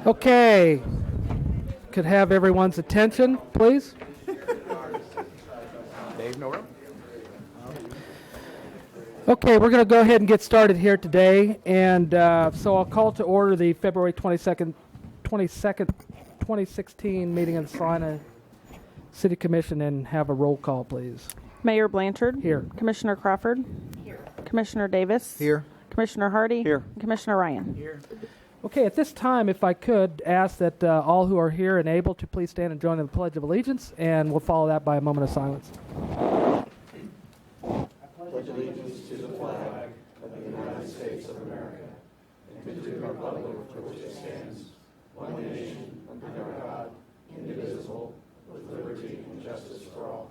Okay, could have everyone's attention, please. Dave, no room. Okay, we're going to go ahead and get started here today, and so I'll call to order the February 2016 meeting of the Salina City Commission and have a roll call, please. Mayor Blanchard. Here. Commissioner Crawford. Here. Commissioner Davis. Here. Commissioner Hardy. Here. And Commissioner Ryan. Here. Okay, at this time, if I could ask that all who are here and able to please stand and join in the Pledge of Allegiance, and we'll follow that by a moment of silence. I pledge allegiance to the flag of the United States of America and to the republic for which it stands, one nation, under God, indivisible, with liberty and justice for all.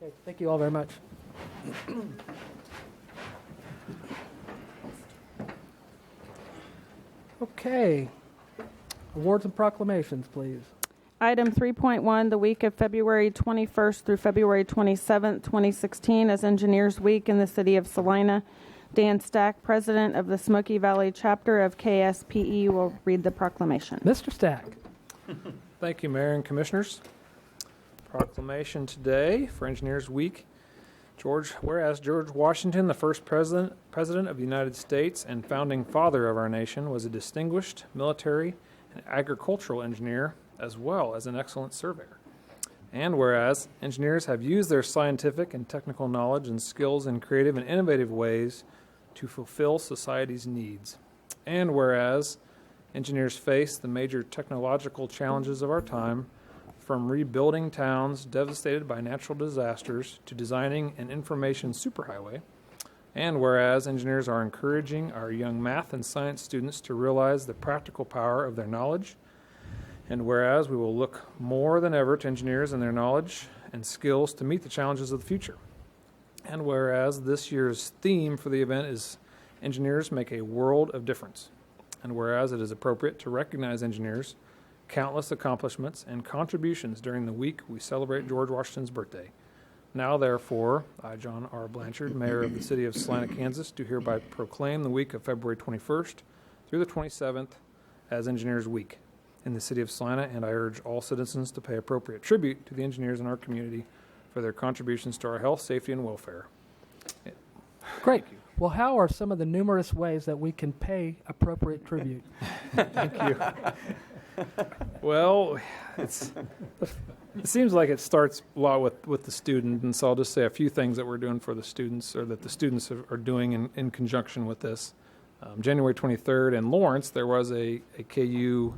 Okay, thank you all very much. Okay, awards and proclamations, please. Item 3.1, the week of February 21st through February 27th, 2016 is Engineers Week in the city of Salina. Dan Stack, president of the Smoky Valley chapter of KSPE, will read the proclamation. Mr. Stack. Thank you, Mayor and Commissioners. Proclamation today for Engineers Week. Whereas George Washington, the first president of the United States and founding father of our nation, was a distinguished military and agricultural engineer as well as an excellent surveyor. And whereas engineers have used their scientific and technical knowledge and skills in creative and innovative ways to fulfill society's needs. And whereas engineers face the major technological challenges of our time, from rebuilding towns devastated by natural disasters to designing an information superhighway. And whereas engineers are encouraging our young math and science students to realize the practical power of their knowledge. And whereas we will look more than ever to engineers and their knowledge and skills to meet the challenges of the future. And whereas this year's theme for the event is Engineers Make a World of Difference. And whereas it is appropriate to recognize engineers' countless accomplishments and contributions during the week we celebrate George Washington's birthday. Now, therefore, I, John R. Blanchard, Mayor of the City of Salina, Kansas, do hereby proclaim the week of February 21st through the 27th as Engineers Week in the City of Salina, and I urge all citizens to pay appropriate tribute to the engineers in our community for their contributions to our health, safety, and welfare. Great. Well, how are some of the numerous ways that we can pay appropriate tribute? Thank you. Well, it seems like it starts a lot with the student, and so I'll just say a few things that we're doing for the students, or that the students are doing in conjunction with this. January 23rd in Lawrence, there was a KU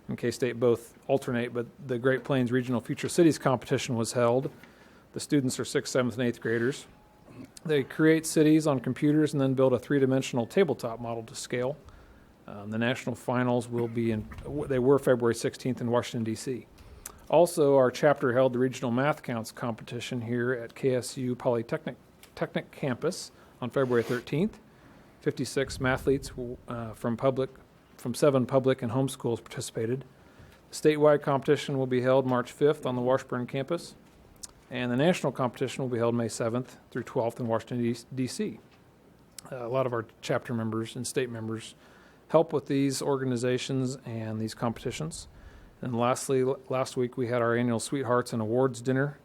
and K-State both alternate, but the Great Plains Regional Future Cities competition was held. The students are 6th, 7th, and 8th graders. They create cities on computers and then build a three-dimensional tabletop model to scale. The national finals they were February 16th in Washington, D.C. Also, our chapter held the regional math counts competition here at KSU Polytechnic campus on February 13th. 56 mathletes from 7 public and home schools participated. The statewide competition will be held March 5th on the Washburn campus, and the national competition will be held May 7th through 12th in Washington, D.C. A lot of our chapter members and state members help with these organizations and these competitions. And lastly, last week we had our annual Sweethearts and Awards dinner,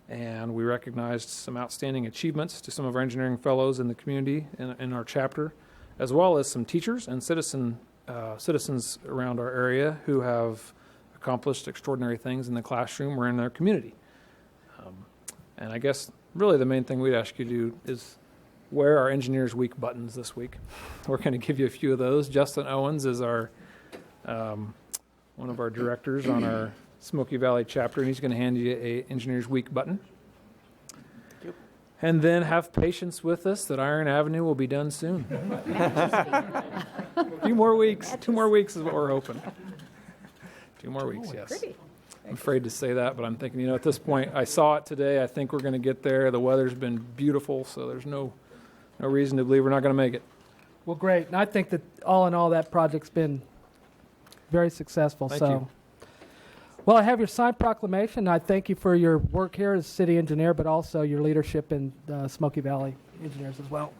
and we recognized some outstanding achievements to some of our engineering fellows in the community in our chapter, as well as some teachers and citizens around our area who have accomplished extraordinary things in the classroom or in their community. And I guess really the main thing we'd ask you to do is wear our Engineers Week buttons this week. We're going to give you a few of those. Justin Owens is our one of our directors on our Smoky Valley chapter, and he's going to hand you a Engineers Week button. Thank you. And then have patience with us that Iron Avenue will be done soon. A few more weeks. 2 more weeks is what we're hoping. 2 more weeks, yes. Pretty. I'm afraid to say that, but I'm thinking, at this point, I saw it today. I think we're going to get there. The weather's been beautiful, so there's no reason to believe we're not going to make it. Well, great. And I think that all in all, that project's been very successful. Thank you. Well, I have your signed proclamation. I thank you for your work here as city engineer, but also your leadership in Smoky Valley Engineers as well.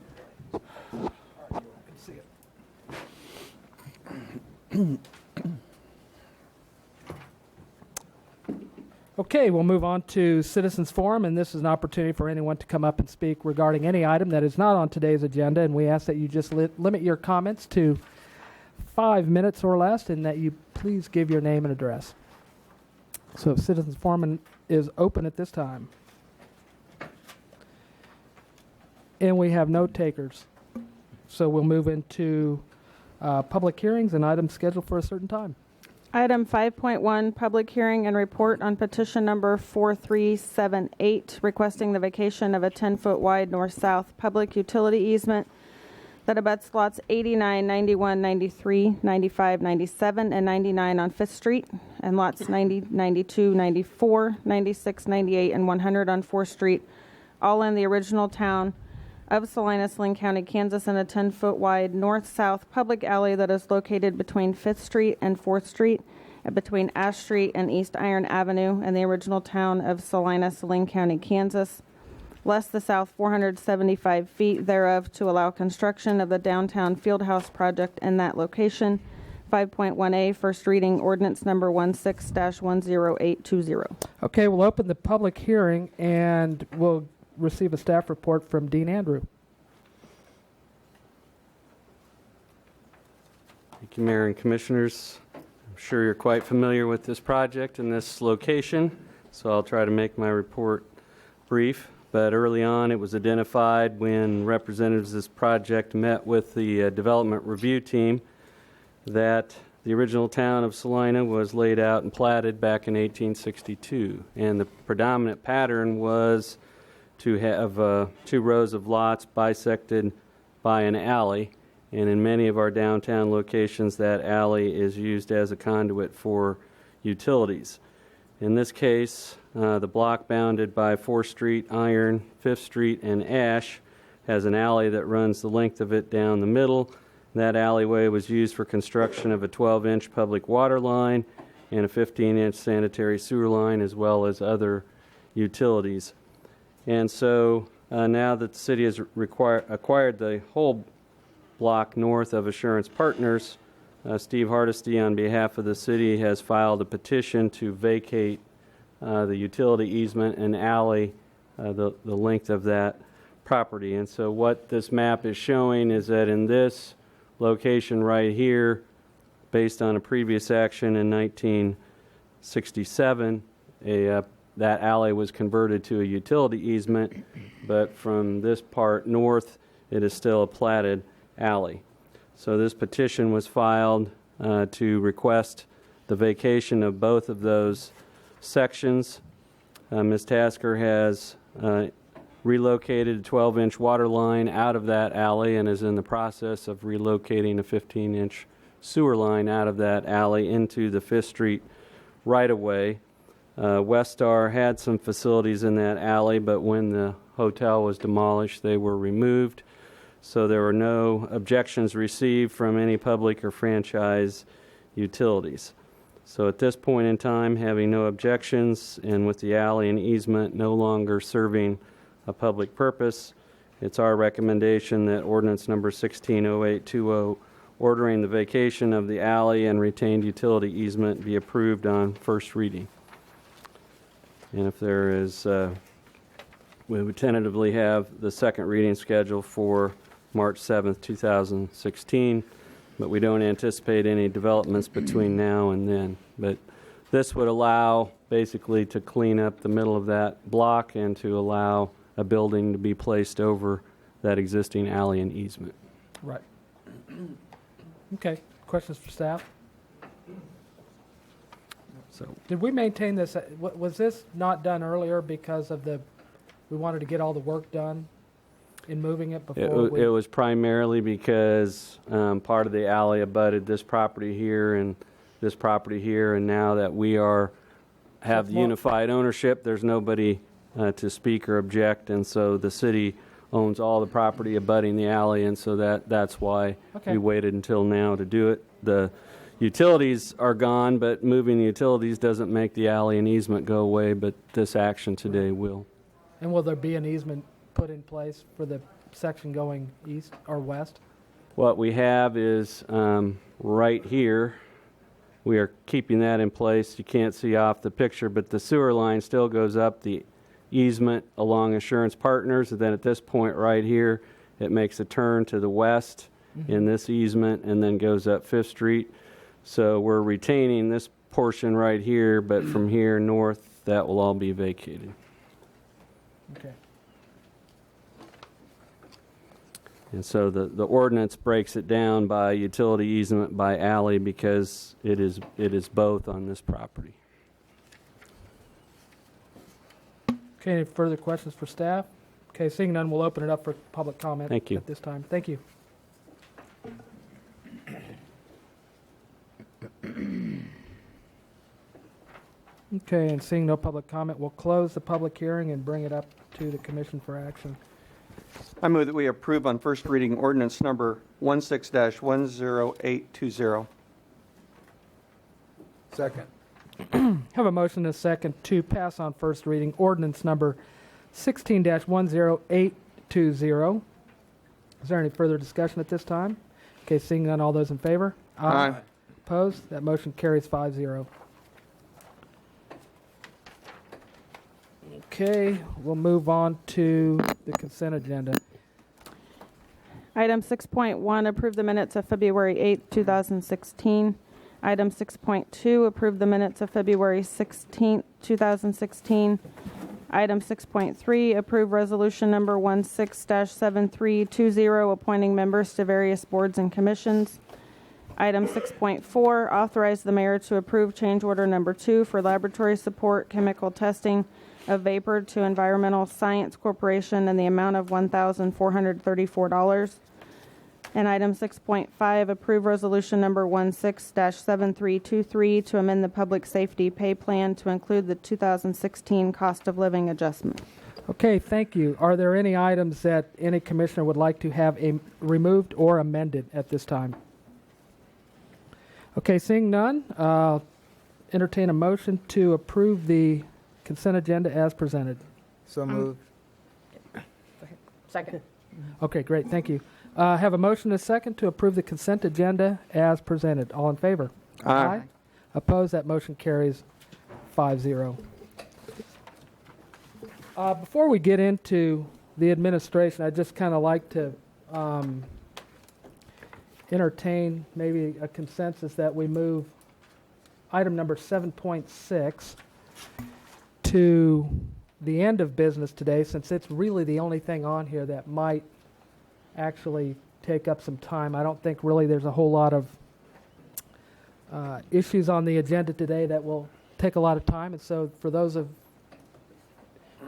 Okay, we'll move on to Citizens Forum, and this is an opportunity for anyone to come up and speak regarding any item that is not on today's agenda, and we ask that you just limit your comments to 5 minutes or less, and that you please give your name and address. So Citizens Forum is open at this time. And we have no takers. So we'll move into public hearings and items scheduled for a certain time. Item 5.1, public hearing and report on petition number 4378, requesting the vacation of a 10-foot wide north-south public utility easement that abuts lots 89, 91, 93, 95, 97, and 99 on 5th Street, and lots 90, 92, 94, 96, 98, and 100 on 4th Street, all in the original town of Salina, Saline County, Kansas, in a 10-foot wide north-south public alley that is located between 5th Street and 4th Street, and between Ash Street and East Iron Avenue in the original town of Salina, Saline County, Kansas, less the south 475 feet thereof, to allow construction of the downtown Fieldhouse project in that location. 5.1A, first reading, ordinance number 16-10820. Okay, we'll open the public hearing, and we'll receive a staff report from Dean Andrew. Thank you, Mayor and Commissioners. I'm sure you're quite familiar with this project and this location, so I'll try to make my report brief. But early on, it was identified when representatives of this project met with the development review team that the original town of Salina was laid out and platted back in 1862. And the predominant pattern was to have 2 rows of lots bisected by an alley. And in many of our downtown locations, that alley is used as a conduit for utilities. In this case, the block bounded by 4th Street, Iron, 5th Street, and Ash has an alley that runs the length of it down the middle. That alleyway was used for construction of a 12-inch public water line and a 15-inch sanitary sewer line, as well as other utilities. And so now that the city has acquired the whole block north of Assurance Partners, Steve Hardesty, on behalf of the city, has filed a petition to vacate the utility easement and alley, the length of that property. And so what this map is showing is that in this location right here, based on a previous action in 1967, that alley was converted to a utility easement, but from this part north, it is still a platted alley. So this petition was filed to request the vacation of both of those sections. Ms. Tasker has relocated a 12-inch water line out of that alley and is in the process of relocating a 15-inch sewer line out of that alley into the 5th Street right-of-way. Westar had some facilities in that alley, but when the hotel was demolished, they were removed. So there were no objections received from any public or franchise utilities. So at this point in time, having no objections, and with the alley and easement no longer serving a public purpose, it's our recommendation that ordinance number 160820, ordering the vacation of the alley and retained utility easement, be approved on first reading. And if there is, we would tentatively have the second reading scheduled for March 7th, 2016, but we don't anticipate any developments between now and then. But this would allow basically to clean up the middle of that block and to allow a building to be placed over that existing alley and easement. Right. Okay. Questions for staff? So Did we maintain this? Was this not done earlier because of we wanted to get all the work done in moving it before it was primarily because part of the alley abutted this property here and this property here, and now that we have unified ownership, there's nobody to speak or object, and so the city owns all the property abutting the alley, and so that's why we waited until now to do it. The utilities are gone, but moving the utilities doesn't make the alley and easement go away, but this action today will. And will there be an easement put in place for the section going east or west? What we have is right here. We are keeping that in place. You can't see off the picture, but the sewer line still goes up the easement along Assurance Partners, and then at this point right here, it makes a turn to the west in this easement and then goes up 5th Street. So we're retaining this portion right here, but from here north, that will all be vacated. Okay. And so the ordinance breaks it down by utility easement by alley because it is both on this property. Okay, any further questions for staff? Okay, seeing none, we'll open it up for public comment Thank you. at this time. Thank you. Okay, and seeing no public comment, we'll close the public hearing and bring it up to the commission for action. I move that we approve on first reading ordinance number 16-10820. Second. Have a motion and a second to pass on first reading ordinance number 16-10820. Is there any further discussion at this time? Okay, seeing none, all those in favor? Aye. Opposed? That motion carries 5-0. Okay, we'll move on to the consent agenda. Item 6.1, approve the minutes of February 8, 2016. Item 6.2, approve the minutes of February 16, 2016. Item 6.3, approve resolution number 16-7320, appointing members to various boards and commissions. Item 6.4, authorize the mayor to approve change order number 2 for laboratory support chemical testing of vapor to Environmental Science Corporation in the amount of $1,434. And item 6.5, approve resolution number 16-7323 to amend the public safety pay plan to include the 2016 cost of living adjustment. Okay, thank you. Are there any items that any commissioner would like to have removed or amended at this time? Okay, seeing none, entertain a motion to approve the consent agenda as presented. So moved. Second. Okay, great, thank you. Have a motion and a second to approve the consent agenda as presented. All in favor? Aye. Opposed? That motion carries 5-0. Before we get into the administration, I'd just kind of like to entertain maybe a consensus that we move item number 7.6 to the end of business today, since it's really the only thing on here that might actually take up some time. I don't think really there's a whole lot of issues on the agenda today that will take a lot of time. And so for those of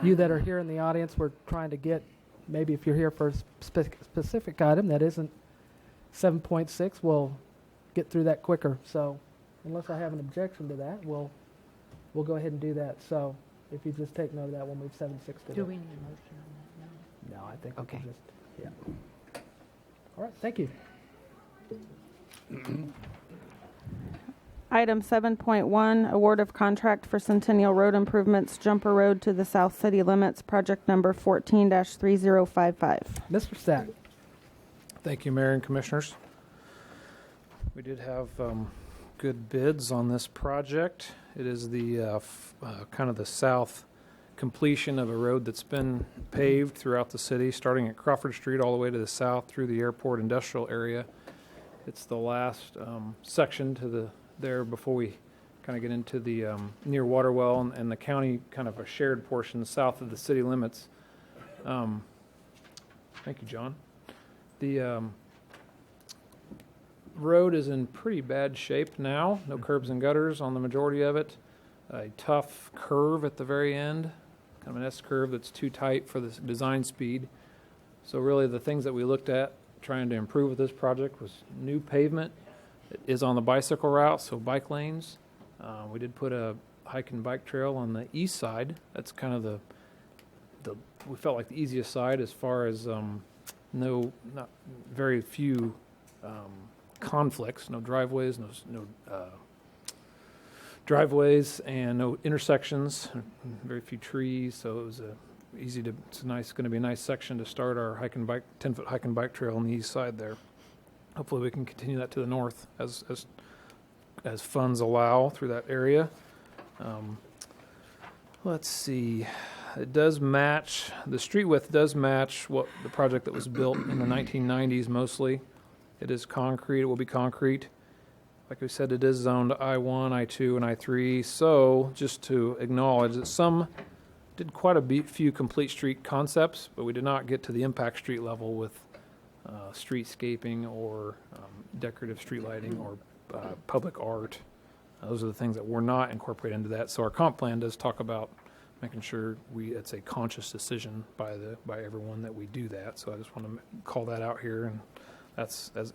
you that are here in the audience, we're trying to get, maybe if you're here for a specific item that isn't 7.6, we'll get through that quicker. So unless I have an objection to that, we'll go ahead and do that. So if you just take note of that, we'll move 7.6 today. Do we need a motion on that? No, I think we Okay. can just, yeah. All right, thank you. Item 7.1, award of contract for Centennial Road improvements, Jumper Road to the South City Limits, project number 14-3055. Mr. Stack. Thank you, Mayor and Commissioners. We did have good bids on this project. It is the kind of the south completion of a road that's been paved throughout the city, starting at Crawford Street all the way to the south through the airport industrial area. It's the last section to there before we kind of get into the near Waterwell and the county, kind of a shared portion south of the city limits. Thank you, John. The road is in pretty bad shape now. No curbs and gutters on the majority of it. A tough curve at the very end, kind of an S curve that's too tight for the design speed. So really the things that we looked at trying to improve with this project was new pavement. It is on the bicycle route, so bike lanes. We did put a hike and bike trail on the east side. That's kind of we felt like the easiest side as far as not very few conflicts, no driveways, driveways, and no intersections. Very few trees, so it was it's nice. Going to be a nice section to start our 10-foot hike and bike trail on the east side there. Hopefully, we can continue that to the north as funds allow through that area. Let's see. It does match, the street width does match what the project that was built in the 1990s mostly. It is concrete, it will be concrete. Like we said, it is zoned I-1, I-2, and I-3. So just to acknowledge that some did quite a few complete street concepts, but we did not get to the impact street level with streetscaping or decorative street lighting or public art. Those are the things that were not incorporated into that. So our comp plan does talk about making sure it's a conscious decision by everyone that we do that. So I just want to call that out here, and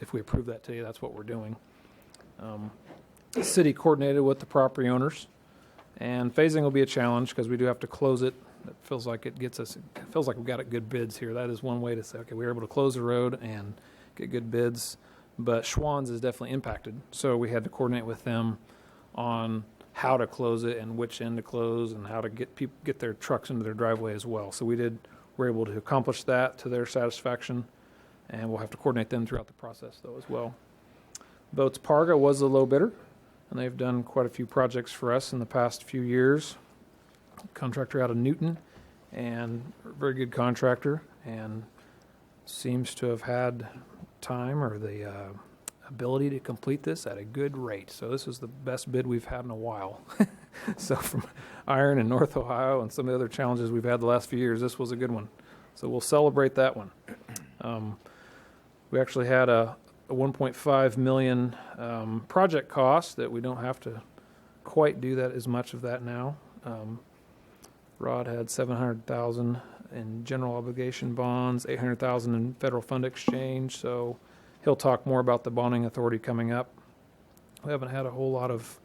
if we approve that today, that's what we're doing. The city coordinated with the property owners, and phasing will be a challenge because we do have to close it. It feels like we've got good bids here. That is one way to say, okay, we were able to close the road and get good bids, but Schwann's is definitely impacted. So we had to coordinate with them on how to close it and which end to close and how to get their trucks into their driveway as well. So we're able to accomplish that to their satisfaction, and we'll have to coordinate them throughout the process though as well. Boats Parga was the low bidder, and they've done quite a few projects for us in the past few years. Contractor out of Newton, and a very good contractor, and seems to have had time or the ability to complete this at a good rate. So this is the best bid we've had in a while. So from Iron and North Ohio and some of the other challenges we've had the last few years, this was a good one. So we'll celebrate that one. We actually had a $1.5 million project cost that we don't have to quite do that as much of that now. Rod had $700,000 in general obligation bonds, $800,000 in federal fund exchange. So he'll talk more about the bonding authority coming up. We haven't had a whole lot of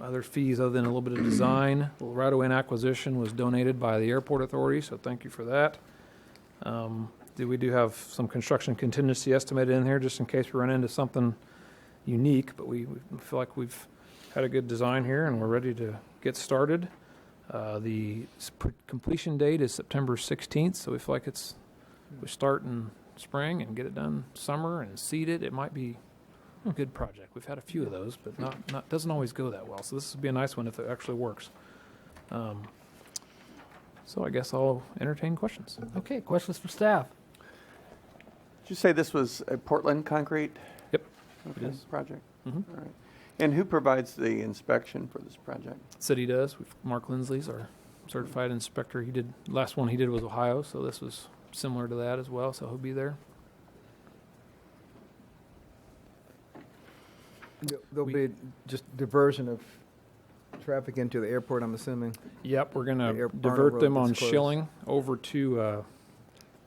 other fees other than a little bit of design. Right-of-way and acquisition was donated by the airport authority, so thank you for that. We do have some construction contingency estimated in here just in case we run into something unique, but we feel like we've had a good design here and we're ready to get started. The completion date is September 16th, so we feel like we start in spring and get it done summer and seed it. It might be a good project. We've had a few of those, but not doesn't always go that well. So this would be a nice one if it actually works. So I guess I'll entertain questions. Okay, questions for staff? Did you say this was a Portland concrete? Yep. Okay, It is. project? Mhm. All right. And who provides the inspection for this project? City does. Mark Lindsley's our certified inspector. Last one he did was Ohio, so this was similar to that as well, so he'll be there. There'll be just diversion of traffic into the airport, I'm assuming. Yep, we're going The to airport divert road them that's on closed. Schilling over to, I think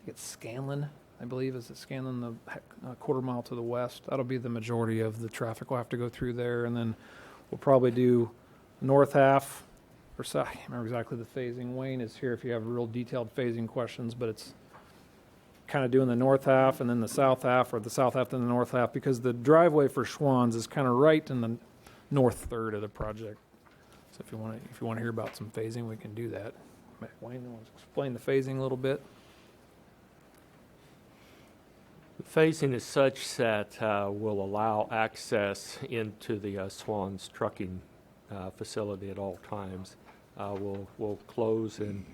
it's Scanlon, I believe. Is it Scanlon, the quarter mile to the west? That'll be the majority of the traffic. We'll have to go through there, and then we'll probably do north half or south. I can't remember exactly the phasing. Wayne is here if you have real detailed phasing questions, but it's kind of doing the north half and then the south half, or the south half and the north half, because the driveway for Schwann's is kind of right in the north third of the project. So if you want to hear about some phasing, we can do that. Wayne, you want to explain the phasing a little bit? The phasing is such that will allow access into the Swann's trucking facility at all times. We'll close and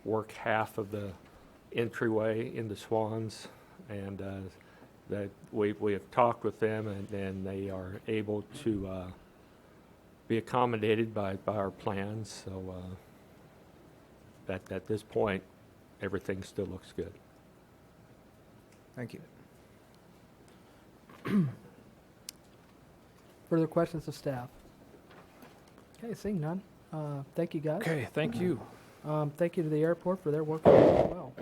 work half of the entryway into Swann's, and that we have talked with them, and they are able to be accommodated by our plans. So at this point, everything still looks good. Thank you. Further questions of staff? Okay, seeing none. Thank you, guys. Okay, thank you. Thank you to the airport for their work as well.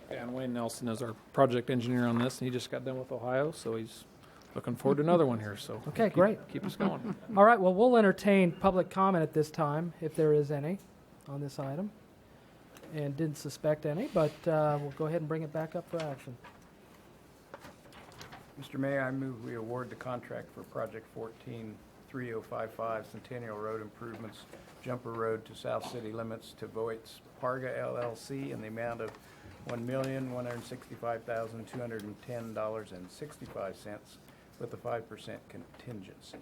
And Wayne Nelson is our project engineer on this, and he just got done with Ohio, so he's looking forward to another one here. So Okay, great. Keep us going. All right, well, we'll entertain public comment at this time, if there is any, on this item. And didn't suspect any, but we'll go ahead and bring it back up for action. Mr. Mayor, I move we award the contract for Project 143055 Centennial Road Improvements, Jumper Road to South City Limits to Voight's Parga LLC in the amount of $1,165,210.65 with a 5% contingency.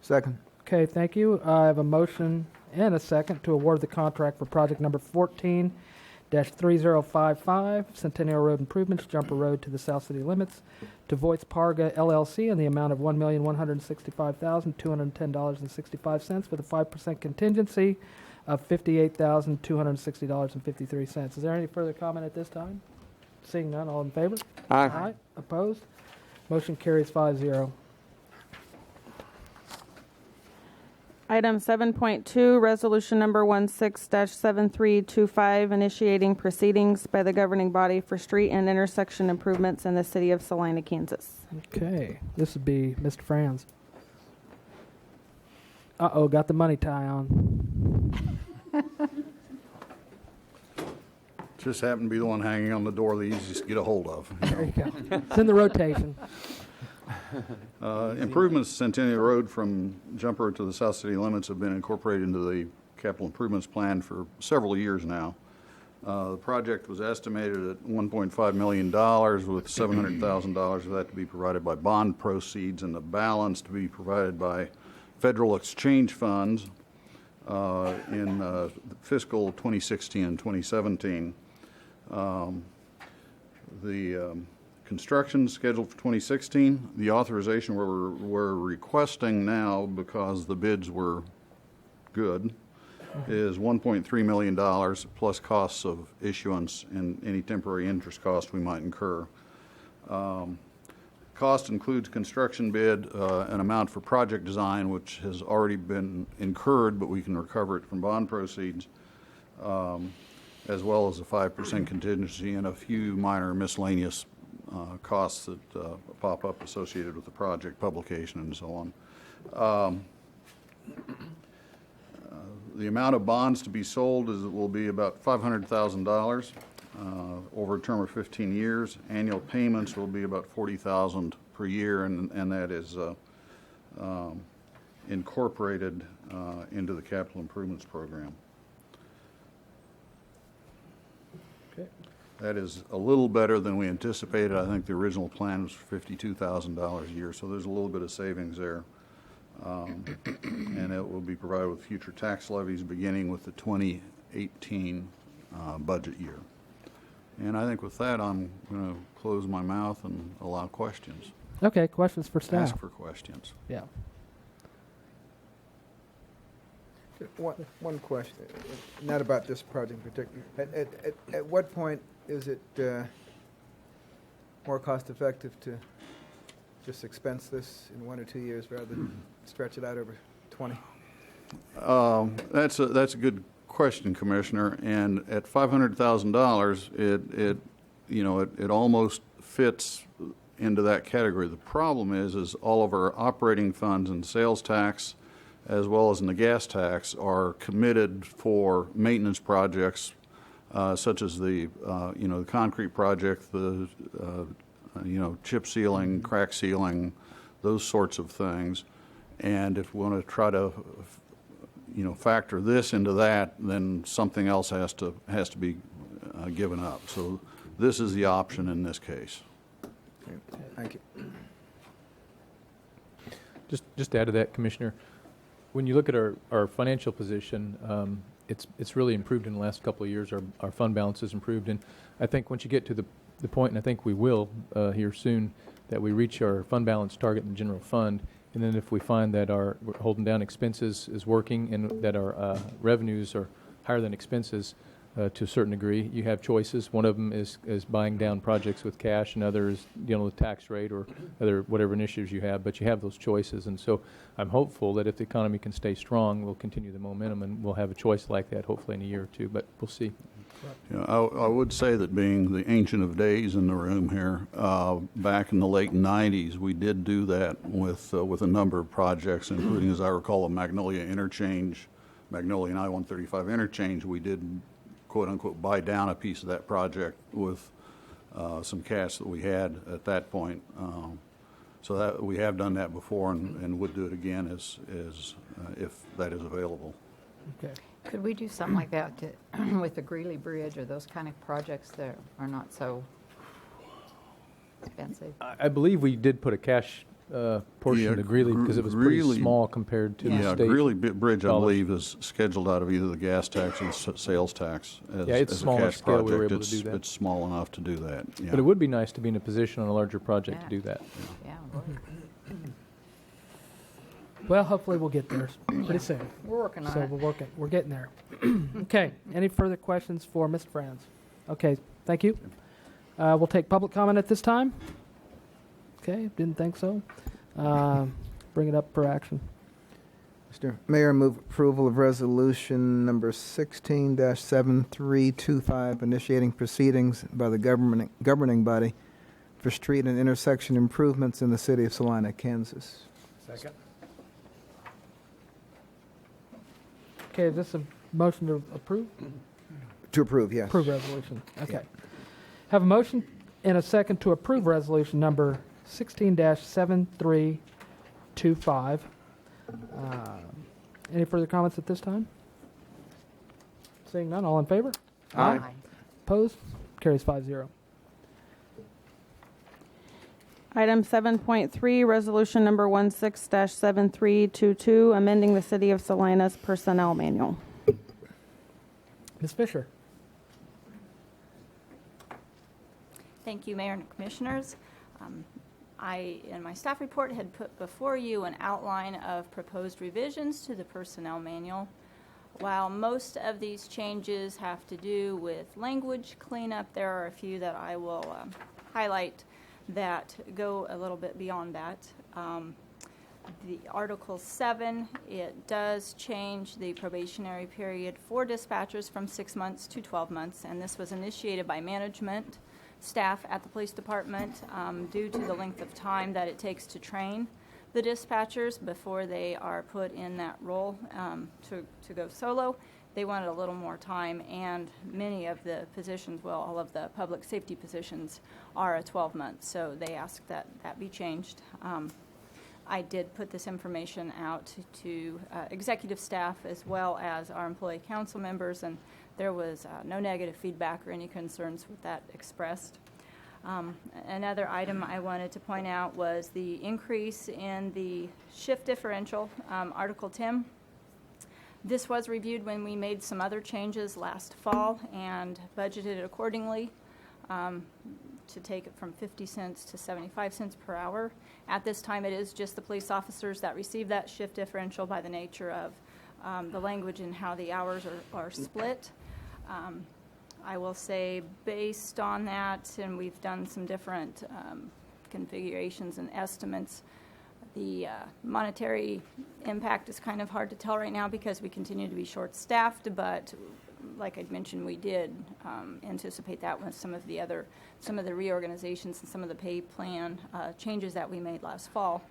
Second. Okay, thank you. I have a motion and a second to award the contract for project number 14-3055, Centennial Road Improvements, Jumper Road to the South City Limits, to Voight's Parga LLC in the amount of $1,165,210.65 with a 5% contingency of $58,260.53. Is there any further comment at this time? Seeing none, all in favor? Aye. Opposed? Motion carries 5-0. Item 7.2, resolution number 16-7325, initiating proceedings by the governing body for street and intersection improvements in the city of Salina, Kansas. Okay, this would be Mr. Franz. Uh-oh, got the money tie on. Just happened to be the one hanging on the door, the easiest to get a hold of. There you go. It's in the rotation. Improvements to Centennial Road from Jumper to the South City Limits have been incorporated into the capital improvements plan for several years now. The project was estimated at $1.5 million, with $700,000 of that to be provided by bond proceeds and the balance to be provided by federal exchange funds in fiscal 2016 and 2017. The construction scheduled for 2016. The authorization we're requesting now, because the bids were good, is $1.3 million plus costs of issuance and any temporary interest cost we might incur. Cost includes construction bid, an amount for project design, which has already been incurred, but we can recover it from bond proceeds, as well as a 5% contingency and a few minor miscellaneous costs that pop up associated with the project, publication, and so on. The amount of bonds to be sold will be about $500,000 over a term of 15 years. Annual payments will be about $40,000 per year, and that is incorporated into the capital improvements program. Okay. That is a little better than we anticipated. I think the original plan was for $52,000 a year, so there's a little bit of savings there. And it will be provided with future tax levies beginning with the 2018 budget year. And I think with that, I'm going to close my mouth and allow questions. Okay, questions for staff? Ask for questions. Yeah. One question, not about this project in particular. At what point is it more cost-effective to just expense this in 1 or 2 years rather than stretch it out over 20? That's a good question, Commissioner. And at $500,000, it almost fits into that category. The problem is all of our operating funds and sales tax, as well as in the gas tax, are committed for maintenance projects, such as the concrete project, the chip sealing, crack sealing, those sorts of things. And if we want to try to factor this into that, then something else has to be given up. So this is the option in this case. Okay. Thank you. Just to add to that, Commissioner, when you look at our financial position, it's really improved in the last couple of years. Our fund balance has improved, and I think once you get to the point, and I think we will here soon, that we reach our fund balance target in the general fund, and then if we find that our holding down expenses is working and that our revenues are higher than expenses to a certain degree, you have choices. One of them is buying down projects with cash, and other is dealing with tax rate or other whatever initiatives you have, but you have those choices. And so I'm hopeful that if the economy can stay strong, we'll continue the momentum, and we'll have a choice like that hopefully in a year or two, but we'll see. I would say that, being the ancient of days in the room here, back in the late 90s, we did do that with a number of projects, including, as I recall, a Magnolia and I-135 interchange. We did, quote unquote, buy down a piece of that project with some cash that we had at that point. So that we have done that before and would do it again if that is available. Okay. Could we do something like that with the Greeley Bridge or those kind of projects that are not so expensive? I believe we did put a cash portion Yeah, to Greeley because it was pretty Greeley- small compared to Yeah, the state. Greeley Bridge, I dollars. believe, is scheduled out of either the gas tax or sales tax as, Yeah, it's as a smaller cash scale. We project. were able to do that. It's small enough to do that. Yeah. But it would be nice to be in a position on a larger project to Yeah. do that. Yeah, it would. Well, hopefully we'll get there pretty soon. We're working on So it. we're getting there. Okay, any further questions for Mr. Franz? Okay, thank you. We'll take public comment at this time. Okay, didn't think so. Bring it up for action. Mr. Mayor, move approval of resolution number 16-7325, initiating proceedings by the governing body for street and intersection improvements in the city of Salina, Kansas. Second. Okay, is this a motion to approve? To approve, yes. Approve resolution. Okay. Have a motion and a second to approve resolution number 16-7325. Any further comments at this time? Seeing none, all in favor? Aye. Opposed? Carries 5-0. Item 7.3, resolution number 16-7322, amending the City of Salina's Personnel Manual. Ms. Fisher. Thank you, Mayor and Commissioners. I, in my staff report, had put before you an outline of proposed revisions to the Personnel Manual. While most of these changes have to do with language cleanup, there are a few that I will highlight that go a little bit beyond that. The Article 7, it does change the probationary period for dispatchers from 6 months to 12 months, and this was initiated by management staff at the police department due to the length of time that it takes to train the dispatchers before they are put in that role to go solo. They wanted a little more time, and many of the positions, well, all of the public safety positions are a 12 months, so they asked that that be changed. I did put this information out to executive staff as well as our employee council members, and there was no negative feedback or any concerns with that expressed. Another item I wanted to point out was the increase in the shift differential, Article 10. This was reviewed when we made some other changes last fall and budgeted accordingly to take it from 50 cents to 75 cents per hour. At this time, it is just the police officers that receive that shift differential by the nature of the language and how the hours are split. I will say, based on that, and we've done some different configurations and estimates, the monetary impact is kind of hard to tell right now because we continue to be short-staffed, but like I'd mentioned, we did anticipate that with some of the reorganizations and some of the pay plan changes that we made last fall.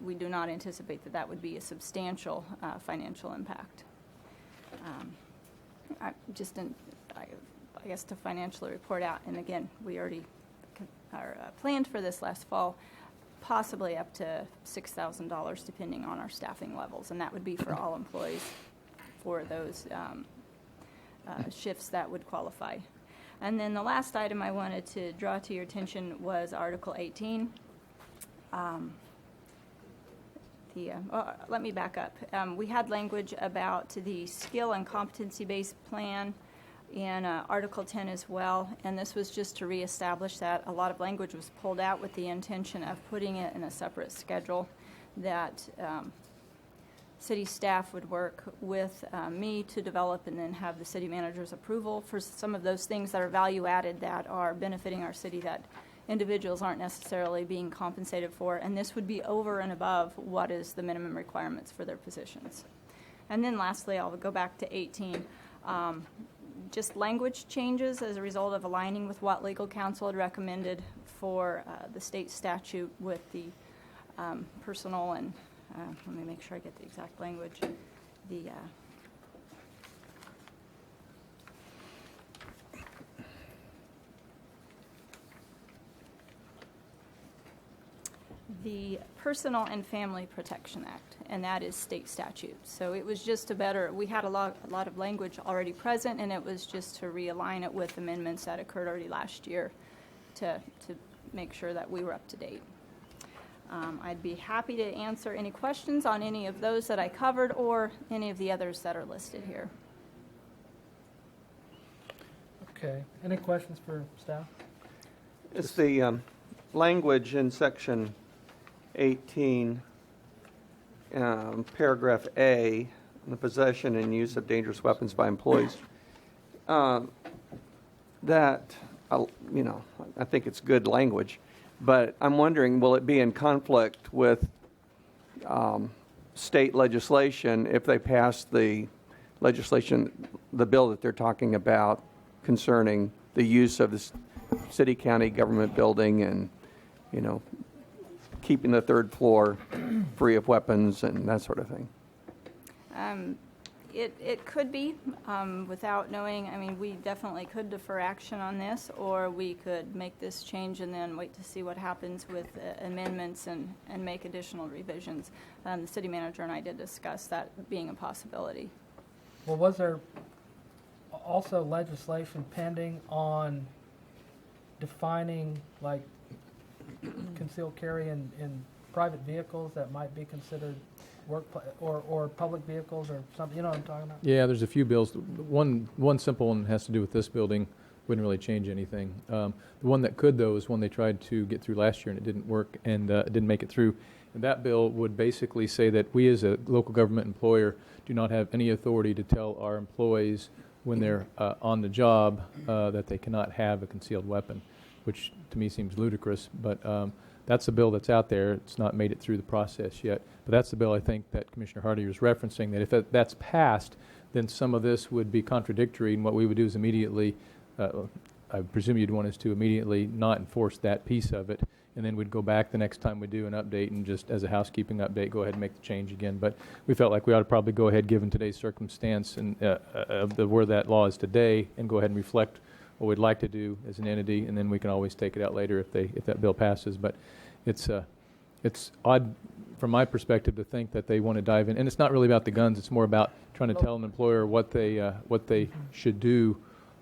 We do not anticipate that would be a substantial financial impact. I guess to financially report out, and again, we already are planned for this last fall, possibly up to $6,000 depending on our staffing levels, and that would be for all employees for those shifts that would qualify. And then the last item I wanted to draw to your attention was Article 18. Let me back up. We had language about the skill and competency-based plan in Article 10 as well, and this was just to reestablish that. A lot of language was pulled out with the intention of putting it in a separate schedule that city staff would work with me to develop and then have the city manager's approval for some of those things that are value added that are benefiting our city that individuals aren't necessarily being compensated for, and this would be over and above what is the minimum requirements for their positions. And then lastly, I'll go back to 18. Just language changes as a result of aligning with what legal counsel had recommended for the state statute with the personal and let me make sure I get the exact language. the Personal and Family Protection Act, and that is state statute. So it was just we had a lot of language already present, and it was just to realign it with amendments that occurred already last year to make sure that we were up to date. I'd be happy to answer any questions on any of those that I covered or any of the others that are listed here. Okay. Any questions for staff? It's the language in section 18, paragraph A, the possession and use of dangerous weapons by employees. That, I think it's good language, but I'm wondering, will it be in conflict with state legislation if they pass the legislation, the bill that they're talking about concerning the use of the city county government building and, keeping the third floor free of weapons and that sort of thing? It could be, without knowing. I mean, we definitely could defer action on this, or we could make this change and then wait to see what happens with amendments and make additional revisions. The city manager and I did discuss that being a possibility. Well, was there also legislation pending on defining, like, concealed carry in private vehicles that might be considered or public vehicles or something? You know what I'm talking about? Yeah, there's a few bills. One simple one has to do with this building. Wouldn't really change anything. The one that could, though, is one they tried to get through last year and it didn't work and it didn't make it through. And that bill would basically say that we as a local government employer do not have any authority to tell our employees when they're on the job that they cannot have a concealed weapon, which to me seems ludicrous. But that's the bill that's out there. It's not made it through the process yet. But that's the bill I think that Commissioner Hardy was referencing, that if that's passed, then some of this would be contradictory, and what we would do is immediately, I presume you'd want us to immediately not enforce that piece of it, and then we'd go back the next time we do an update and just as a housekeeping update, go ahead and make the change again. But we felt like we ought to probably go ahead, given today's circumstance and where that law is today, and go ahead and reflect what we'd like to do as an entity, and then we can always take it out later if that bill passes. But it's odd from my perspective to think that they want to dive in, and it's not really about the guns. It's more about trying to tell an employer what they should do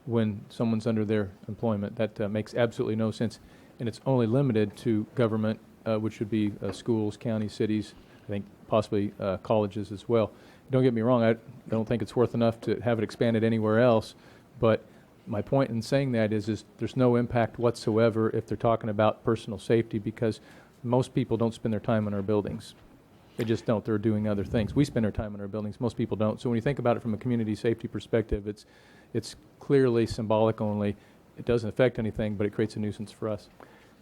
when someone's under their employment. That makes absolutely no sense, and it's only limited to government, which would be schools, counties, cities, I think possibly colleges as well. Don't get me wrong, I don't think it's worth enough to have it expanded anywhere else, but my point in saying that is there's no impact whatsoever if they're talking about personal safety, because most people don't spend their time in our buildings. They just don't. They're doing other things. We spend our time in our buildings. Most people don't. So when you think about it from a community safety perspective, it's clearly symbolic only. It doesn't affect anything, but it creates a nuisance for us.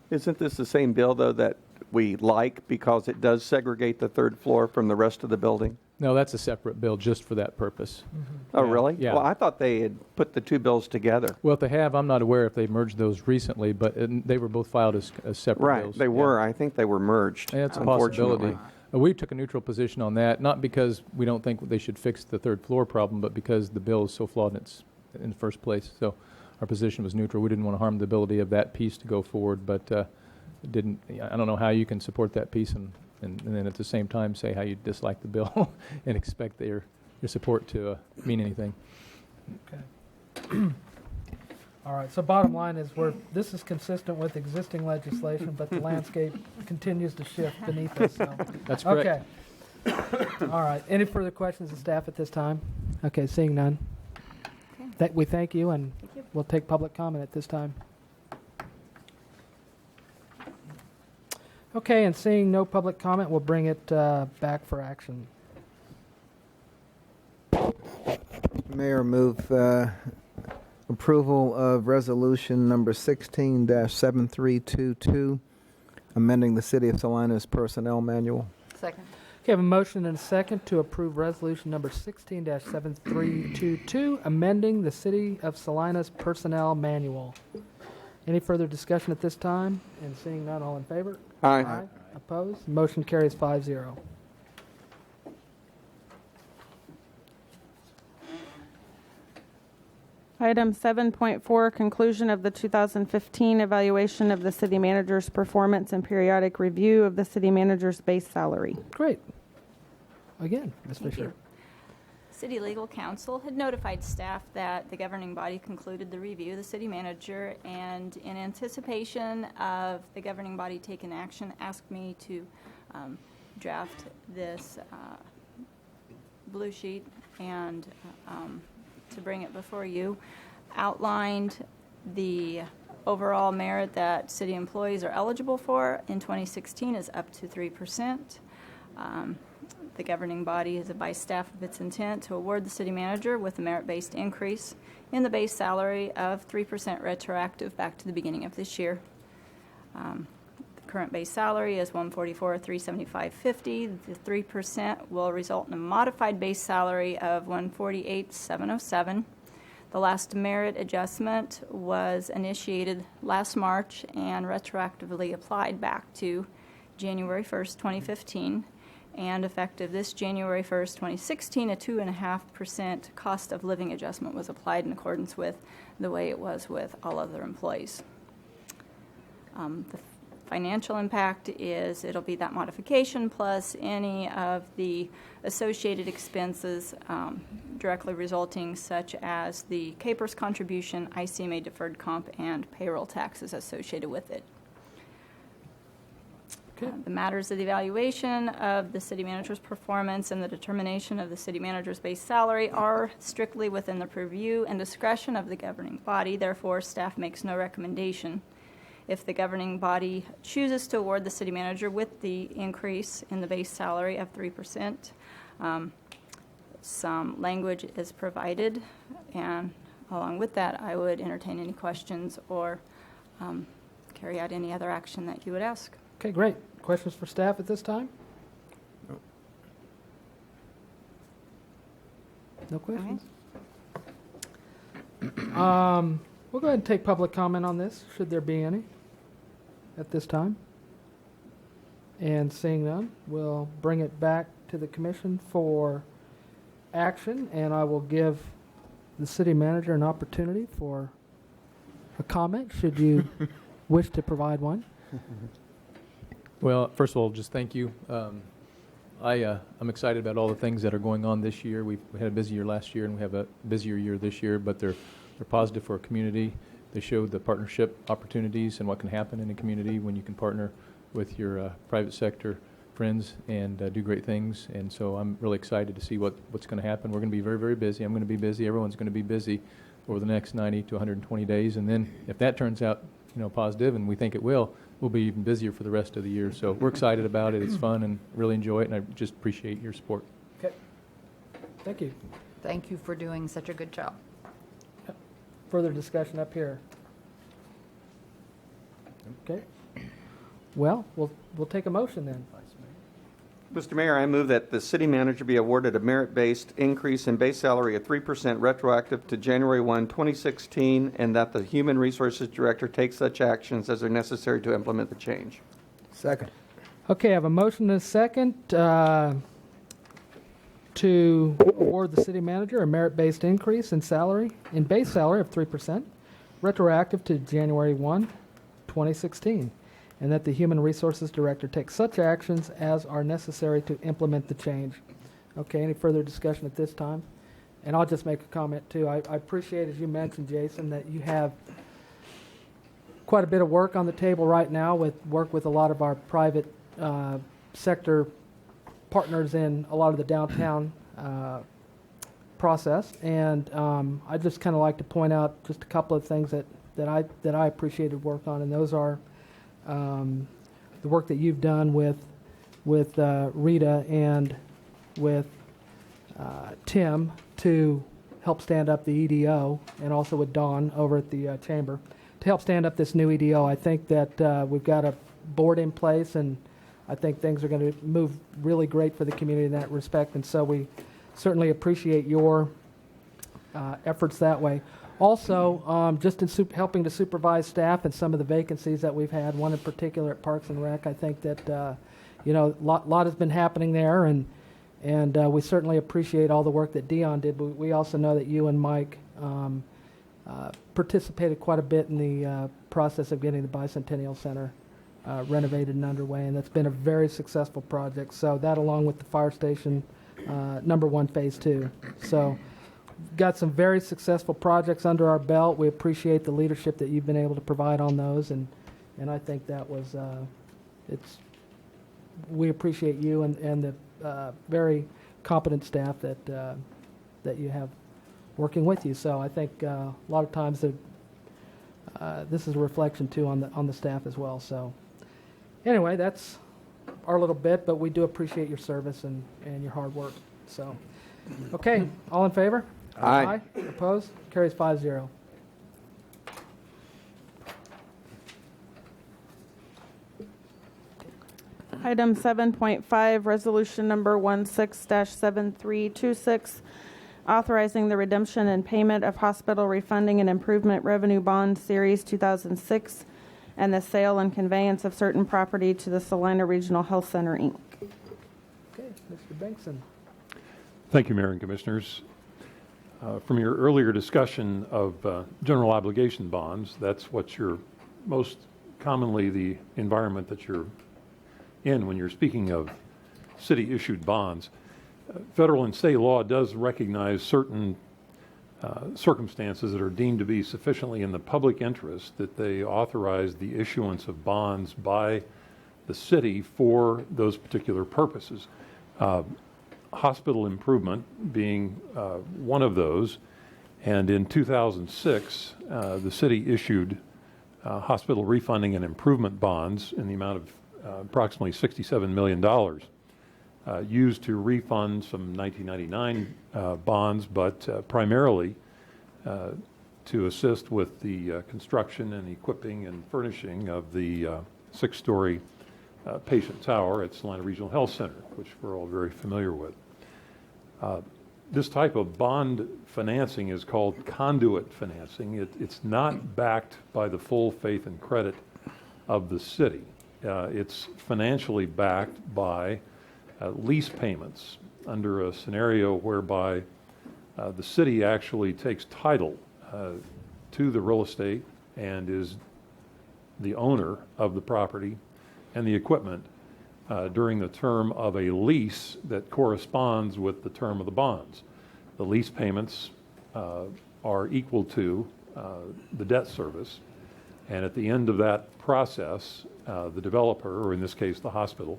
Isn't this the same bill, though, that we like because it does segregate the third floor from the rest of the building? No, that's a separate bill just for that purpose. Mm-hmm. Oh, Yeah. really? Yeah. Well, I thought they had put the two bills together. Well, if they have, I'm not aware if they merged those recently, but they were both filed as separate Right, bills. they were. I think they were merged. Yeah, it's a unfortunately. possibility. We took a neutral position on that, not because we don't think they should fix the third floor problem, but because the bill is so flawed in the first place. So our position was neutral. We didn't want to harm the ability of that piece to go forward, but I don't know how you can support that piece and then at the same time say how you dislike the bill and expect your support to mean anything. Okay. All right, so bottom line is this is consistent with existing legislation, but the landscape continues to shift beneath us. So. That's correct. Okay. All right, any further questions of staff at this time? Okay, seeing none. Okay. We thank you, and Thank you. we'll take public comment at this time. Okay, and seeing no public comment, we'll bring it back for action. Mayor, move approval of resolution number 16-7322, amending the City of Salina's personnel manual. Second. Okay, I have a motion and a second to approve resolution number 16-7322, amending the City of Salina's personnel manual. Any further discussion at this time? And seeing none, all in favor? Aye. Opposed? Motion carries 5-0. Item 7.4, conclusion of the 2015 evaluation of the city manager's performance and periodic review of the city manager's base salary. Great. Again, Ms. Thank Fisher. you. City Legal Counsel had notified staff that the governing body concluded the review of the city manager, and in anticipation of the governing body taking action, asked me to draft this blue sheet and to bring it before you. Outlined the overall merit that city employees are eligible for in 2016 is up to 3%. The governing body has advised staff of its intent to award the city manager with a merit-based increase in the base salary of 3% retroactive back to the beginning of this year. The current base salary is $144,375.50. The 3% will result in a modified base salary of $148,707. The last merit adjustment was initiated last March and retroactively applied back to January 1st, 2015. And effective this January 1st, 2016, a 2.5% cost of living adjustment was applied in accordance with the way it was with all other employees. The financial impact is it'll be that modification plus any of the associated expenses directly resulting, such as the CAPERS contribution, ICMA deferred comp, and payroll taxes associated with it. The matters of the evaluation of the city manager's performance and the determination of the city manager's base salary are strictly within the purview and discretion of the governing body. Therefore, staff makes no recommendation. If the governing body chooses to award the city manager with the increase in the base salary of 3%, some language is provided, and along with that, I would entertain any questions or carry out any other action that you would ask. Okay, great. Questions for staff at this time? No questions? We'll go ahead and take public comment on this, should there be any, at this time. And seeing none, we'll bring it back to the commission for action, and I will give the city manager an opportunity for a comment, should you wish to provide one. Well, first of all, just thank you. I'm excited about all the things that are going on this year. We had a busy year last year, and we have a busier year this year, but they're positive for our community. They show the partnership opportunities and what can happen in a community when you can partner with your private sector friends and do great things. And so I'm really excited to see what's going to happen. We're going to be very, very busy. I'm going to be busy. Everyone's going to be busy over the next 90 to 120 days. And then if that turns out, positive, and we think it will, we'll be even busier for the rest of the year. So we're excited about it. It's fun and really enjoy it, and I just appreciate your support. Okay. Thank you. Thank you for doing such a good job. Further discussion up here. Okay. Well, we'll take a motion then. Mr. Mayor, I move that the city manager be awarded a merit-based increase in base salary of 3% retroactive to January 1, 2016, and that the Human Resources Director take such actions as are necessary to implement the change. Second. Okay, I have a motion and a second to award the city manager a merit-based increase in base salary of 3%, retroactive to January 1, 2016. And that the Human Resources Director take such actions as are necessary to implement the change. Okay, any further discussion at this time? And I'll just make a comment, too. I appreciate, as you mentioned, Jason, that you have quite a bit of work on the table right now with a lot of our private sector partners in a lot of the downtown process. And I'd just kind of like to point out just a couple of things that I appreciated work on, and those are the work that you've done with Rita and with Tim to help stand up the EDO, and also with Dawn over at the chamber to help stand up this new EDO. I think that we've got a board in place, and I think things are going to move really great for the community in that respect. And so we certainly appreciate your efforts that way. Also, just in helping to supervise staff and some of the vacancies that we've had, one in particular at Parks and Rec, I think that, a lot has been happening there, and we certainly appreciate all the work that Dion did. But we also know that you and Mike participated quite a bit in the process of getting the Bicentennial Center renovated and underway, and that's been a very successful project. So that, along with the fire station number 1 phase 2. So got some very successful projects under our belt. We appreciate the leadership that you've been able to provide on those, and I think that was we appreciate you and the very competent staff that you have working with you. So I think a lot of times this is a reflection too on the staff as well. So anyway, that's our little bit, but we do appreciate your service and your hard work. So okay, all in favor? Aye. Opposed? Carries 5-0. Item 7.5, resolution number 16-7326, authorizing the redemption and payment of hospital refunding and improvement revenue bond series 2006 and the sale and conveyance of certain property to the Salina Regional Health Center, Inc. Okay, Mr. Bengtson. Thank you, Mayor and Commissioners. From your earlier discussion of general obligation bonds, that's what you're most commonly the environment that you're in when you're speaking of city-issued bonds. Federal and state law does recognize certain circumstances that are deemed to be sufficiently in the public interest that they authorize the issuance of bonds by the city for those particular purposes. Hospital improvement being one of those, and in 2006 the city issued hospital refunding and improvement bonds in the amount of approximately $67 million used to refund some 1999 bonds, but primarily to assist with the construction and equipping and furnishing of the 6-story patient tower at Salina Regional Health Center, which we're all very familiar with. This type of bond financing is called conduit financing. It's not backed by the full faith and credit of the city. It's financially backed by lease payments under a scenario whereby the city actually takes title to the real estate and is the owner of the property and the equipment during the term of a lease that corresponds with the term of the bonds. The lease payments are equal to the debt service, and at the end of that process, the developer, or in this case the hospital,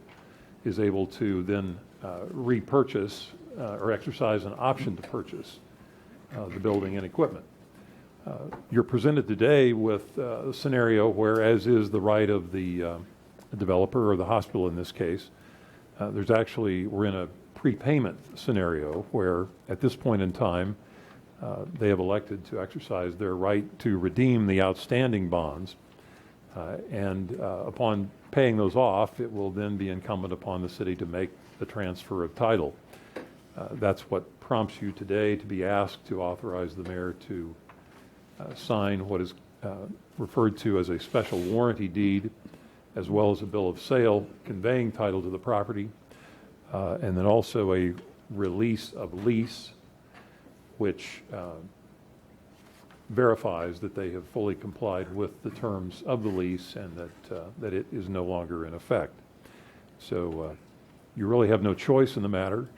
is able to then repurchase or exercise an option to purchase the building and equipment. You're presented today with a scenario where, as is the right of the developer or the hospital in this case, we're in a prepayment scenario where at this point in time they have elected to exercise their right to redeem the outstanding bonds, and upon paying those off, it will then be incumbent upon the city to make the transfer of title. That's what prompts you today to be asked to authorize the mayor to sign what is referred to as a special warranty deed, as well as a bill of sale conveying title to the property, and then also a release of lease, which verifies that they have fully complied with the terms of the lease and that it is no longer in effect. So you really have no choice in the matter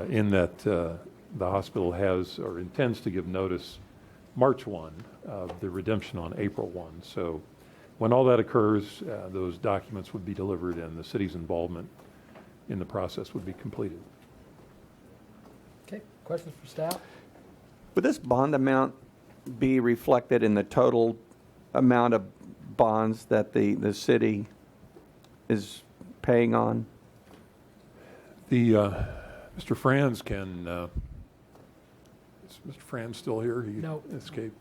in that the hospital has or intends to give notice March 1 of the redemption on April 1. So when all that occurs, those documents would be delivered and the city's involvement in the process would be completed. Okay, questions for staff? Would this bond amount be reflected in the total amount of bonds that the city is paying on? Mr. Franz can, is Mr. Franz still here? He No. escaped.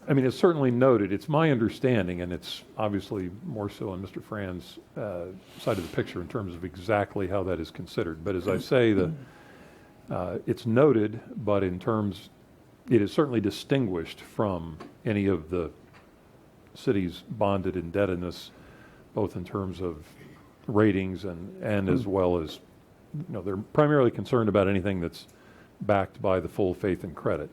I mean, it's certainly noted. It's my understanding, and it's obviously more so on Mr. Franz's side of the picture in terms of exactly how that is considered. But as I say, it's noted, but in terms, it is certainly distinguished from any of the city's bonded indebtedness, both in terms of ratings and as well as, they're primarily concerned about anything that's backed by the full faith and credit.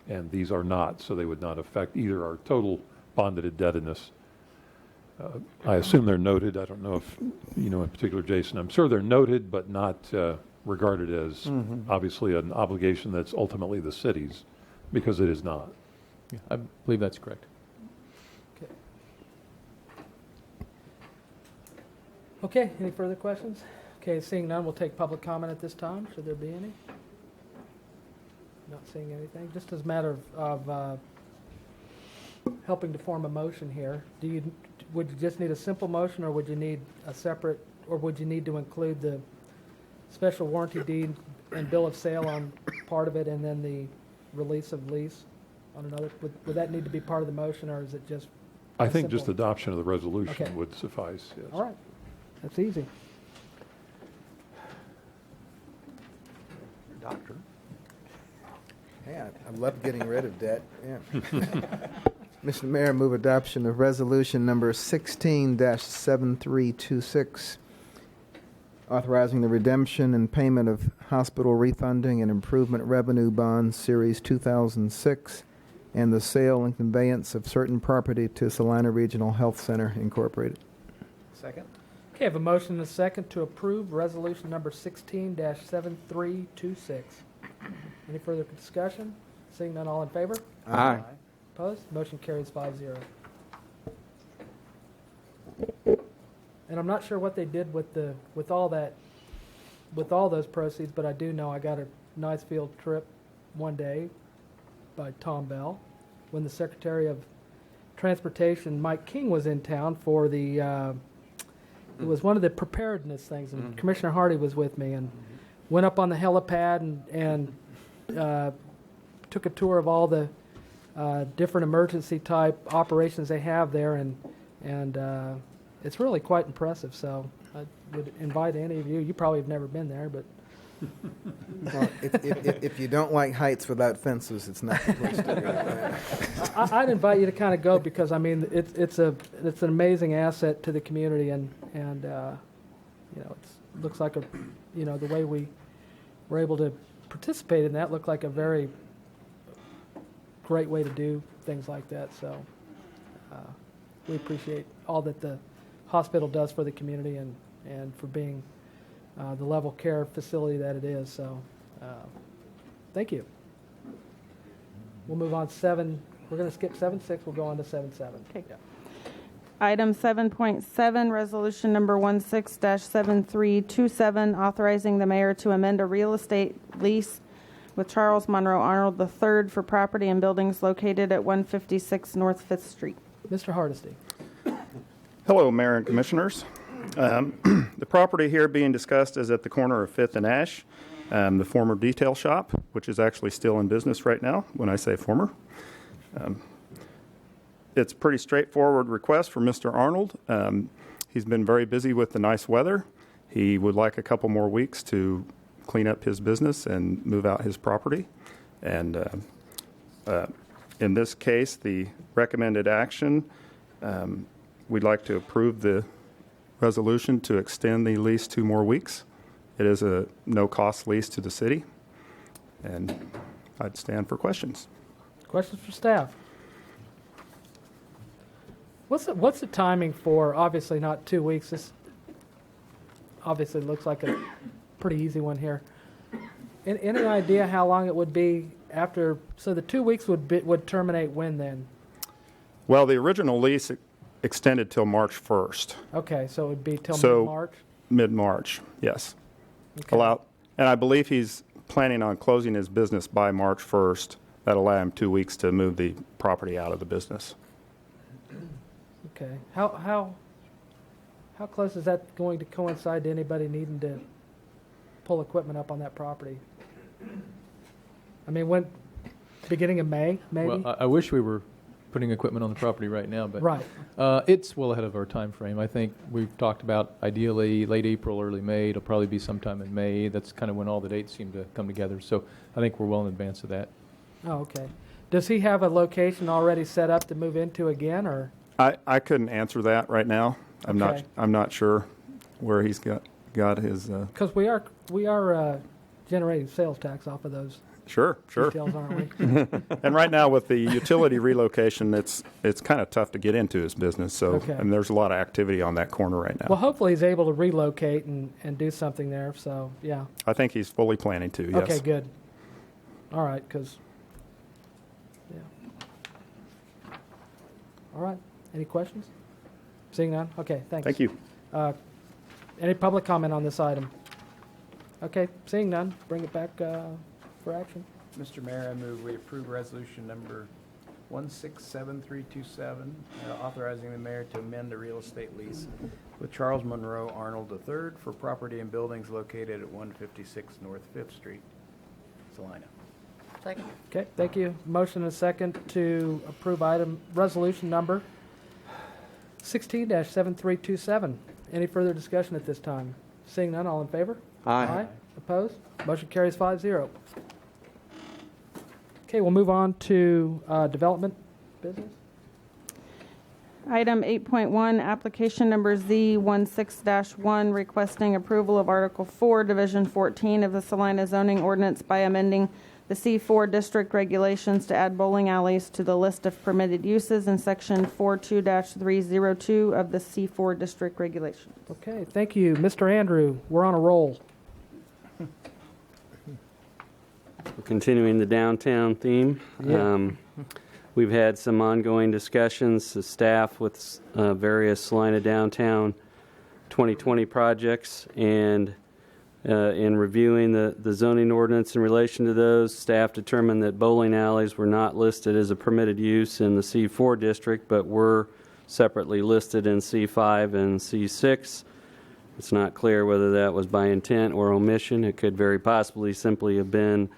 And these are not, so they would not affect either our total bonded indebtedness. I assume they're noted. I don't know if you know in particular, Jason. I'm sure they're noted, but not regarded as obviously an obligation that's ultimately the city's, because it is not. Yeah, I believe that's correct. Okay, any further questions? Okay, seeing none, we'll take public comment at this time. Should there be any? Not seeing anything. Just as a matter of helping to form a motion here, would you just need a simple motion, or would you need a separate, or would you need to include the special warranty deed and bill of sale on part of it, and then the release of lease on another? Would that need to be part of the motion, or is it just? I think simple? just adoption of the resolution Okay. would suffice. Yes. All right, that's easy. Doctor. Yeah, I love getting rid of debt. Yeah. Mr. Mayor, move adoption of resolution number 16-7326, authorizing the redemption and payment of hospital refunding and improvement revenue bonds series 2006 and the sale and conveyance of certain property to Salina Regional Health Center Incorporated. Second? Okay, I have a motion and a second to approve resolution number 16-7326. Any further discussion? Seeing none, all in favor? Aye. Opposed? Motion carries 5-0. And I'm not sure what they did with all those proceeds, but I do know I got a nice field trip one day by Tom Bell when the Secretary of Transportation, Mike King, was in town for the it was one of the preparedness things, and Commissioner Hardy was with me, and went up on the helipad and took a tour of all the different emergency type operations they have there, and it's really quite impressive. So I would invite any of you. You probably have never been there, but Well, if you don't like heights without fences, it's not the place to go. I'd invite you to kind of go, because I mean it's an amazing asset to the community, and you know, it looks like the way we were able to participate in that looked like a very great way to do things like that. So we appreciate all that the hospital does for the community and for being the level care facility that it is. So thank you. We'll move on. We're going to skip 7.6. We'll go on to 7.7. Okay. Yeah. Item 7.7, resolution number 16-7327, authorizing the mayor to amend a real estate lease with Charles Monroe Arnold III for property and buildings located at 156 North 5th Street. Mr. Hardesty. Hello, Mayor and Commissioners. The property here being discussed is at the corner of 5th and Ash, the former detail shop, which is actually still in business right now when I say former. It's a pretty straightforward request for Mr. Arnold. He's been very busy with the nice weather. He would like a couple more weeks to clean up his business and move out his property. And in this case, the recommended action, we'd like to approve the resolution to extend the lease 2 more weeks. It is a no-cost lease to the city. And I'd stand for questions. Questions for staff? What's the timing for, obviously not 2 weeks, this obviously looks like a pretty easy one here. Any idea how long it would be after, so the 2 weeks would terminate when then? Well, the original lease extended till March 1st. Okay, so it would be till So, mid-March? Mid-March, yes. Okay. And I believe he's planning on closing his business by March 1st. That'll allow him 2 weeks to move the property out of the business. Okay. How close is that going to coincide to anybody needing to pull equipment up on that property? I mean, when, beginning of May, maybe? Well, I wish we were putting equipment on the property right now, but Right. It's well ahead of our time frame. I think we've talked about ideally late April, early May. It'll probably be sometime in May. That's kind of when all the dates seem to come together. So I think we're well in advance of that. Oh, okay. Does he have a location already set up to move into again, or? I couldn't answer that right now. Okay. I'm not sure where he's got his. Because we are generating sales tax off of those Sure. details, aren't we? And right now with the utility relocation, it's kind of tough to get into his business. So, Okay. and there's a lot of activity on that corner right now. Well, hopefully he's able to relocate and do something there. So, yeah. I think he's fully planning to, yes. Okay, good. All right, because, yeah. All right. Any questions? Seeing none? Okay, thanks. Thank you. Any public comment on this item? Okay, seeing none, bring it back for action. Mr. Mayor, I move we approve resolution number 167327, authorizing the mayor to amend the real estate lease with Charles Monroe Arnold III for property and buildings located at 156 North 5th Street, Salina. Second. Okay, thank you. Motion and a second to approve resolution number 16-7327. Any further discussion at this time? Seeing none, all in favor? Aye. Opposed? Motion carries 5-0. Okay, we'll move on to development business. Item 8.1, application number Z16-1, requesting approval of Article 4, Division 14 of the Salina zoning ordinance by amending the C4 district regulations to add bowling alleys to the list of permitted uses in Section 42-302 of the C4 district regulations. Okay, thank you. Mr. Andrew, we're on a roll. Continuing the downtown theme, Yeah. we've had some ongoing discussions, the staff with various Salina Downtown 2020 projects, and in reviewing the zoning ordinance in relation to those, staff determined that bowling alleys were not listed as a permitted use in the C4 district, but were separately listed in C5 and C6. It's not clear whether that was by intent or omission. It could very possibly simply have been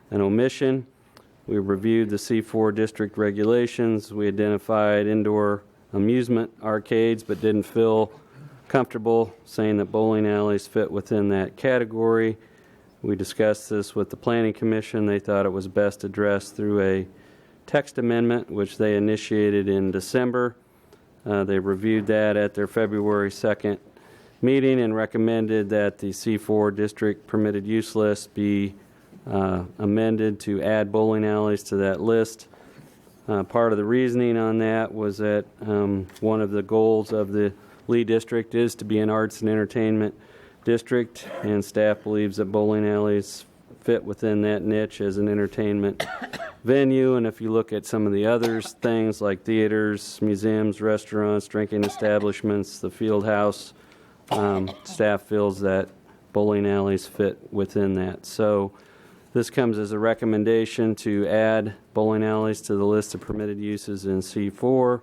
an omission. We reviewed the C4 district regulations. We identified indoor amusement arcades, but didn't feel comfortable saying that bowling alleys fit within that category. We discussed this with the Planning Commission. They thought it was best addressed through a text amendment, which they initiated in December. They reviewed that at their February 2nd meeting and recommended that the C4 district permitted use list be amended to add bowling alleys to that list. Part of the reasoning on that was that one of the goals of the Lee District is to be an arts and entertainment district, and staff believes that bowling alleys fit within that niche as an entertainment venue. And if you look at some of the others, things like theaters, museums, restaurants, drinking establishments, the field house, staff feels that bowling alleys fit within that. So this comes as a recommendation to add bowling alleys to the list of permitted uses in C4,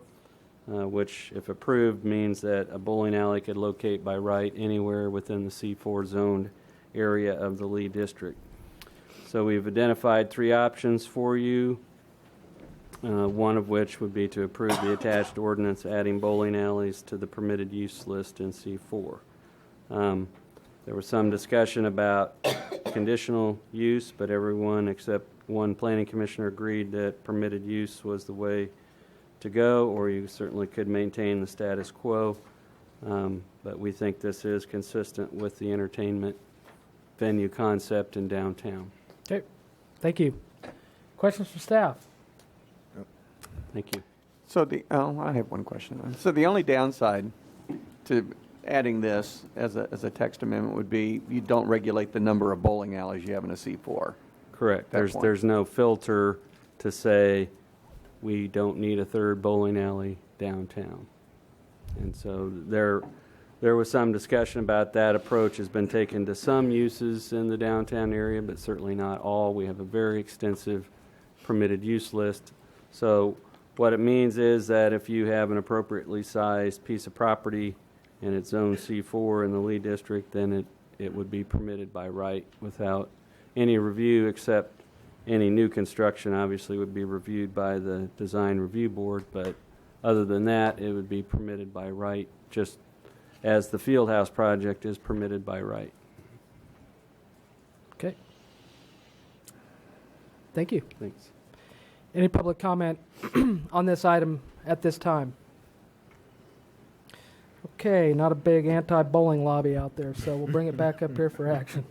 which, if approved, means that a bowling alley could locate by right anywhere within the C4 zoned area of the Lee District. So we've identified three options for you, one of which would be to approve the attached ordinance adding bowling alleys to the permitted use list in C4. There was some discussion about conditional use, but everyone except one planning commissioner agreed that permitted use was the way to go, or you certainly could maintain the status quo. But we think this is consistent with the entertainment venue concept in downtown. Okay, thank you. Questions from staff? Thank you. So I have one question. So the only downside to adding this as a text amendment would be you don't regulate the number of bowling alleys you have in a C4. Correct. There's no filter to say we don't need a third bowling alley downtown. And so there was some discussion about that approach has been taken to some uses in the downtown area, but certainly not all. We have a very extensive permitted use list. So what it means is that if you have an appropriately sized piece of property and it's zone C4 in the Lee District, then it would be permitted by right without any review, except any new construction obviously would be reviewed by the Design Review Board, but other than that, it would be permitted by right, just as the Fieldhouse project is permitted by right. Okay. Thank you. Thanks. Any public comment on this item at this time? Okay, not a big anti-bowling lobby out there, so we'll bring it back up here for action.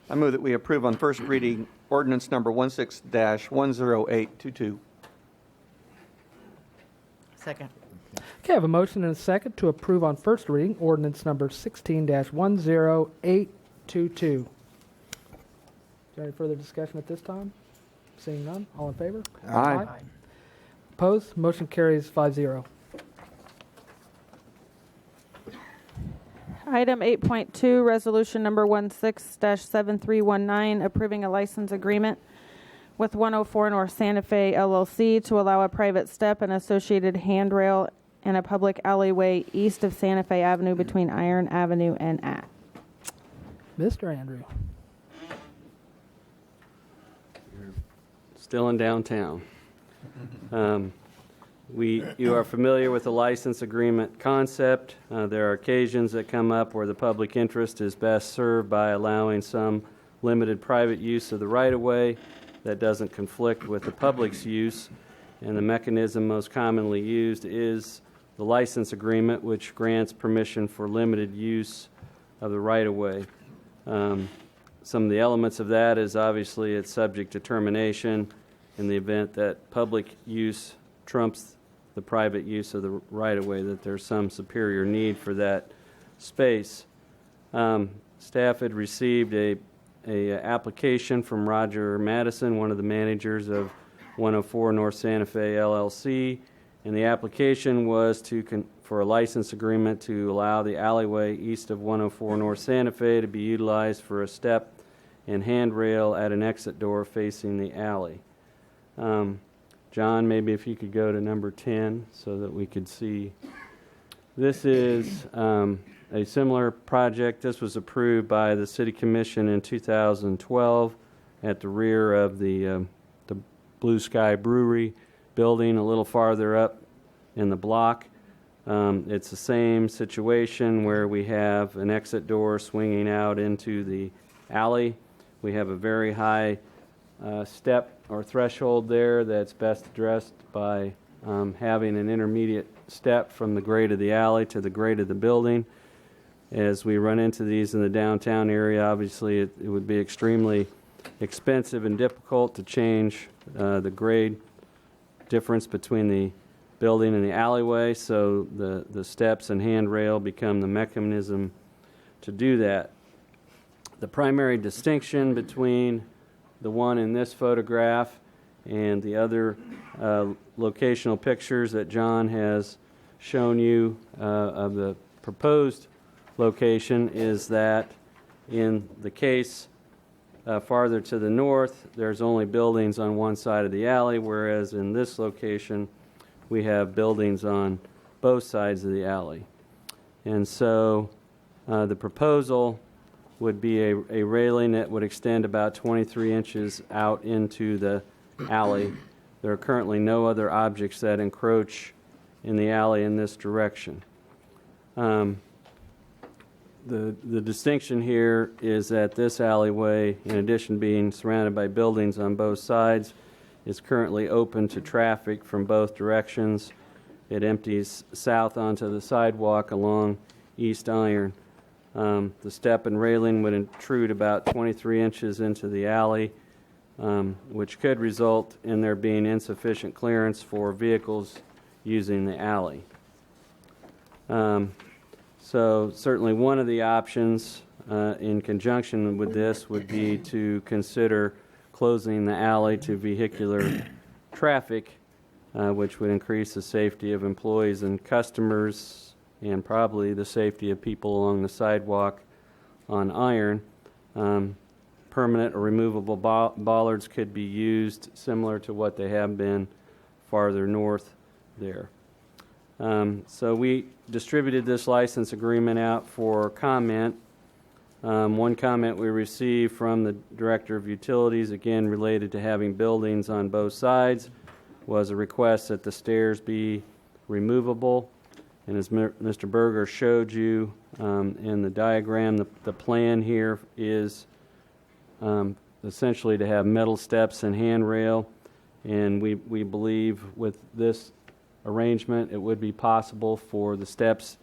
I move that we approve on first reading ordinance number 16-10822. Second. Okay, I have a motion and a second to approve on first reading ordinance number 16-10822. Is there any further discussion at this time? Seeing none, all in favor? Aye. Opposed? Motion carries 5-0. Item 8.2, resolution number 16-7319, approving a license agreement with 104 North Santa Fe LLC to allow a private step and associated handrail in a public alleyway east of Santa Fe Avenue between Iron Avenue and At. Mr. Andrew. Still in downtown. You are familiar with the license agreement concept. There are occasions that come up where the public interest is best served by allowing some limited private use of the right-of-way that doesn't conflict with the public's use, and the mechanism most commonly used is the license agreement, which grants permission for limited use of the right-of-way. Some of the elements of that is obviously it's subject to termination in the event that public use trumps the private use of the right-of-way, that there's some superior need for that space. Staff had received a application from Roger Madison, one of the managers of 104 North Santa Fe LLC, and the application was for a license agreement to allow the alleyway east of 104 North Santa Fe to be utilized for a step and handrail at an exit door facing the alley. John, maybe if you could go to number 10 so that we could see. This is a similar project. This was approved by the City Commission in 2012 at the rear of the Blue Sky Brewery building a little farther up in the block. It's the same situation where we have an exit door swinging out into the alley. We have a very high step or threshold there that's best addressed by having an intermediate step from the grade of the alley to the grade of the building. As we run into these in the downtown area, obviously it would be extremely expensive and difficult to change the grade difference between the building and the alleyway, so the steps and handrail become the mechanism to do that. The primary distinction between the one in this photograph and the other locational pictures that John has shown you of the proposed location is that in the case farther to the north, there's only buildings on one side of the alley, whereas in this location, we have buildings on both sides of the alley. And so the proposal would be a railing that would extend about 23 inches out into the alley. There are currently no other objects that encroach in the alley in this direction. The distinction here is that this alleyway, in addition to being surrounded by buildings on both sides, is currently open to traffic from both directions. It empties south onto the sidewalk along East Iron. The step and railing would intrude about 23 inches into the alley, which could result in there being insufficient clearance for vehicles using the alley. So certainly one of the options in conjunction with this would be to consider closing the alley to vehicular traffic, which would increase the safety of employees and customers and probably the safety of people along the sidewalk on Iron. Permanent or removable bollards could be used similar to what they have been farther north there. So we distributed this license agreement out for comment. One comment we received from the Director of Utilities, again related to having buildings on both sides, was a request that the stairs be removable. And as Mr. Berger showed you in the diagram, the plan here is essentially to have metal steps and handrail. And we believe with this arrangement, it would be possible for the steps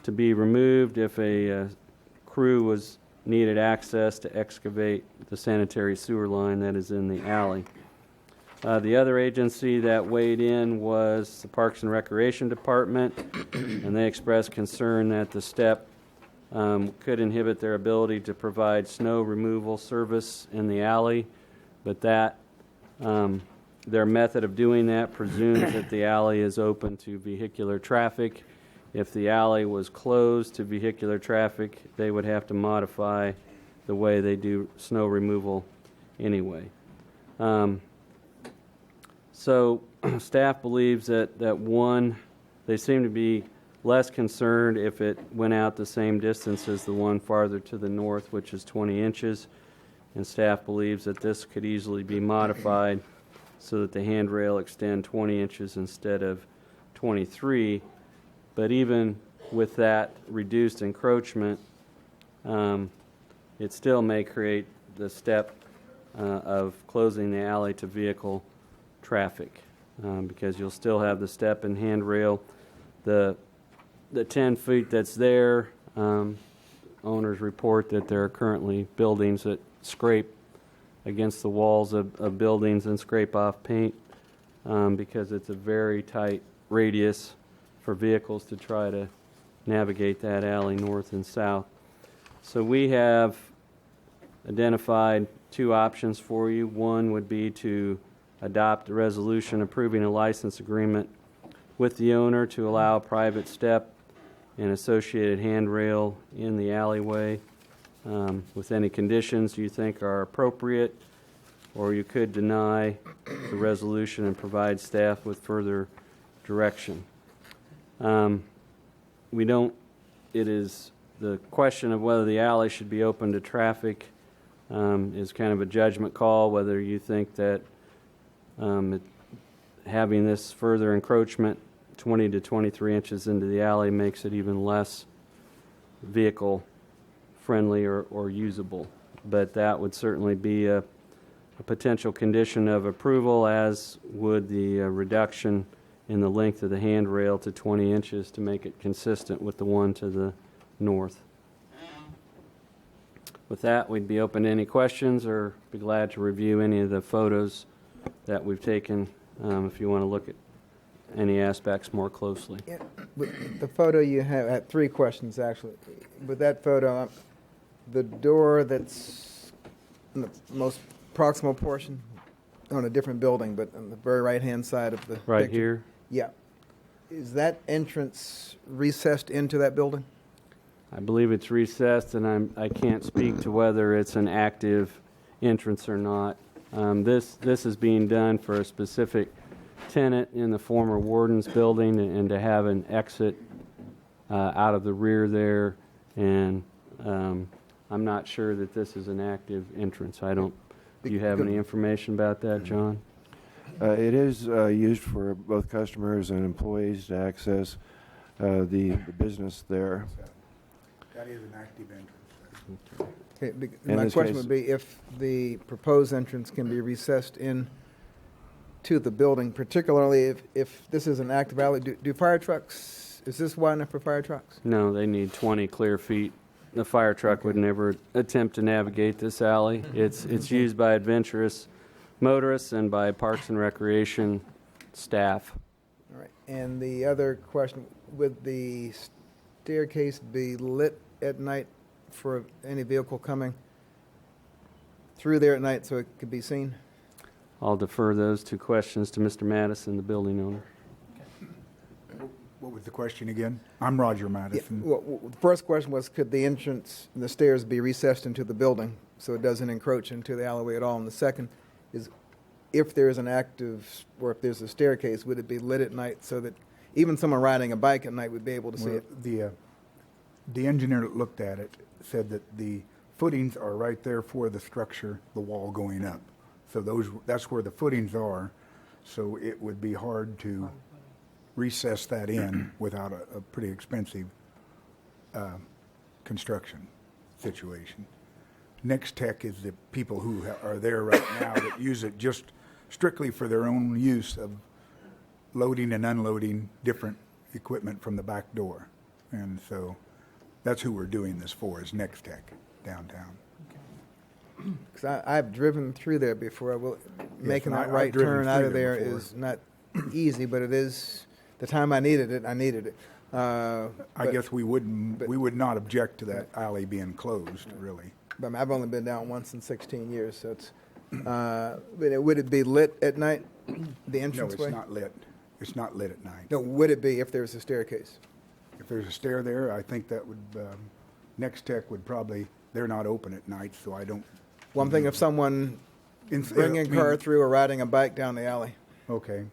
to be removed if a crew was needed access to excavate the sanitary sewer line that is in the alley. The other agency that weighed in was the Parks and Recreation Department, and they expressed concern that the step could inhibit their ability to provide snow removal service in the alley, but that their method of doing that presumes that the alley is open to vehicular traffic. If the alley was closed to vehicular traffic, they would have to modify the way they do snow removal anyway. So staff believes that one, they seem to be less concerned if it went out the same distance as the one farther to the north, which is 20 inches. And staff believes that this could easily be modified so that the handrail extend 20 inches instead of 23. But even with that reduced encroachment, it still may create the step of closing the alley to vehicle traffic, because you'll still have the step and handrail. The 10 feet that's there, owners report that there are currently buildings that scrape against the walls of buildings and scrape off paint because it's a very tight radius for vehicles to try to navigate that alley north and south. So we have identified two options for you. One would be to adopt a resolution approving a license agreement with the owner to allow a private step and associated handrail in the alleyway with any conditions you think are appropriate, or you could deny the resolution and provide staff with further direction. It is the question of whether the alley should be open to traffic is kind of a judgment call, whether you think that having this further encroachment 20 to 23 inches into the alley makes it even less vehicle friendly or usable. But that would certainly be a potential condition of approval, as would the reduction in the length of the handrail to 20 inches to make it consistent with the one to the north. With that, we'd be open to any questions, or be glad to review any of the photos that we've taken if you want to look at any aspects more closely. Yeah, with the photo you have, I had three questions actually. With that photo, the door that's in the most proximal portion on a different building, but on the very right-hand side of the Right picture. here? Yeah. Is that entrance recessed into that building? I believe it's recessed, and I can't speak to whether it's an active entrance or not. This is being done for a specific tenant in the former warden's building, and to have an exit out of the rear there. And I'm not sure that this is an active entrance. Do you have any information about that, John? It is used for both customers and employees to access the business there. That is an active entrance. Okay, In my this question case- would be if the proposed entrance can be recessed in to the building, particularly if this is an active alley, do fire trucks, is this wide enough for fire trucks? No, they need 20 clear feet. The fire truck would never attempt to navigate this alley. It's used by adventurous motorists and by Parks and Recreation staff. All right. And the other question, would the staircase be lit at night for any vehicle coming through there at night so it could be seen? I'll defer those two questions to Mr. Madison, the building owner. What was the question again? I'm Roger Madison. Well, the first question was, could the entrance and the stairs be recessed into the building so it doesn't encroach into the alleyway at all? And the second is, if there is an active, or if there's a staircase, would it be lit at night so that even someone riding a bike at night would be able to see Well, it? the engineer that looked at it said that the footings are right there for the structure, the wall going up. So that's where the footings are. So it would be hard to recess that in without a pretty expensive construction situation. Next Tech is the people who are there right now that use it just strictly for their own use of loading and unloading different equipment from the back door. And so that's who we're doing this for, is Next Tech. downtown. Because I've driven through there before. Making and that I've right driven turn out through of there there before. is not easy, but it is, the time I needed it, I needed it. I guess we would not object to that alley being closed, really. But I've only been down once in 16 years, so it's, would it be lit at night, the No, entranceway? it's not lit. It's not lit at night. No, would it be if there's a staircase? If there's a stair there, I think that would, Next Tech would probably, they're not open at night, so I don't. One thing if someone bringing a car through or riding a bike down the alley. Okay.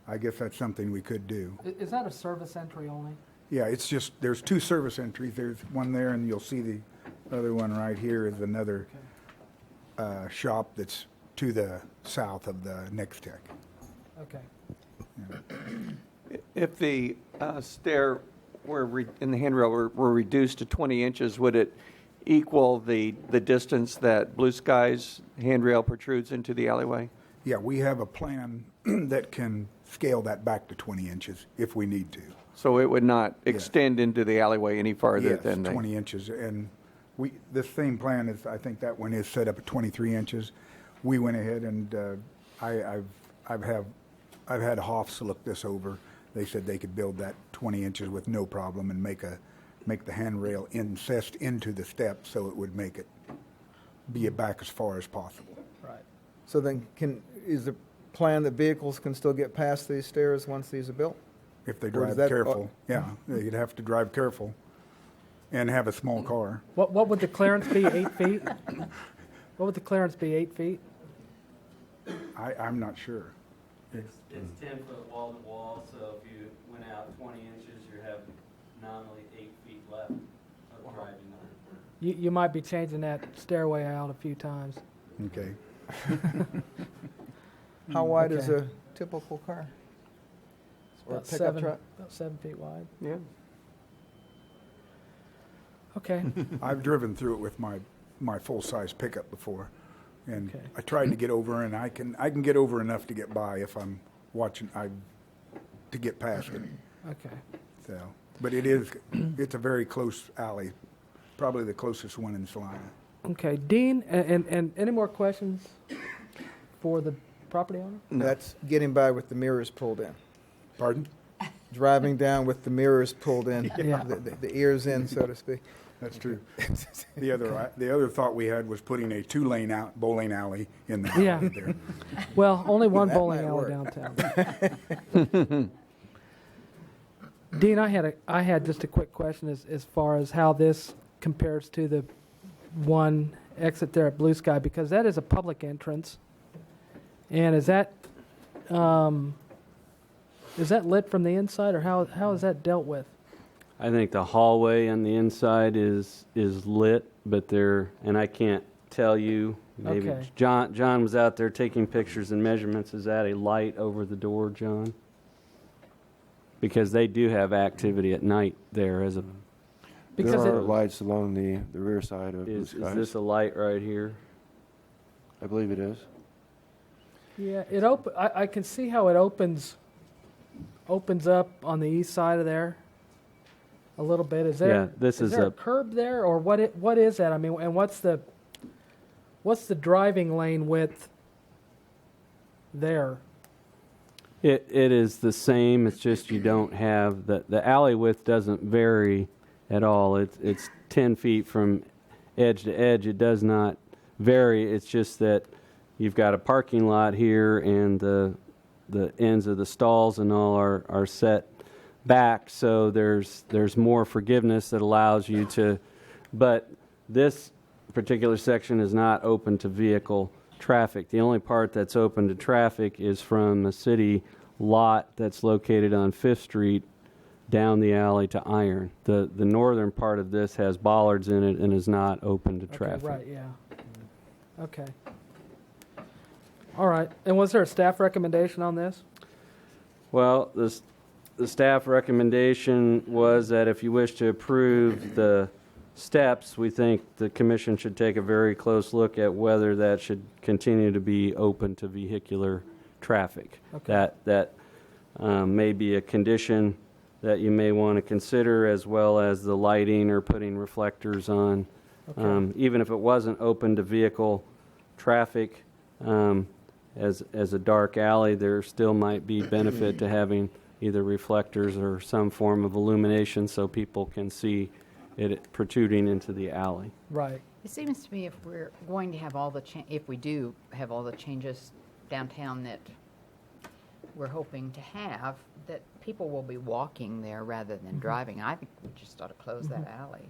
I guess that's something we could do. Is that a service entry only? Yeah, it's just, there's two service entries. There's one there, and you'll see the other one right here is another shop that's to the south of the Next Tech. Okay. If the stair in the handrail were reduced to 20 inches, would it equal the distance that Blue Sky's handrail protrudes into the alleyway? Yeah, we have a plan that can scale that back to 20 inches if we need to. So it would not extend into the alleyway any farther Yes, than 20 inches. And this same plan is, I think that one is set up at 23 inches. We went ahead and I've had Hoffs look this over. They said they could build that 20 inches with no problem and make the handrail incest into the step so it would make it be back as far as possible. Right. So then is the plan that vehicles can still get past these stairs once these are built? If they Or is drive that- careful, yeah, they'd have to drive careful and have a small car. What would the clearance be, 8 feet? What would the clearance be, 8 feet? I'm not sure. It's 10-foot wall to wall, so if you went out 20 inches, you have nominally 8 feet left of driving on. You might be changing that stairway out a few times. Okay. How wide Okay. is a typical car? Or a About pickup truck? About 7 feet wide. Yeah. Okay. I've driven through it with my full-size pickup before, and Okay. I tried to get over, and I can get over enough to get by if I'm watching, to get past it. Okay. So, but it's a very close alley, probably the closest one in Salina. Okay, Dean, and any more questions for the property owner? That's getting by with the mirrors pulled in. Pardon? Driving down with the mirrors pulled in, Yeah. the ears in, so to speak. That's true. The other thought we had was putting a two-lane bowling alley in the Yeah. alley there. Well, only one That bowling might alley work. downtown. Dean, I had just a quick question as far as how this compares to the one exit there at Blue Sky, because that is a public entrance. And is that lit from the inside, or how is that dealt with? I think the hallway on the inside is lit, but and I can't tell you. Maybe Okay. John was out there taking pictures and measurements. Is that a light over the door, John? Because they do have activity at night there as a. Because there are it, lights along the rear side of Is the skies. this a light right here? I believe it is. yeah, I can see how it opens up on the east side of there a little bit. Is there? Yeah, this is is there a- a curb there, or what is that? I mean, and what's the driving lane width there? It is the same. It's just you don't have the alley width doesn't vary at all. It's 10 feet from edge to edge. It does not vary. It's just that you've got a parking lot here, and the ends of the stalls and all are set back, so there's more forgiveness that allows you to. But this particular section is not open to vehicle traffic. The only part that's open to traffic is from a city lot that's located on 5th Street down the alley to Iron. The northern part of this has bollards in it and is not open to traffic. Okay, right, yeah. Okay. All right. And was there a staff recommendation on this? Well, the staff recommendation was that if you wish to approve the steps, we think the commission should take a very close look at whether that should continue to be open to vehicular traffic. Okay. That may be a condition that you may want to consider, as well as the lighting or putting reflectors on Okay. Even if it wasn't open to vehicle traffic, as a dark alley, there still might be benefit to having either reflectors or some form of illumination so people can see it protruding into the alley. Right. It seems to me if we're going to have all the, if we do have all the changes downtown that we're hoping to have, that people will be walking there rather than driving. I think we just ought to close that alley.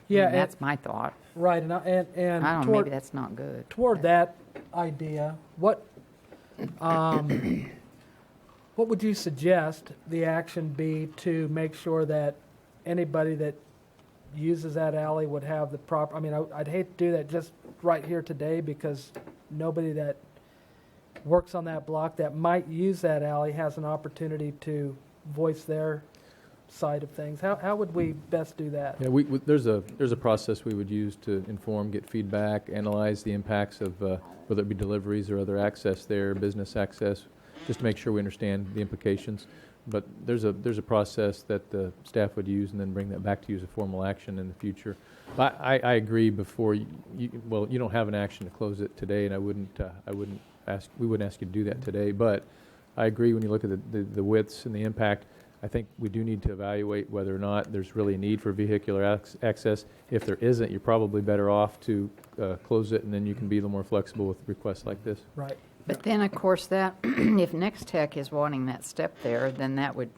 Yeah, And that's my thought. Right, and I don't know, toward, maybe that's not good. toward that idea, what would you suggest the action be to make sure that anybody that uses that alley would have the proper? I mean, I'd hate to do that just right here today because nobody that works on that block that might use that alley has an opportunity to voice their side of things. How would we best do that? Yeah, there's a process we would use to inform, get feedback, analyze the impacts of whether it be deliveries or other access there, business access, just to make sure we understand the implications. But there's a process that the staff would use and then bring that back to you as a formal action in the future. I agree. Before you don't have an action to close it today, and we wouldn't ask you to do that today. But I agree when you look at the widths and the impact. I think we do need to evaluate whether or not there's really a need for vehicular access. If there isn't, you're probably better off to close it, and then you can be a little more flexible with requests like this. Right. But then, of course, that if Next Tech is wanting that step there, then that would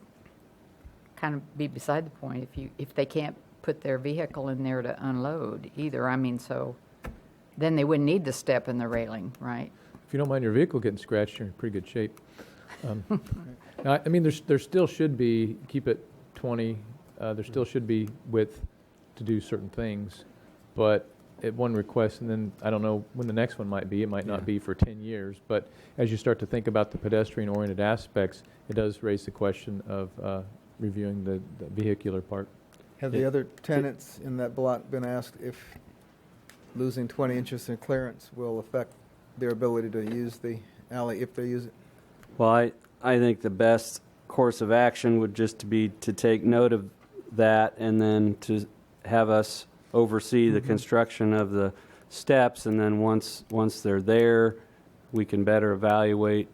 kind of be beside the point if they can't put their vehicle in there to unload either. I mean, so then they wouldn't need the step and the railing, right? If you don't mind your vehicle getting scratched, you're in pretty good shape. Now, I mean, there still should be, keep it 20, there still should be width to do certain things, but at one request, and then I don't know when the next one might be. It might not be for 10 years, but as you start to think about the pedestrian-oriented aspects, it does raise the question of reviewing the vehicular part. Have the other tenants in that block been asked if losing 20 inches in clearance will affect their ability to use the alley if they use it? Well, I think the best course of action would just be to take note of that and then to have us oversee the construction of the steps, and then once they're there, we can better evaluate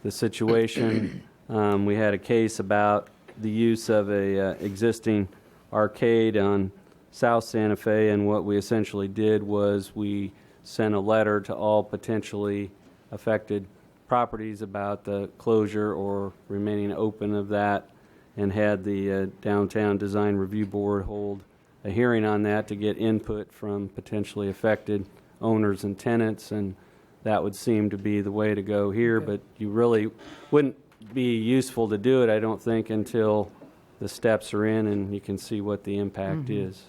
the situation. We had a case about the use of a existing arcade on South Santa Fe, and what we essentially did was we sent a letter to all potentially affected properties about the closure or remaining open of that, and had the Downtown Design Review Board hold a hearing on that to get input from potentially affected owners and tenants, and that would seem to be the way to go here. But you really wouldn't be useful to do it, I don't think, until the steps are in and you can see what the impact is.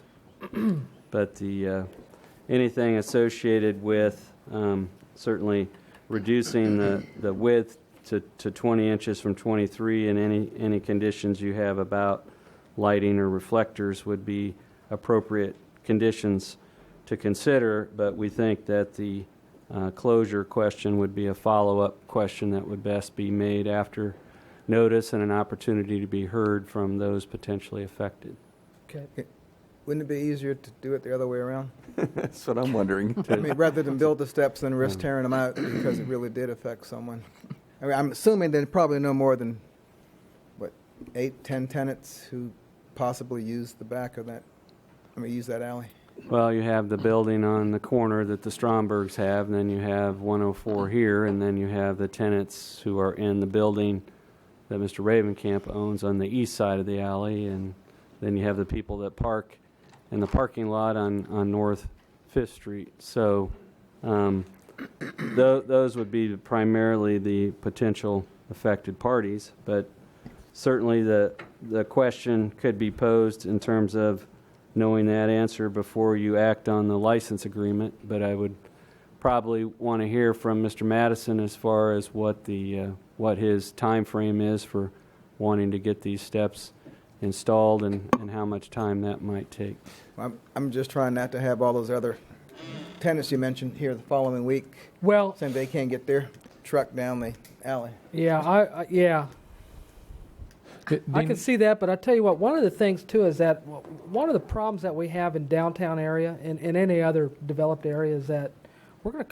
But the anything associated with certainly reducing the width to 20 inches from 23, and any conditions you have about lighting or reflectors would be appropriate conditions to consider. But we think that the closure question would be a follow-up question that would best be made after notice and an opportunity to be heard from those potentially affected. Okay. Wouldn't it be easier to do it the other way around? That's what I'm wondering. I mean, rather than build the steps and risk tearing them out because it really did affect someone. I mean, I'm assuming there's probably no more than, 8, 10 tenants who possibly use the back of that, use that alley. Well, you have the building on the corner that the Strombergs have, and then you have 104 here, and then you have the tenants who are in the building that Mr. Ravenkamp owns on the east side of the alley, and then you have the people that park in the parking lot on North 5th Street. So those would be primarily the potential affected parties, but certainly the question could be posed in terms of knowing that answer before you act on the license agreement. But I would probably want to hear from Mr. Madison as far as what his time frame is for wanting to get these steps installed and how much time that might take. I'm just trying not to have all those other tenants you mentioned here the following week. Well, saying they can't get their truck down the alley. Yeah, yeah. I can see that, but I tell you what, one of the things too is that one of the problems that we have in downtown area and in any other developed area is that we're going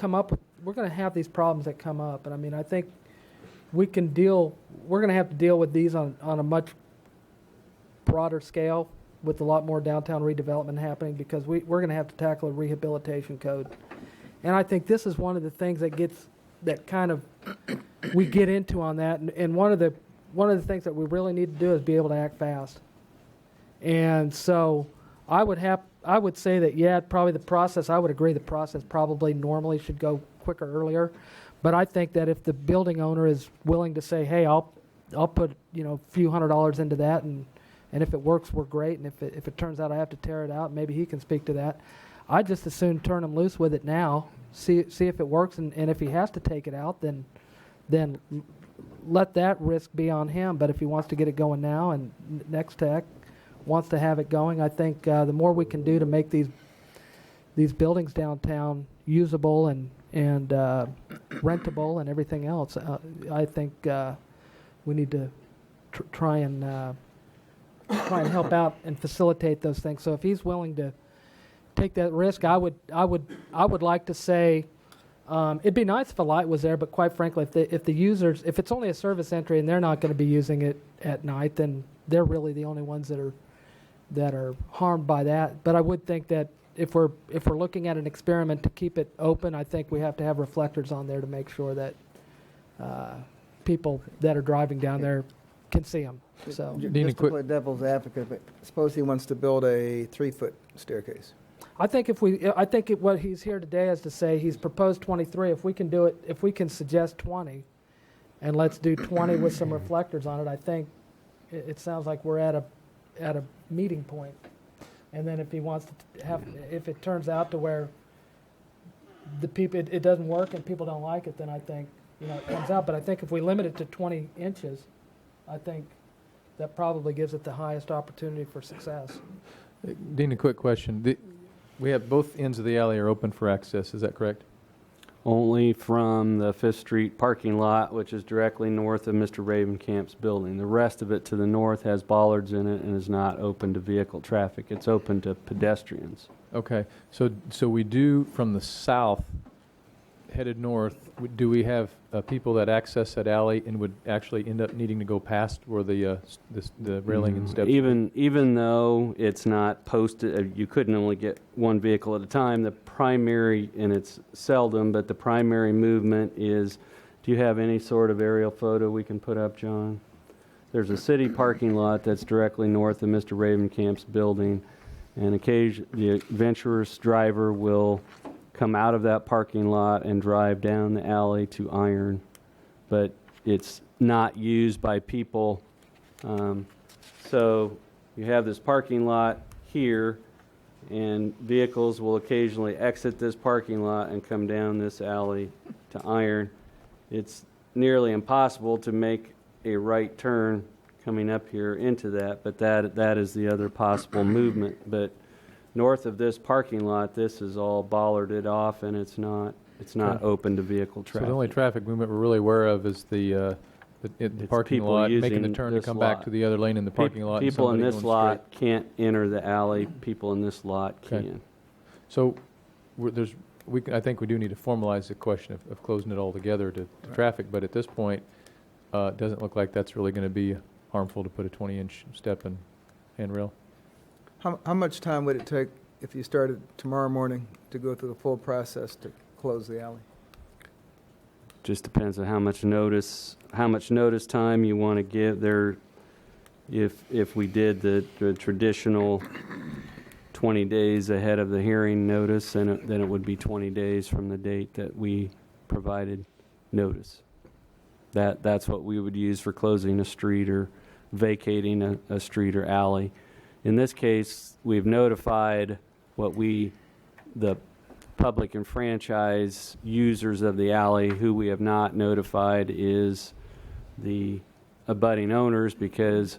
to have these problems that come up. And I mean, I think we're going to have to deal with these on a much broader scale with a lot more downtown redevelopment happening, because we're going to have to tackle a rehabilitation code. And I think this is one of the things that kind of we get into on that. And one of the things that we really need to do is be able to act fast. And so I would say that, yeah, probably the process, I would agree the process probably normally should go quicker earlier. But I think that if the building owner is willing to say, hey, I'll put, a few $100s into that, and if it works, we're great. And if it turns out I have to tear it out, maybe he can speak to that. I'd just as soon turn him loose with it now, see if it works, and if he has to take it out, then let that risk be on him. But if he wants to get it going now, and Next Tech wants to have it going, I think the more we can do to make these buildings downtown usable and rentable and everything else, I think we need to try and help out and facilitate those things. So if he's willing to take that risk, I would like to say it'd be nice if a light was there, but quite frankly, if it's only a service entry and they're not going to be using it at night, then they're really the only ones that are harmed by that. But I would think that if we're looking at an experiment to keep it open, I think we have to have reflectors on there to make sure that people that are driving down there can see them. So just to play devil's advocate, but suppose he wants to build a 3-foot staircase. I think what he's here today is to say he's proposed 23. If we can do it, if we can suggest 20, and let's do 20 with some reflectors on it, I think it sounds like we're at a meeting point. And then if he wants to if it turns out to where it doesn't work and people don't like it, then I think it comes out. But I think if we limit it to 20 inches, I think that probably gives it the highest opportunity for success. Dean, a quick question. We have both ends of the alley are open for access. Is that correct? Only from the 5th Street parking lot, which is directly north of Mr. Ravencamp's building. The rest of it to the north has bollards in it and is not open to vehicle traffic. It's open to pedestrians. Okay. So we do from the south, headed north, do we have people that access that alley and would actually end up needing to go past where the railing and steps? Even though it's not posted, you couldn't only get one vehicle at a time. The primary, and it's seldom, but the primary movement is, do you have any sort of aerial photo we can put up, John? There's a city parking lot that's directly north of Mr. Ravencamp's building, and occasionally the adventurous driver will come out of that parking lot and drive down the alley to Iron, but it's not used by people. So you have this parking lot here, and vehicles will occasionally exit this parking lot and come down this alley to Iron. It's nearly impossible to make a right turn coming up here into that, but that is the other possible movement. But north of this parking lot, this is all bollarded off, and it's not open to vehicle traffic. So the only traffic movement we're really aware of is the parking lot, making the turn to come back to the other lane in the parking lot. People in this lot can't enter the alley. People in this lot can. So I think we do need to formalize the question of closing it all together to traffic, but at this point, it doesn't look like that's really going to be harmful to put a 20-inch step and handrail. How much time would it take if you started tomorrow morning to go through the full process to close the alley? Just depends on how much notice time you want to give there. If we did the traditional 20 days ahead of the hearing notice, then it would be 20 days from the date that we provided notice. That's what we would use for closing a street or vacating a street or alley. In this case, we've notified the public and franchise users of the alley. Who we have not notified is the abutting owners, because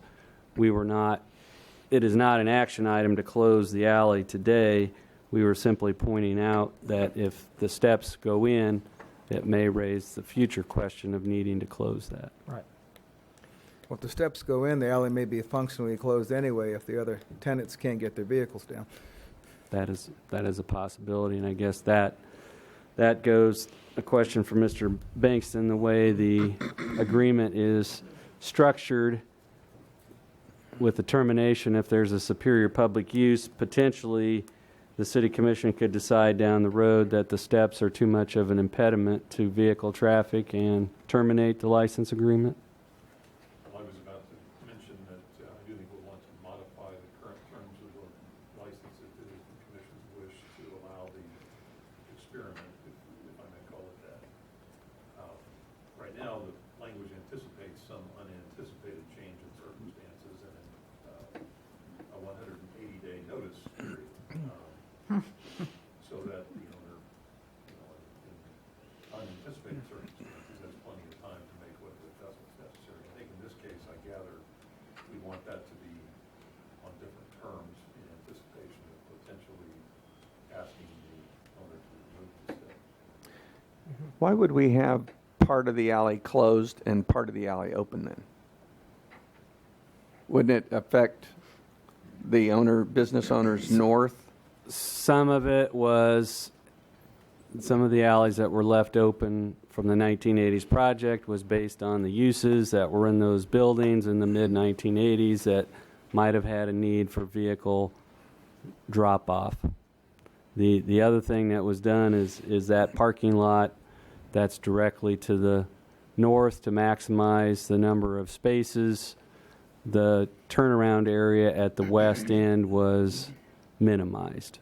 it is not an action item to close the alley today. We were simply pointing out that if the steps go in, it may raise the future question of needing to close that. Right. Well, if the steps go in, the alley may be functionally closed anyway if the other tenants can't get their vehicles down. That is a possibility, and I guess that goes a question for Mr. Bankston. The way the agreement is structured with the termination, if there's a superior public use, potentially the city commission could decide down the road that the steps are too much of an impediment to vehicle traffic and terminate the license agreement. I was about to mention that I do think we'll want to modify the current terms of the license if it is the commission's wish to allow the experiment, if I may call it that. Right now, the language anticipates some unanticipated change in circumstances and a 180-day notice period. So that the owner, in unanticipated circumstances, has plenty of time to make whatever adjustments necessary. I think in this case, I gather we want that to be on different terms in anticipation of potentially asking the owner to remove the step. Why would we have part of the alley closed and part of the alley open then? Wouldn't it affect the business owners north? Some of it was, some of the alleys that were left open from the 1980s project was based on the uses that were in those buildings in the mid-1980s that might have had a need for vehicle drop-off. The other thing that was done is that parking lot that's directly to the north to maximize the number of spaces. The turnaround area at the west end was minimized,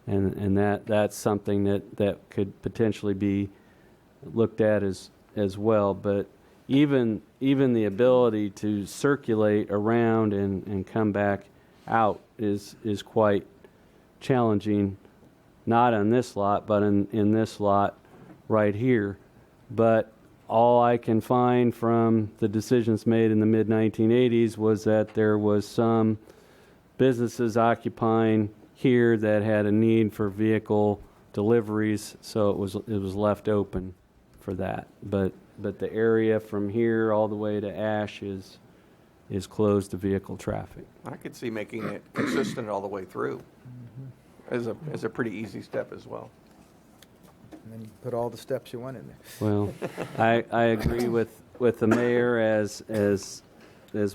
and that's something that could potentially be looked at as well. But even the ability to circulate around and come back out is quite challenging, not on this lot, but in this lot right here. But all I can find from the decisions made in the mid-1980s was that there was some businesses occupying here that had a need for vehicle deliveries, so it was left open for that. But the area from here all the way to Ash is closed to vehicle traffic. I could see making it consistent all the way through as a pretty easy step as well. And then you put all the steps you want in there. Well, I agree with the mayor as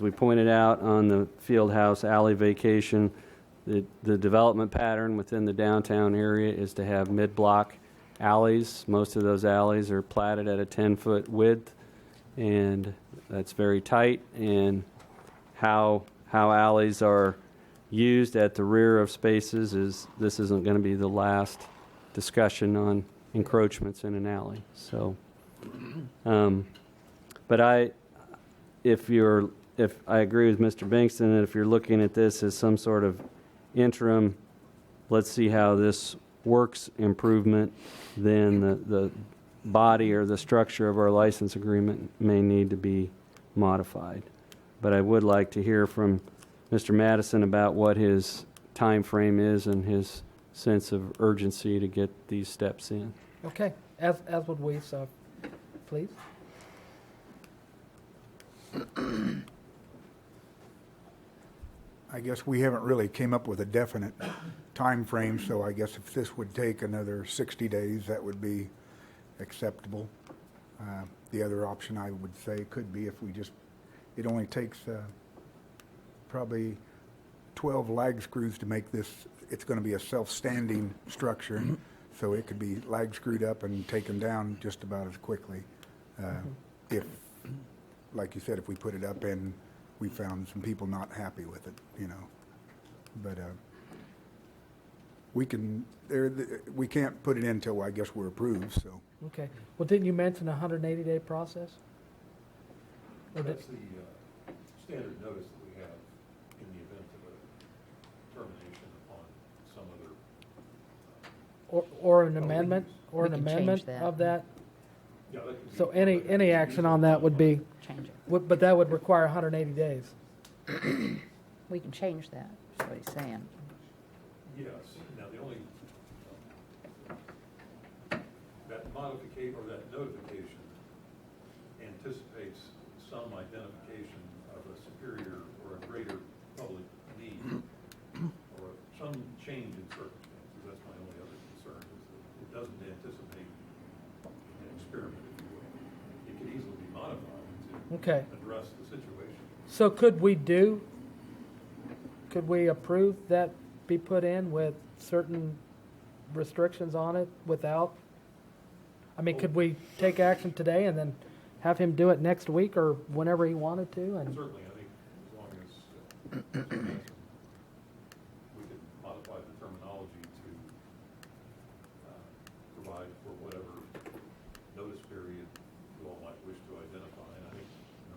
we pointed out on the Fieldhouse alley vacation. The development pattern within the downtown area is to have mid-block alleys. Most of those alleys are platted at a 10-foot width, and that's very tight. And how alleys are used at the rear of spaces this isn't going to be the last discussion on encroachments in an alley. So, but if I agree with Mr. Bankston that if you're looking at this as some sort of interim, let's see how this works improvement, then the body or the structure of our license agreement may need to be modified. But I would like to hear from Mr. Madison about what his time frame is and his sense of urgency to get these steps in. Okay, as would we, so please. I guess we haven't really came up with a definite time frame, so I guess if this would take another 60 days, that would be acceptable. The other option I would say could be if we just, it only takes probably 12 lag screws to make this, it's going to be a self-standing structure, so it could be lag screwed up and taken down just about as quickly. If, like you said, if we put it up and we found some people not happy with it, but we can't put it in until I guess we're approved. So Okay. Well, didn't you mention a 180-day process? That's the standard notice that we have in the event of a termination upon some other or an amendment or We an can amendment change that. of that. Yeah, that could be So part any of it. any action on that would be, Change it. but that would require 180 days. We can change that, is what he's saying. Yes. Now, the only, that modification or that notification anticipates some identification of superior or a greater public need or some change in circumstances. That's my only other concern, is that it doesn't anticipate an experiment, if you will. It could easily be modified to address the situation. So could we approve that be put in with certain restrictions on it without? I mean, could we take action today and then have him do it next week or whenever he wanted to? And certainly, I think as long as we could modify the terminology to provide for whatever notice period you all might wish to identify. And I think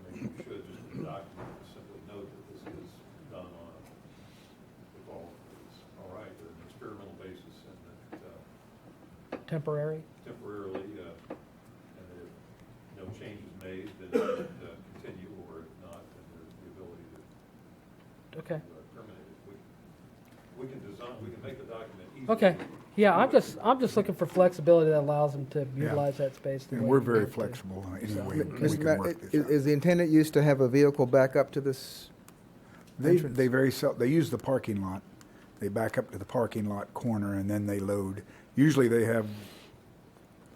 maybe we should just in the document simply note that this is done on a, if all is all right, an experimental basis, and that temporarily, and that if no change is made, then it would continue, or if not, then there's the ability to terminate it. We can design, we can make the document easier. Okay. Yeah, I'm just looking for flexibility that allows them to utilize that space. And we're very flexible anyway. We can work this out. Is the intendant used to have a vehicle back up to this entrance? They use the parking lot. They back up to the parking lot corner and then they load. Usually they have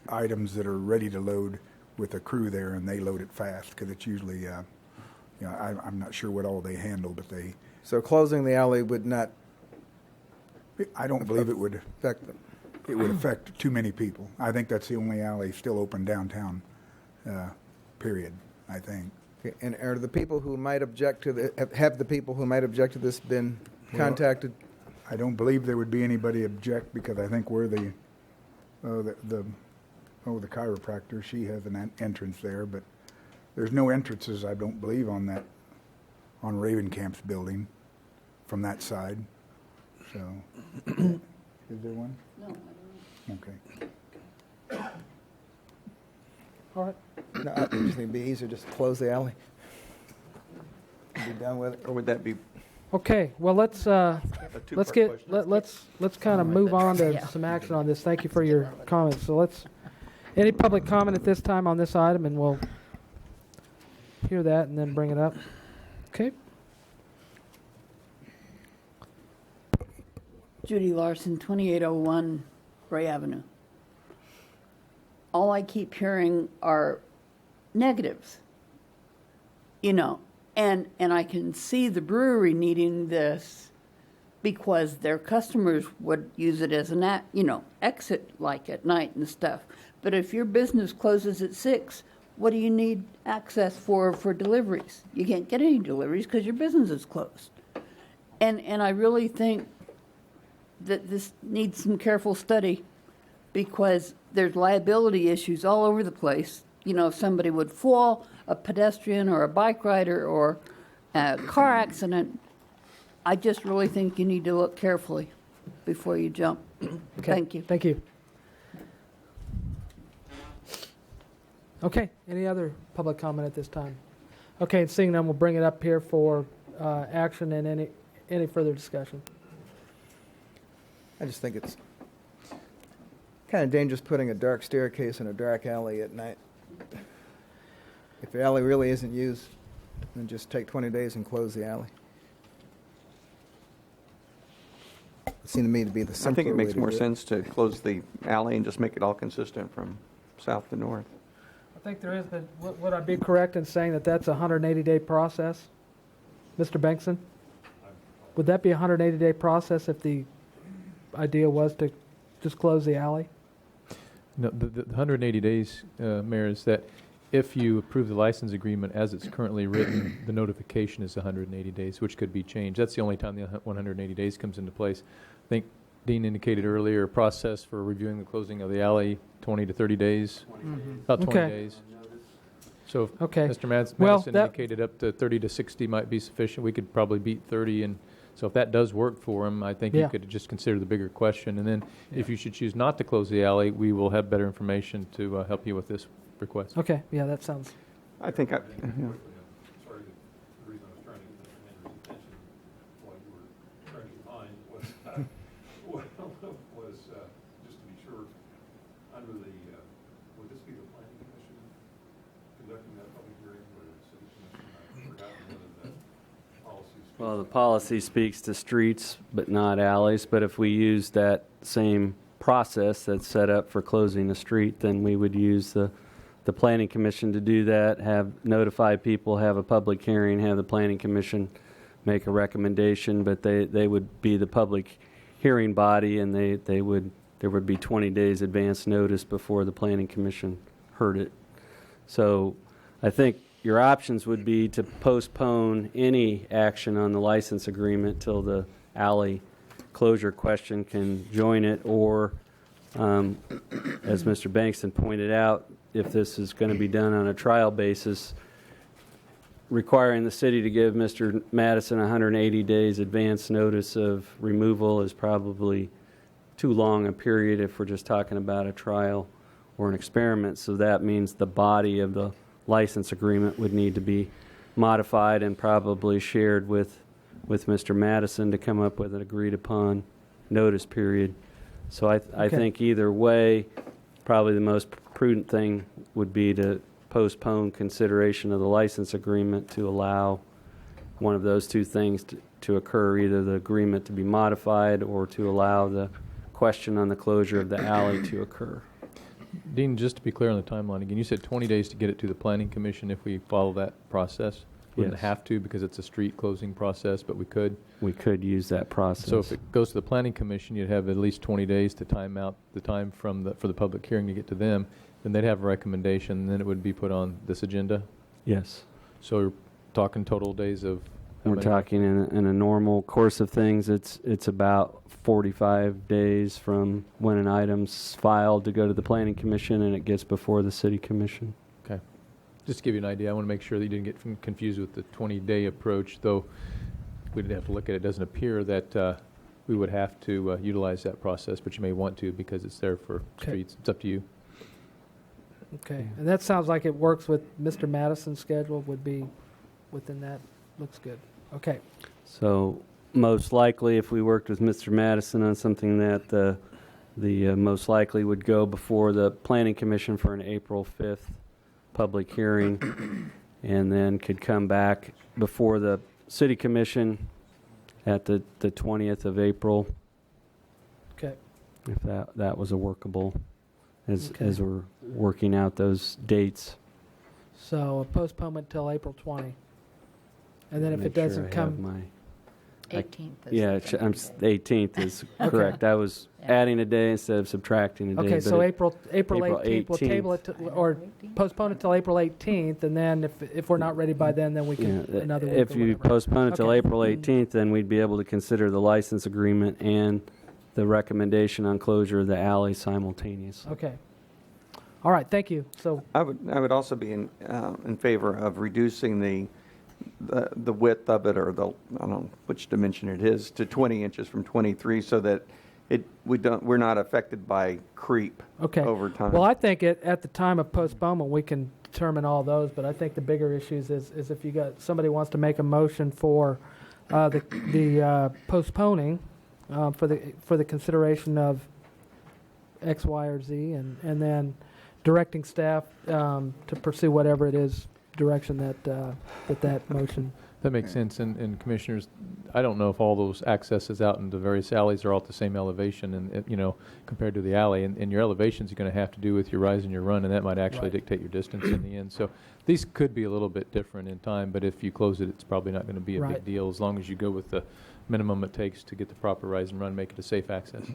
items that are ready to load with a crew there, and they load it fast because it's usually, I'm not sure what all they handle, but they. So closing the alley would not. I don't believe it would affect them. It would affect too many people. I think that's the only alley still open downtown. Period. I think. Okay. And are the people who might object to have the people who might object to this been contacted? I don't believe there would be anybody object because I think we're the chiropractor, she has an entrance there, but there's no entrances, I don't believe, on Ravencamp's building from that side. So, is there one? No, I don't know. Okay. All right. No, I just think it'd be easier just to close the alley. Be done with it. Or would that be? Okay. Well, let's kind of move on to some action on this. Thank you for your comments. So any public comment at this time on this item, and we'll hear that and then bring it up. Okay. Judy Larson, 2801 Bray Avenue. All I keep hearing are negatives, and I can see the brewery needing this because their customers would use it as an exit, like at night and stuff. But if your business closes at 6, what do you need access for deliveries? You can't get any deliveries because your business is closed. And I really think that this needs some careful study because there's liability issues all over the place. If somebody would fall, a pedestrian or a bike rider or a car accident, I just really think you need to look carefully before you jump. Okay. Thank you. Thank you. Okay. Any other public comment at this time? Okay, and seeing none, we'll bring it up here for action and any further discussion. I just think it's kind of dangerous putting a dark staircase in a dark alley at night. If the alley really isn't used, then just take 20 days and close the alley. It seemed to me to be the simpler I think it makes way to more do it. sense to close the alley and just make it all consistent from south to north. I think there is, but would I be correct in saying that that's a 180-day process, Mr. Bankson? Would that be a 180-day process if the idea was to just close the alley? No, the 180 days, Mayor, is that if you approve the license agreement as it's currently written, the notification is 180 days, which could be changed. That's the only time the 180 days comes into place. I think Dean indicated earlier a process for reviewing the closing of the alley, 20 to 30 days, about 20 days. So if Mr. Madison indicated up to 30 to 60 might be sufficient. We could probably beat 30, and so if that does work for him, I think you could just consider the bigger question. And then if you should choose not to close the alley, we will have better information to help you with this request. Okay, yeah, that sounds. I think Sorry, the reason I was trying to get Mr. Henry's attention while you were trying to find was just to be sure, under the, would this be the planning commission conducting that public hearing or the city commission? I've forgotten whether the Well, the policy speaks to streets, but not alleys. But if we use that same process that's set up for closing a street, then we would use the planning commission to do that, notify people, have a public hearing, have the planning commission make a recommendation, but they would be the public hearing body, and there would be 20 days advance notice before the planning commission heard it. So I think your options would be to postpone any action on the license agreement till the alley closure question can join it, or as Mr. Bankston pointed out, if this is going to be done on a trial basis, requiring the city to give Mr. Madison 180 days advance notice of removal is probably too long a period if we're just talking about a trial or an experiment. So that means the body of the license agreement would need to be modified and probably shared with Mr. Madison to come up with an agreed upon notice period. So I think either way, probably the most prudent thing would be to postpone consideration of the license agreement to allow one of those two things to occur, either the agreement to be modified or to allow the question on the closure of the alley to occur. Dean, just to be clear on the timeline again, you said 20 days to get it to the planning commission if we follow that process. We wouldn't have to because it's a street closing process, but we could. We could use that process. So if it goes to the planning commission, you'd have at least 20 days to time out the time for the public hearing to get to them. Then they'd have a recommendation, and then it would be put on this agenda. Yes. So we're talking total days of. We're talking in a normal course of things, it's about 45 days from when an item's filed to go to the planning commission and it gets before the city commission. Okay. Just to give you an idea, I want to make sure that you didn't get confused with the 20-day approach, though we'd have to look at it. It doesn't appear that we would have to utilize that process, but you may want to because it's there for streets. It's up to you. Okay. And that sounds like it works with Mr. Madison's schedule, would be within that. Looks good. Okay. So most likely, if we worked with Mr. Madison on something that the most likely would go before the planning commission for an April 5th public hearing, and then could come back before the city commission at the 20th of April. Okay. If that was a workable, as we're working out those dates. So a postponement till April 20. And then if it doesn't come. 18th. Yeah, 18th is correct. I was adding a day instead of subtracting a day. Okay, so April 18th, we'll table it or postpone it till April 18th, and then if we're not ready by then we can another week. If you postpone it till April 18th, then we'd be able to consider the license agreement and the recommendation on closure of the alley simultaneously. Okay. All right, thank you. So I would also be in favor of reducing the width of it, or I don't know which dimension it is, to 20 inches from 23, so that we're not affected by creep over time. Well, I think at the time of postponement we can determine all those, but I think the bigger issues is if you got somebody wants to make a motion for the postponing for the consideration of X, Y, or Z, and then directing staff to pursue whatever it is direction that motion. That makes sense. And commissioners, I don't know if all those accesses out into various alleys are all at the same elevation, and compared to the alley. And your elevations are going to have to do with your rise and your run, and that might actually dictate your distance in the end. So these could be a little bit different in time, but if you close it, it's probably not going to be a big deal as long as you go with the minimum it takes to get the proper rise and run, make it a safe access.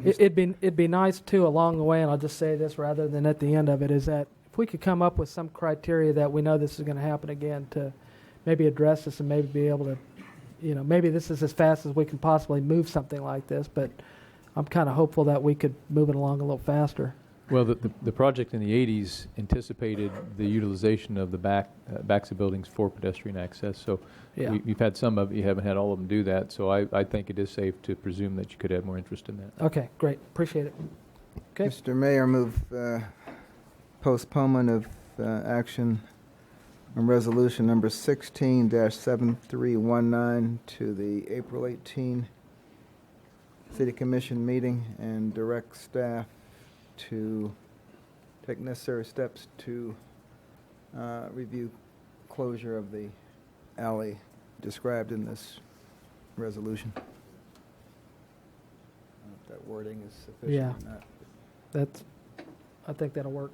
It'd be nice too along the way, and I'll just say this rather than at the end of it, is that if we could come up with some criteria that we know this is going to happen again, to maybe address this and maybe be able to, maybe this is as fast as we can possibly move something like this, but I'm kind of hopeful that we could move it along a little faster. Well, the project in the 80s anticipated the utilization of the backs of buildings for pedestrian access. So you've had some of it, you haven't had all of them do that. So I think it is safe to presume that you could have more interest in that. Okay, great. Appreciate it. Okay. Mr. Mayor, move postponement of action on resolution number 16-7319 to the April 18 City Commission meeting, and direct staff to take necessary steps to review closure of the alley described in this resolution. I don't know if that wording is sufficient Yeah. or not. I think that'll work.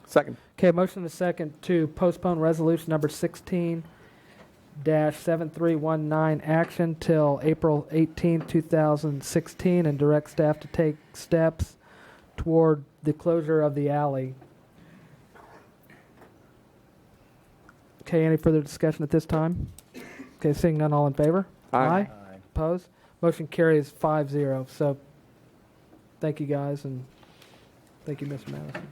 Second. Okay, motion and second to postpone resolution number 16-7319 action till April 18, 2016, and direct staff to take steps toward the closure of the alley. Okay, any further discussion at this time? Okay, seeing none, all in favor? Aye. Opposed? Motion carries 5-0. So thank you guys, and thank you, Mr. Madison.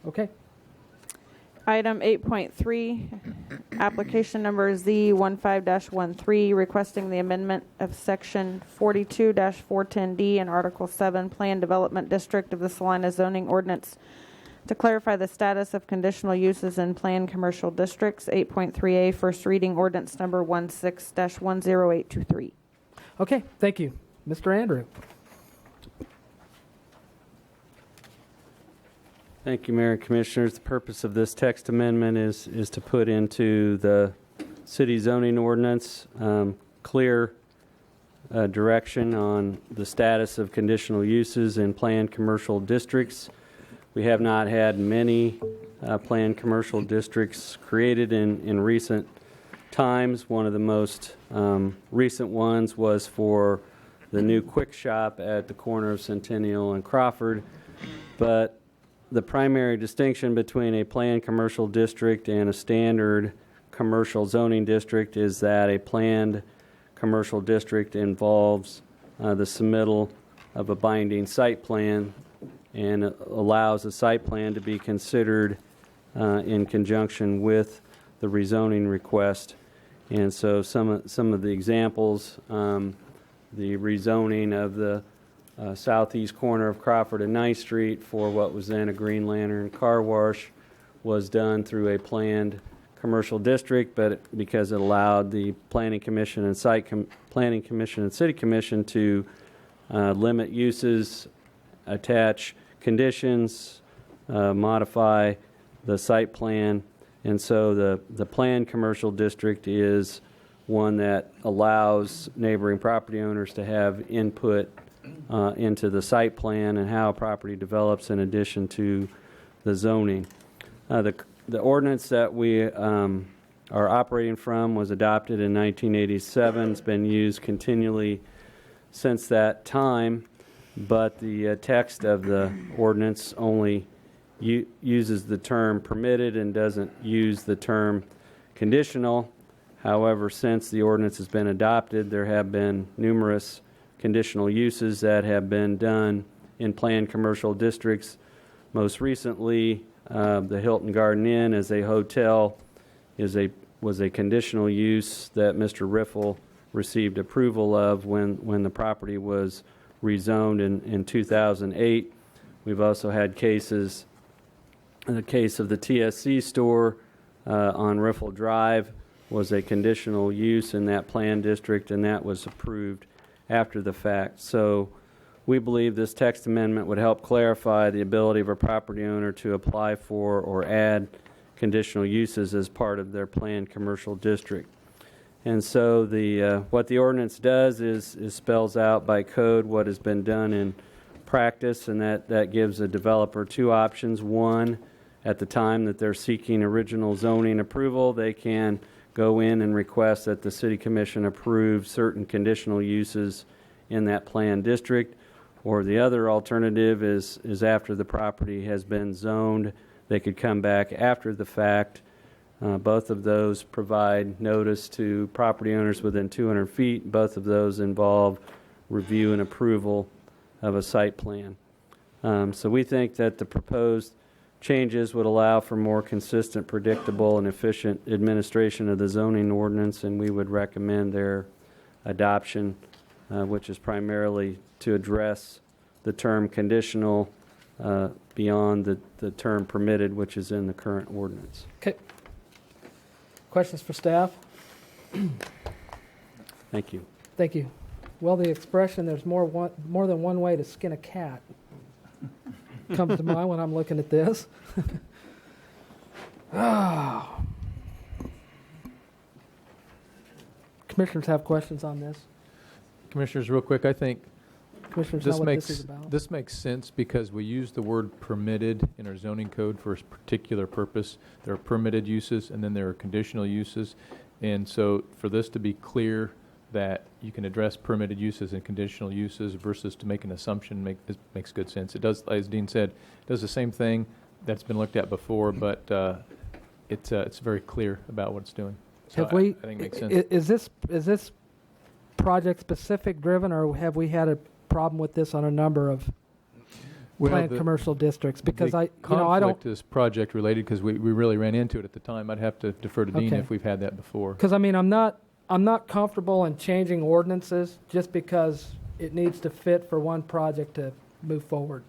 Okay. Item 8.3, application number Z15-13, requesting the amendment of section 42-410D in Article 7 Plan Development District of the Salina Zoning Ordinance to clarify the status of conditional uses in planned commercial districts. 8.3A, first reading, ordinance number 16-10823. Okay, thank you. Mr. Andrew. Thank you, Mayor and Commissioners. The purpose of this text amendment is to put into the city zoning ordinance clear direction on the status of conditional uses in planned commercial districts. We have not had many planned commercial districts created in recent times. One of the most recent ones was for the new Quick Shop at the corner of Centennial and Crawford, but the primary distinction between a planned commercial district and a standard commercial zoning district is that a planned commercial district involves the submittal of a binding site plan and allows a site plan to be considered in conjunction with the rezoning request. And so some of the examples, the rezoning of the southeast corner of Crawford and 9th Street for what was then a Green Lantern car wash was done through a planned commercial district, but because it allowed the Planning Commission and City Commission to limit uses, attach conditions, modify the site plan. And so the planned commercial district is one that allows neighboring property owners to have input into the site plan and how a property develops in addition to the zoning. The ordinance that we are operating from was adopted in 1987. It's been used continually since that time, but the text of the ordinance only uses the term permitted and doesn't use the term conditional. However, since the ordinance has been adopted, there have been numerous conditional uses that have been done in planned commercial districts. Most recently, the Hilton Garden Inn as a hotel was a conditional use that Mr. Riffle received approval of when the property was rezoned in 2008. We've also had cases, in the case of the TSC store on Riffle Drive was a conditional use in that planned district, and that was approved after the fact. So we believe this text amendment would help clarify the ability of a property owner to apply for or add conditional uses as part of their planned commercial district. And so what the ordinance does is spells out by code what has been done in practice, and that gives a developer two options. One, at the time that they're seeking original zoning approval, they can go in and request that the City Commission approve certain conditional uses in that planned district. Or the other alternative is after the property has been zoned, they could come back after the fact. Both of those provide notice to property owners within 200 feet. Both of those involve review and approval of a site plan. So we think that the proposed changes would allow for more consistent, predictable, and efficient administration of the zoning ordinance, and we would recommend their adoption, which is primarily to address the term conditional beyond the term permitted, which is in the current ordinance. Okay. Questions for staff? Thank you. Thank you. Well, the expression, there's more than one way to skin a cat. comes to mind when I'm looking at this. Commissioners have questions on this? Commissioners, real quick, I think Commissioners know this what makes this is about? this makes sense because we use the word permitted in our zoning code for a particular purpose. There are permitted uses and then there are conditional uses. And so for this to be clear that you can address permitted uses and conditional uses versus to make an assumption it makes good sense. It does, as Dean said, it does the same thing that's been looked at before, but it's very clear about what it's doing. So Have we? I think it makes sense. Is this project specific driven, or have we had a problem with this on a number of planned commercial districts? Because the conflict is project related because we really ran into it at the time. I'd have to defer to Dean Okay. if we've had that before. Because I mean, I'm not comfortable in changing ordinances just because it needs to fit for one project to move forward.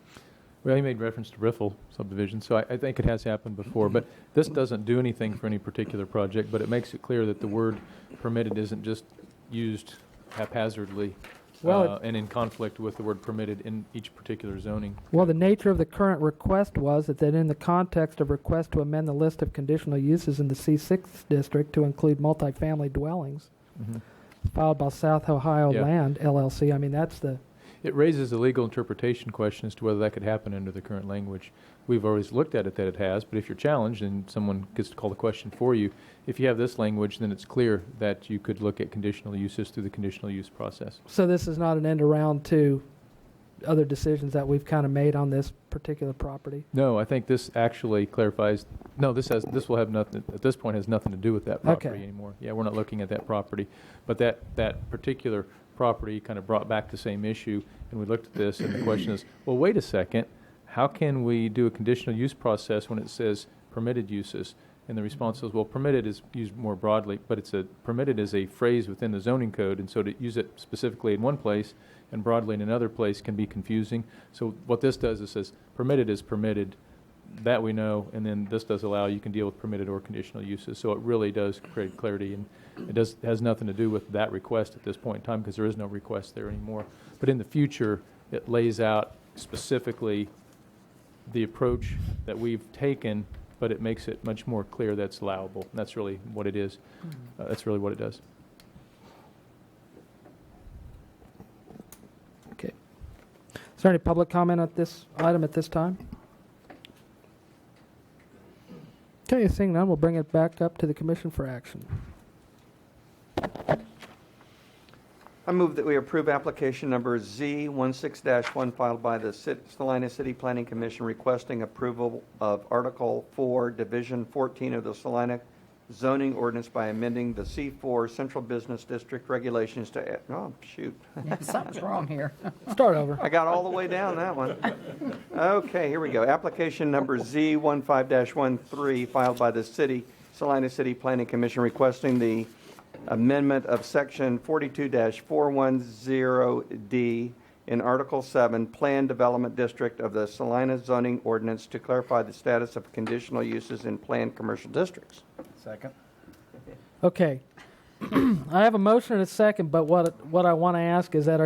Well, he made reference to Riffle subdivision, so I think it has happened before. But this doesn't do anything for any particular project, but it makes it clear that the word permitted isn't just used haphazardly and in conflict with the word permitted in each particular zoning. Well, the nature of the current request was that in the context of request to amend the list of conditional uses in the C6 district to include multifamily dwellings, filed by South Ohio Land LLC. I mean, that's the... It raises a legal interpretation question as to whether that could happen under the current language. We've always looked at it that it has, but if you're challenged and someone gets to call the question for you, if you have this language, then it's clear that you could look at conditional uses through the conditional use process. So this is not an end around to other decisions that we've kind of made on this particular property? No, I think this actually clarifies. No, this will have nothing at this point. Has nothing to do with that property anymore. Yeah, we're not looking at that property, but that particular property kind of brought back the same issue, and we looked at this, and the question is, well, wait a second, how can we do a conditional use process when it says permitted uses? And the response is, well, permitted is used more broadly, but permitted is a phrase within the zoning code, and so to use it specifically in one place and broadly in another place can be confusing. So what this does is says permitted is permitted, that we know, and then this does allow you can deal with permitted or conditional uses. So it really does create clarity, and it has nothing to do with that request at this point in time because there is no request there anymore. But in the future, it lays out specifically the approach that we've taken, but it makes it much more clear that's allowable. And that's really what it is. That's really what it does. Okay. Is there any public comment on this item at this time? Okay, seeing none, we'll bring it back up to the Commission for action. I move that we approve application number Z16-1 filed by the Salina City Planning Commission requesting approval of Article 4, Division 14 of the Salina zoning ordinance by amending the C4 Central Business District regulations to, Something's wrong here. Start over. I got all the way down that one. Okay, here we go. Application number Z15-13 filed by the Salina City Planning Commission requesting the amendment of Section 42-410D in Article 7 Planned Development District of the Salina zoning ordinance to clarify the status of conditional uses in planned commercial districts. Second. Okay. I have a motion and a second, but what I want to ask is that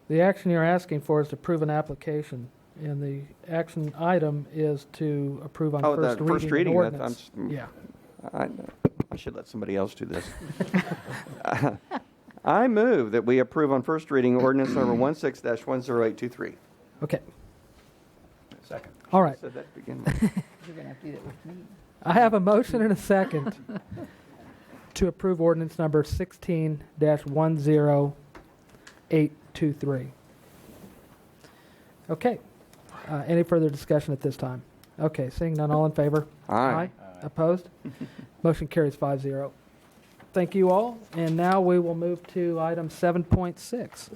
the action you're asking for is to approve an application, and the action item is to approve on first reading an ordinance. Yeah. I should let somebody else do this. I move that we approve on first reading ordinance number 16-10823. Okay. Second. All right. Said that to begin with. You're going to have to do that with me. I have a motion and a second to approve ordinance number 16-10823. Okay. Any further discussion at this time? Okay, seeing none, all in favor? Aye. Opposed? Motion carries 5-0. Thank you all, and now we will move to item 7.6.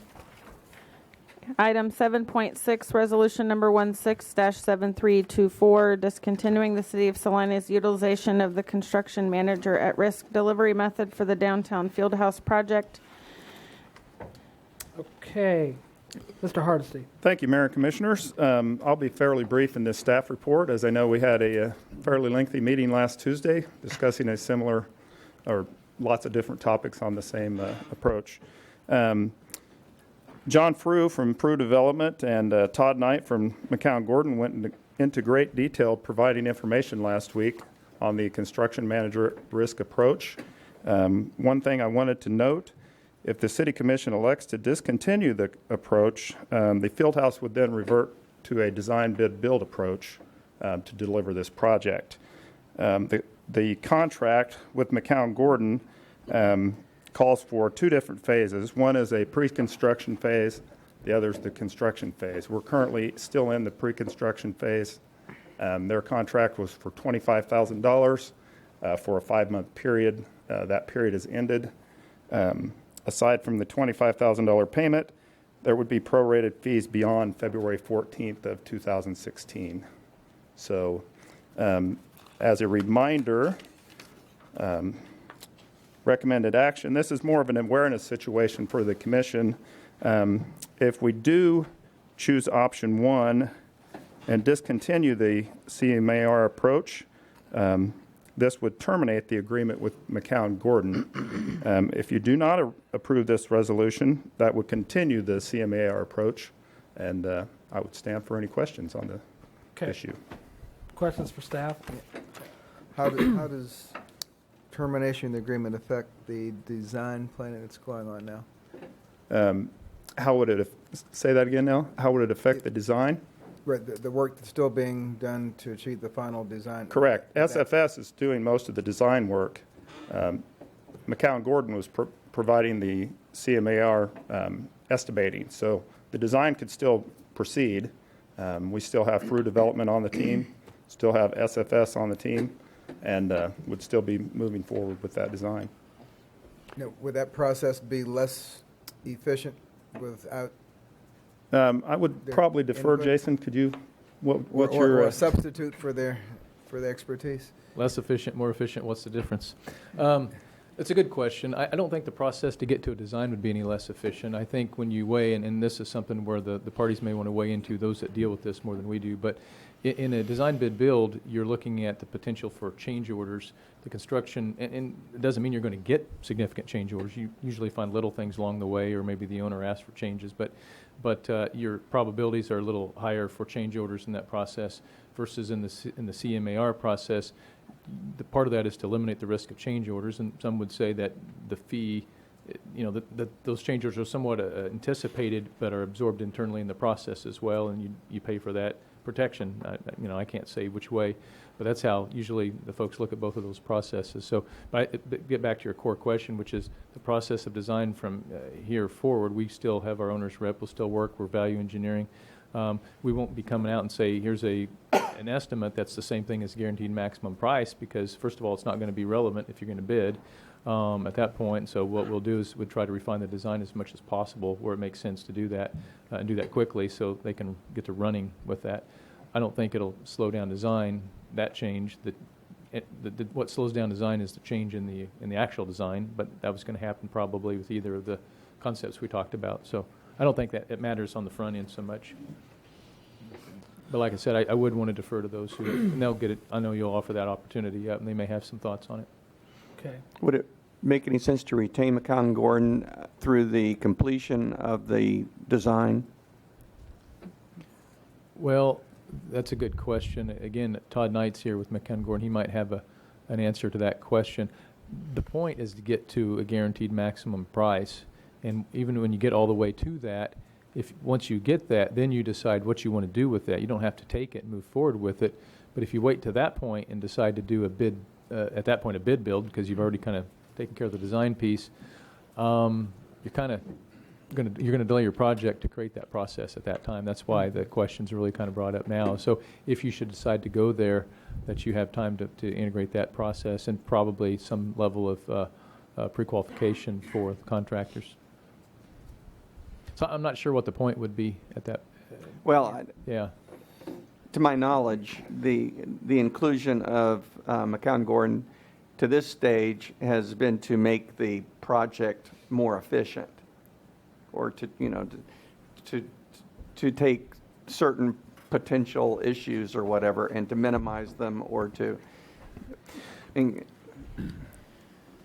Item 7.6, resolution number 16-7324, discontinuing the City of Salina's utilization of the construction manager at risk delivery method for the downtown Fieldhouse project. Okay. Mr. Hardesty. Thank you, Mayor and Commissioners. I'll be fairly brief in this staff report, as I know we had a fairly lengthy meeting last Tuesday discussing a similar or lots of different topics on the same approach. John Frew from Frew Development and Todd Knight from McCown Gordon went into great detail providing information last week on the construction manager risk approach. One thing I wanted to note, if the City Commission elects to discontinue the approach, the Fieldhouse would then revert to a design bid build approach to deliver this project. The contract with McCown Gordon calls for two different phases. One is a pre-construction phase, the other is the construction phase. We're currently still in the pre-construction phase. Their contract was for $25,000 for a 5-month period. That period has ended. Aside from the $25,000 payment, there would be prorated fees beyond February 14th of 2016. So as a reminder, recommended action, this is more of an awareness situation for the Commission. If we do choose option 1 and discontinue the CMAR approach, this would terminate the agreement with McCown Gordon. If you do not approve this resolution, that would continue the CMAR approach, and I would stand for any questions on the issue. Questions for staff? How does termination of the agreement affect the design planning that's going on now? How would it, say that again now? How would it affect the design? Right, the work that's still being done to achieve the final design. Correct. SFS is doing most of the design work. McCown Gordon was providing the CMAR estimating, so the design could still proceed. We still have Frew Development on the team, still have SFS on the team, and would still be moving forward with that design. Now, would that process be less efficient without? I would probably defer, input? Jason. Could you, what's or your a substitute for the expertise? Less efficient, more efficient, what's the difference? It's a good question. I don't think the process to get to a design would be any less efficient. I think when you weigh, and this is something where the parties may want to weigh into, those that deal with this more than we do, but in a design bid build, you're looking at the potential for change orders, the construction, and it doesn't mean you're going to get significant change orders. You usually find little things along the way, or maybe the owner asks for changes, but your probabilities are a little higher for change orders in that process versus in the CMAR process. The part of that is to eliminate the risk of change orders, and some would say that the fee, those change orders are somewhat anticipated but are absorbed internally in the process as well, and you pay for that protection. I can't say which way, but that's how usually the folks look at both of those processes. So, but get back to your core question, which is the process of design from here forward. We still have our owner's rep. We'll still work. We're value engineering. We won't be coming out and say, here's an estimate that's the same thing as guaranteed maximum price, because first of all, it's not going to be relevant if you're going to bid at that point. So what we'll do is we'll try to refine the design as much as possible where it makes sense to do that and do that quickly so they can get to running with that. I don't think it'll slow down design, that change. What slows down design is the change in the actual design, but that was going to happen probably with either of the concepts we talked about. So I don't think that it matters on the front end so much. But like I said, I would want to defer to those who, and they'll get it. I know you'll offer that opportunity, and they may have some thoughts on it. Okay. Would it make any sense to retain McCown Gordon through the completion of the design? Well, that's a good question. Again, Todd Knight's here with McCown Gordon. He might have an answer to that question. The point is to get to a guaranteed maximum price, and even when you get all the way to that, once you get that, then you decide what you want to do with that. You don't have to take it and move forward with it, but if you wait to that point and decide to do a bid, at that point a bid build, because you've already kind of taken care of the design piece, you're going to delay your project to create that process at that time. That's why the question's really kind of brought up now. So if you should decide to go there, that you have time to integrate that process and probably some level of pre-qualification for the contractors. So I'm not sure what the point would be at that. Well, yeah. To my knowledge, the inclusion of McCown Gordon to this stage has been to make the project more efficient, or to take certain potential issues or whatever and to minimize them, or to.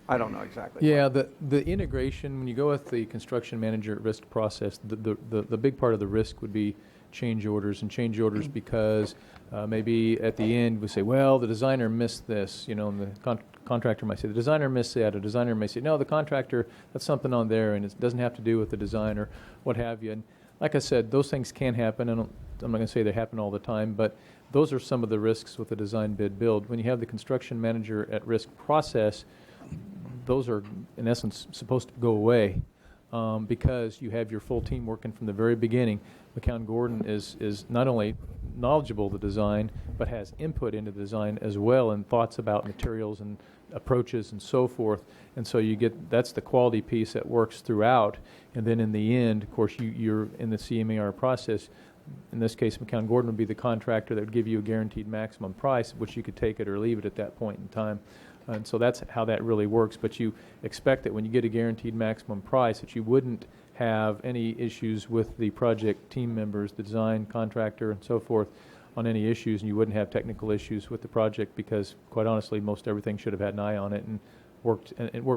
I don't know exactly. Yeah, the integration, when you go with the construction manager at risk process, the big part of the risk would be change orders, and change orders because maybe at the end we say, well, the designer missed this, and the contractor might say, the designer missed that, a designer may say, no, the contractor, that's something on there, and it doesn't have to do with the designer, what have you. And like I said, those things can happen, and I'm not going to say they happen all the time, but those are some of the risks with the design bid build. When you have the construction manager at risk process, those are, in essence, supposed to go away because you have your full team working from the very beginning. McCown Gordon is not only knowledgeable of the design, but has input into the design as well and thoughts about materials and approaches and so forth. And so that's the quality piece that works throughout. And then in the end, of course, you're in the CMAR process. In this case, McCown Gordon would be the contractor that would give you a guaranteed maximum price, which you could take it or leave it at that point in time. And so that's how that really works. But you expect that when you get a guaranteed maximum price that you wouldn't have any issues with the project team members, the design contractor, and so forth on any issues, and you wouldn't have technical issues with the project because, quite honestly, most everything should have had an eye on it and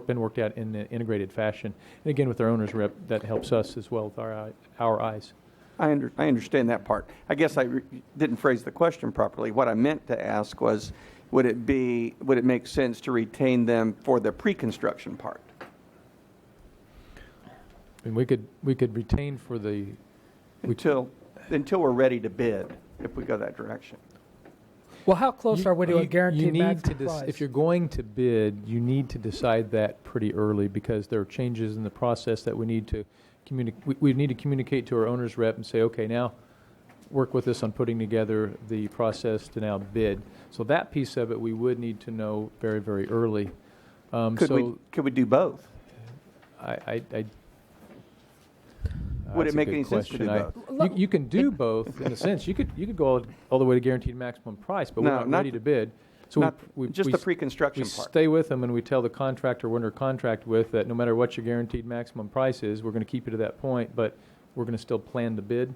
been worked out in an integrated fashion. And again, with our owner's rep, that helps us as well with our eyes. I understand that part. I guess I didn't phrase the question properly. What I meant to ask was, would it make sense to retain them for the pre-construction part? And we could retain for the until we're ready to bid if we go that direction. Well, how close are we to a guaranteed maximum price? If you're going to bid, you need to decide that pretty early because there are changes in the process that we need to communicate. We need to communicate to our owner's rep and say, okay, now work with us on putting together the process to now bid. So that piece of it we would need to know very, very early. Could we do both? Would it make any sense to do both? You can do both in a sense. You could go all the way to guaranteed maximum price, but we're not ready to bid. So just the pre-construction part. We part. Stay with them, and we tell the contractor we're under contract with that no matter what your guaranteed maximum price is, we're going to keep you to that point, but we're going to still plan to bid.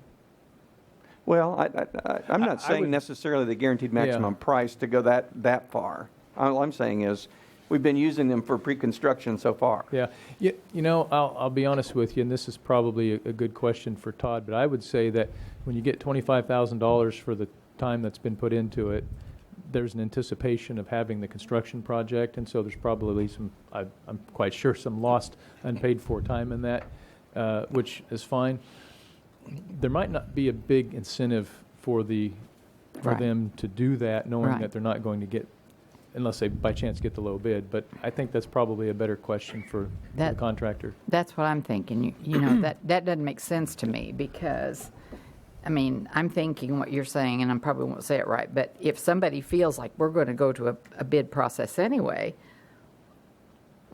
Well, I'm not saying necessarily the guaranteed maximum price to go that far. All I'm saying is we've been using them for pre-construction so far. Yeah. I'll be honest with you, and this is probably a good question for Todd, but I would say that when you get $25,000 for the time that's been put into it, there's an anticipation of having the construction project, and so there's probably I'm quite sure, some lost unpaid for time in that, which is fine. There might not be a big incentive for them to do that, knowing that they're not going to get, unless they by chance get the low bid. But I think that's probably a better question for the contractor. That's what I'm thinking. That doesn't make sense to me because, I'm thinking what you're saying, and I probably won't say it right, but if somebody feels like we're going to go to a bid process anyway,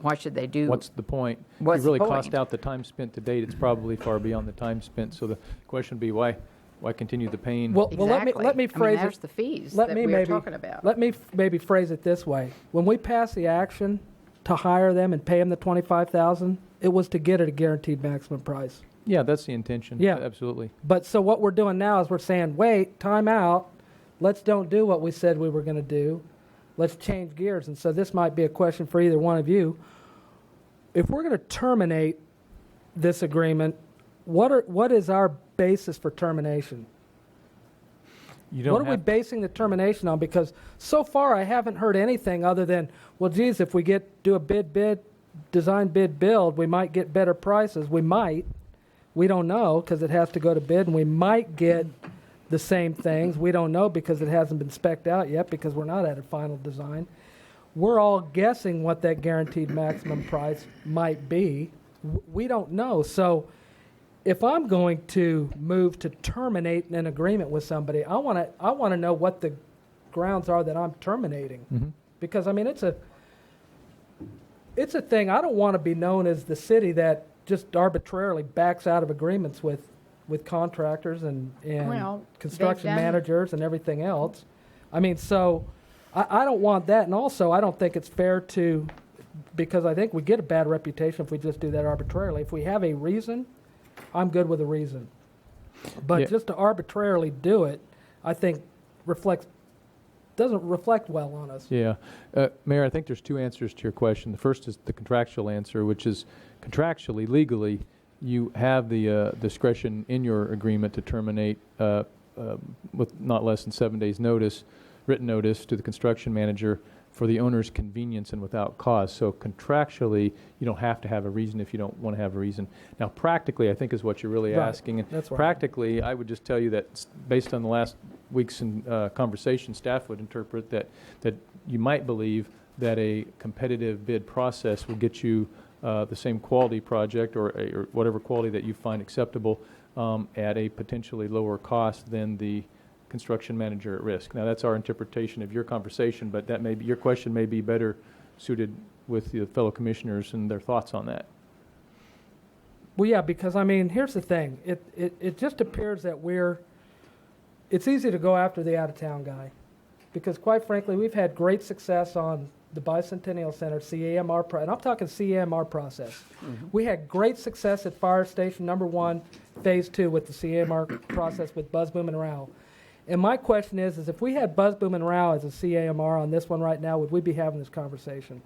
why should they do? What's the point? If you really cost out the time spent to date, it's probably far beyond the time spent. So the question would be why continue the pain? Well, let me phrase it. There's the fees that we are talking about. Let me maybe phrase it this way: when we passed the action to hire them and pay them the $25,000, it was to get at a guaranteed maximum price. Yeah, that's the intention. Yeah, absolutely. But so what we're doing now is we're saying, wait, time out. Let's don't do what we said we were going to do. Let's change gears. And so this might be a question for either one of you. If we're going to terminate this agreement, what is our basis for termination? What are we basing the termination on? Because so far I haven't heard anything other than, well, geez, if we do a design bid build, we might get better prices. We might. We don't know because it has to go to bid, and we might get the same things. We don't know because it hasn't been spec'd out yet because we're not at a final design. We're all guessing what that guaranteed maximum price might be. We don't know. So if I'm going to move to terminate an agreement with somebody, I want to know what the grounds are that I'm terminating. Mm-hmm. Because, it's a thing. I don't want to be known as the city that just arbitrarily backs out of agreements with contractors and construction managers and everything else. So I don't want that. And also, I don't think it's fair because I think we get a bad reputation if we just do that arbitrarily. If we have a reason, I'm good with a reason. But just to arbitrarily do it, I think reflects doesn't reflect well on us. Yeah. Mayor, I think there's two answers to your question. The first is the contractual answer, which is contractually, legally, you have the discretion in your agreement to terminate with not less than 7 days' notice, written notice to the construction manager for the owner's convenience and without cause. So contractually, you don't have to have a reason if you don't want to have a reason. Now, practically, I think is what you're really Right. asking. And That's right. practically, I would just tell you that based on the last week's conversation, staff would interpret that you might believe that a competitive bid process will get you the same quality project or whatever quality that you find acceptable at a potentially lower cost than the construction manager at risk. Now, that's our interpretation of your conversation, but that may be, your question may be better suited with the fellow commissioners and their thoughts on that. Well, yeah, because, I mean, here's the thing. It just appears that it's easy to go after the out-of-town guy because, quite frankly, we've had great success on the Bicentennial Center CAMR, and I'm talking CAMR process. Mm-hmm. We had great success at Fire Station Number 1, Phase 2 with the CAMR process with Buzz, Boom, and Row. And my question is if we had Buzz, Boom, and Row as a CAMR on this one right now, would we be having this conversation?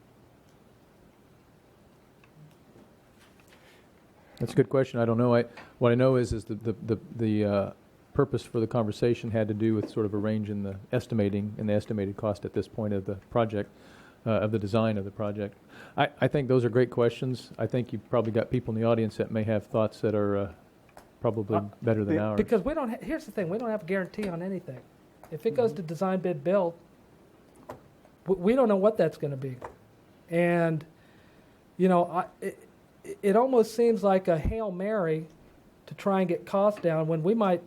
That's a good question. I don't know. What I know is the purpose for the conversation had to do with sort of a range in the estimating and the estimated cost at this point of the project, of the design of the project. I think those are great questions. I think you've probably got people in the audience that may have thoughts that are probably better than ours. Because we don't. Here's the thing: we don't have a guarantee on anything. If it goes to design, bid, build, we don't know what that's going to be, and you know, it almost seems like a Hail Mary to try and get costs down when we might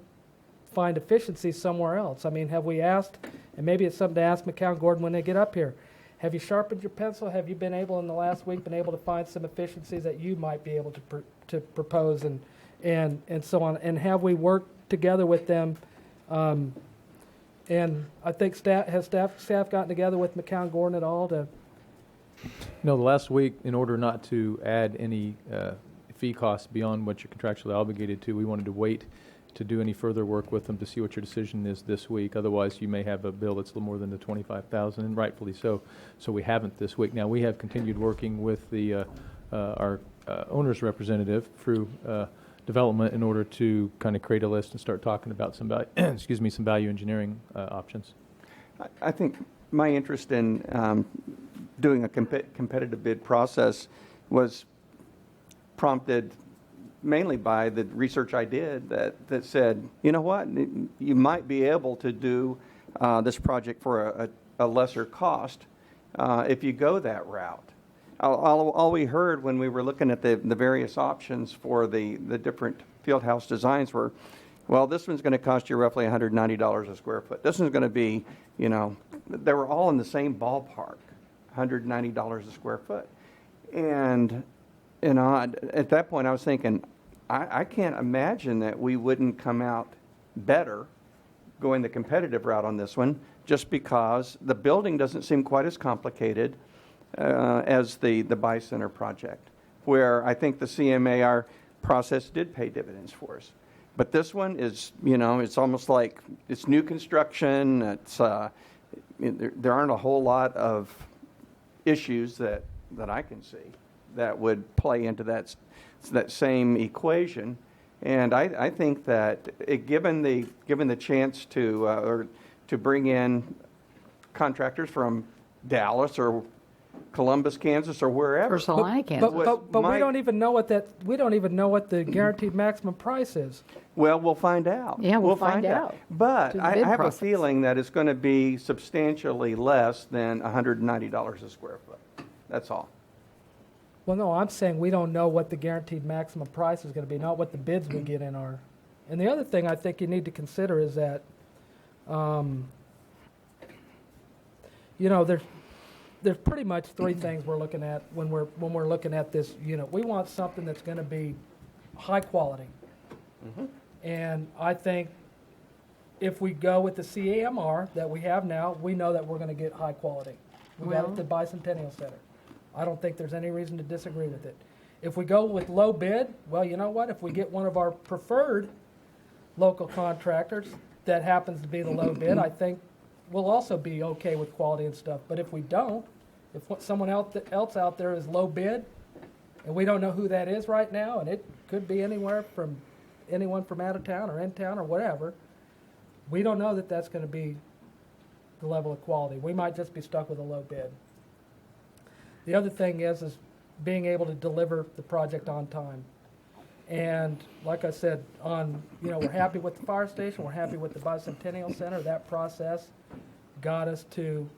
find efficiencies somewhere else. I mean, have we asked? And maybe it's something to ask McCown Gordon when they get up here. Have you sharpened your pencil? Have you been able in the last week to find some efficiencies that you might be able to propose and so on, and have we worked together with them? And I think staff gotten together with McCown Gordon at all to? No, the last week, in order not to add any fee costs beyond what you're contractually obligated to, we wanted to wait to do any further work with them to see what your decision is this week. Otherwise, you may have a bill that's a little more than the $25,000, and rightfully so. So we haven't this week. Now, we have continued working with our owner's representative through development in order to kind of create a list and start talking about some value, some value engineering options. I think my interest in doing a competitive bid process was prompted mainly by the research I did that said, you know what, you might be able to do this project for a lesser cost if you go that route. All we heard when we were looking at the various options for the different field house designs were, well, this one's going to cost you roughly $190 a square foot. This one's going to be, you know, they were all in the same ballpark, $190 a square foot. And, you know, at that point I was thinking, I can't imagine that we wouldn't come out better going the competitive route on this one, just because the building doesn't seem quite as complicated as the Buy Center project, where I think the CMAR process did pay dividends for us. But this one is, you know, it's almost like it's new construction. It's there aren't a whole lot of issues that I can see that would play into that same equation. And I think that given the chance to bring in contractors from Dallas or Columbus, Kansas, or wherever. Or Salina, Kansas. But we don't even know what the guaranteed maximum price is. Well, we'll find out. Yeah, we'll find out. But I have process. a feeling that it's going to be substantially less than $190 a square foot. That's all. Well, no, I'm saying we don't know what the guaranteed maximum price is going to be, not what the bids we get in are. And the other thing I think you need to consider is that, you know, there's pretty much three things we're looking at when we're looking at this unit. We want something that's going to be high quality. Mm-hmm. And I think if we go with the CAMR that we have now, we know that we're going to get high quality. We got it at the Bicentennial Center. I don't think there's any reason to disagree with it. If we go with low bid, well, you know what? If we get one of our preferred local contractors that happens to be the low bid, I think we'll also be okay with quality and stuff. But if we don't, if someone else out there is low bid, and we don't know who that is right now, and it could be anyone from out of town or in town or whatever, we don't know that that's going to be the level of quality. We might just be stuck with a low bid. The other thing is being able to deliver the project on time. And like I said, we're happy with the fire station, we're happy with the Bicentennial Center. That process got us to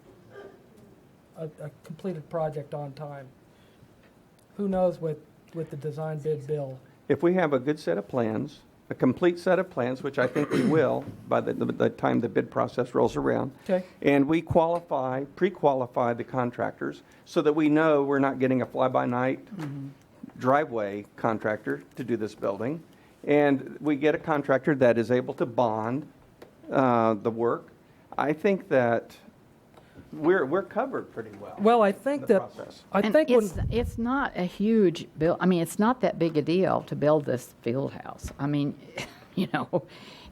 a completed project on time. Who knows with the design bid bill? If we have a good set of plans, a complete set of plans, which I think we will by the time the bid process rolls around, okay, and we pre-qualify the contractors so that we know we're not getting a fly-by-night driveway contractor to do this building, and we get a contractor that is able to bond the work, I think that we're covered pretty well. Well, I think that process. It's not a huge bill. I mean, it's not that big a deal to build this field house. I mean,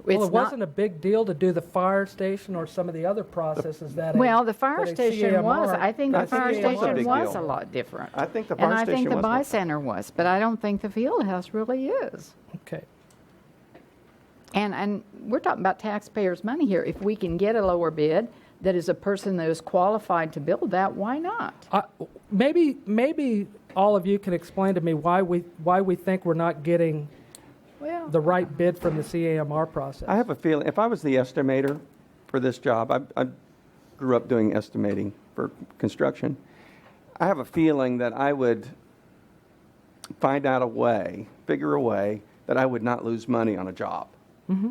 Well, it wasn't a big deal to do the fire station or some of the other processes that. Well, the fire station was. I think the fire CAMR station was deal. a lot different. I think the fire And I station think the was buy more- center was, but I don't think the field house really is. Okay. And we're talking about taxpayers' money here. If we can get a lower bid that is a person that is qualified to build that, why not? Maybe all of you can explain to me why we think we're not getting the right bid from the CAMR process. I have a feeling, if I was the estimator for this job, I grew up doing estimating for construction. I have a feeling that I would figure a way that I would not lose money on a job. Mm-hmm.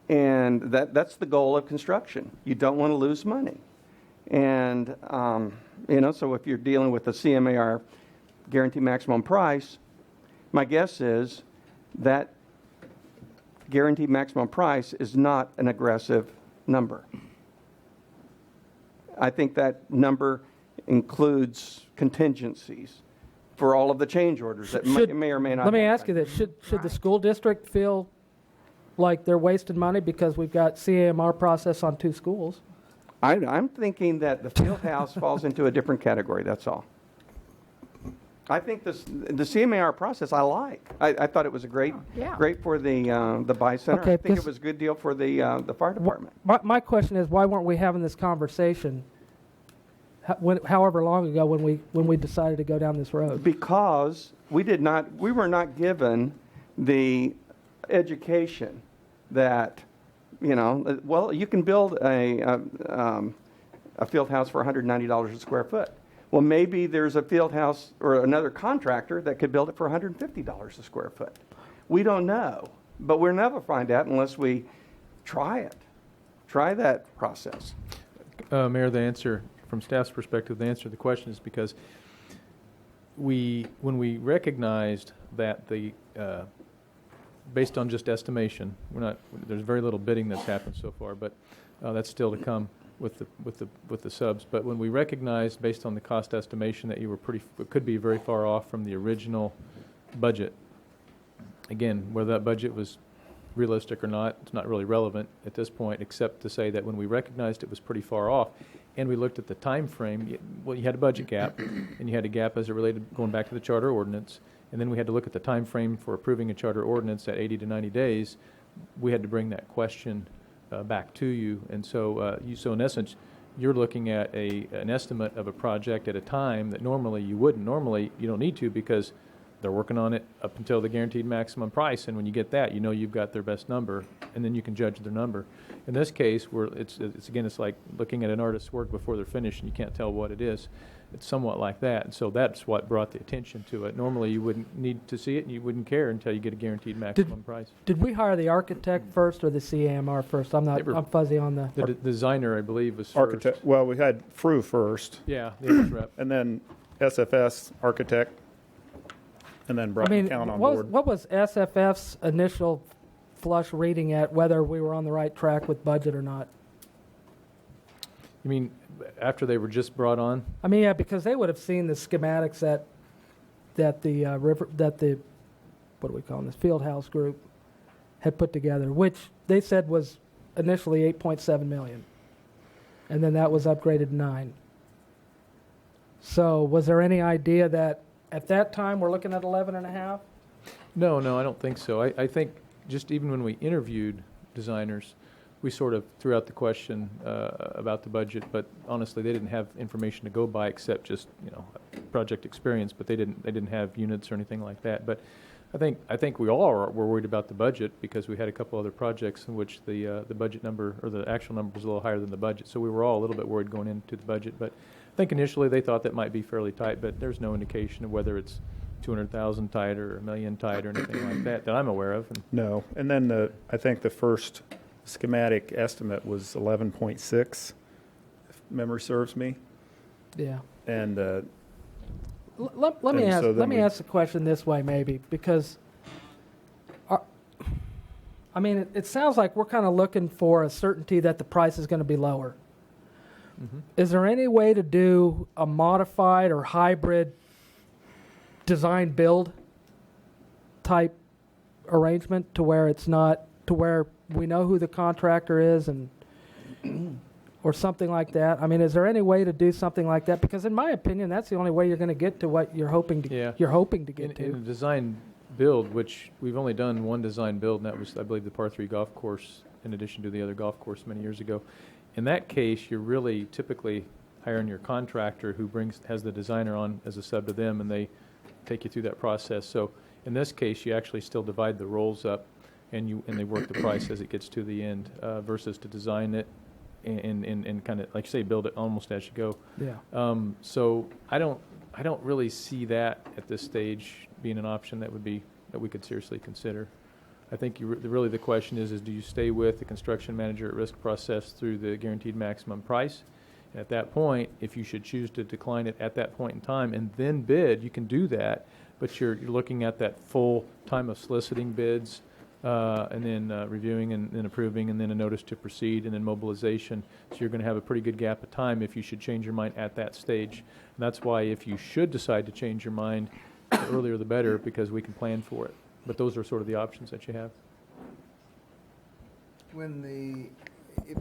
And that's the goal of construction. You don't want to lose money. And, so if you're dealing with the CMAR guaranteed maximum price, my guess is that guaranteed maximum price is not an aggressive number. I think that number includes contingencies for all of the change orders that may or may not. Let me ask you this: Should the school district feel like they're wasting money because we've got CAMR process on 2 schools? I'm thinking that the field house falls into a different category. That's all. I think the CMAR process I like. I thought it was great for the buy center. Okay, I think it was a good deal for the fire department. My question is, why weren't we having this conversation however long ago when we decided to go down this road? Because we were not given the education that, you can build a field house for $190 a square foot. Well, maybe there's a field house or another contractor that could build it for $150 a square foot. We don't know, but we'll never find out unless we try that process. Mayor, the answer, from staff's perspective, the answer to the question is because when we recognized that based on just estimation, there's very little bidding that's happened so far, but that's still to come with the subs. But when we recognized, based on the cost estimation, that you were could be very far off from the original budget. Again, whether that budget was realistic or not, it's not really relevant at this point, except to say that when we recognized it was pretty far off, and we looked at the time frame, you had a budget gap, and you had a gap as it related going back to the charter ordinance, and then we had to look at the time frame for approving a charter ordinance at 80 to 90 days. We had to bring that question back to you, and so in essence, you're looking at an estimate of a project at a time that normally you wouldn't. Normally, you don't need to because they're working on it up until the guaranteed maximum price, and when you get that, you've got their best number, and then you can judge their number. In this case, it's like looking at an artist's work before they're finished, and you can't tell what it is. It's somewhat like that, and so that's what brought the attention to it. Normally, you wouldn't need to see it, and you wouldn't care until you get a guaranteed maximum price. Did we hire the architect first or the CAMR first? I'm fuzzy on the designer, I believe, was architect. first. Well, we had FRU first. Yeah, the rep. And then SFS architect, and then brought the count on board. What was SFF's initial flush reading at whether we were on the right track with budget or not? You mean after they were just brought on? I mean, yeah, because they would have seen the schematics that the what do we call them, this field house group had put together, which they said was initially 8.7 million, and then that was upgraded to 9. So was there any idea that at that time we're looking at 11.5? No, I don't think so. I think just even when we interviewed designers, we sort of threw out the question about the budget, but honestly, they didn't have information to go by except just project experience. But they didn't have units or anything like that. But I think we all were worried about the budget because we had a couple other projects in which the budget number or the actual number was a little higher than the budget. So we were all a little bit worried going into the budget. But I think initially they thought that might be fairly tight, but there's no indication of whether it's 200,000 tight or $1 million tight or anything like that I'm aware of. No. And then I think the first schematic estimate was 11.6, if memory serves me. Yeah. And let me ask the question this way, maybe, because it sounds like we're kind of looking for a certainty that the price is going to be lower. Mm-hmm. Is there any way to do a modified or hybrid design build type arrangement to where it's not to where we know who the contractor is and or something like that? I mean, is there any way to do something like that? Because in my opinion, that's the only way you're going to get to what you're hoping to get to. In a design build, which we've only done one design build, and that was, I believe, the par 3 golf course in addition to the other golf course many years ago. In that case, you're really typically hiring your contractor who has the designer on as a sub to them, and they take you through that process. So in this case, you actually still divide the roles up, and they work the price as it gets to the end, versus to design it and kind of, like you say, build it almost as you go. Yeah. So I don't really see that at this stage being an option that we could seriously consider. I think really the question is do you stay with the construction manager at risk process through the guaranteed maximum price? And at that point, if you should choose to decline it at that point in time and then bid, you can do that, but you're looking at that full time of soliciting bids, and then reviewing and then approving, and then a notice to proceed, and then mobilization. So you're going to have a pretty good gap of time if you should change your mind at that stage. And that's why if you should decide to change your mind, the earlier the better, because we can plan for it. But those are sort of the options that you have.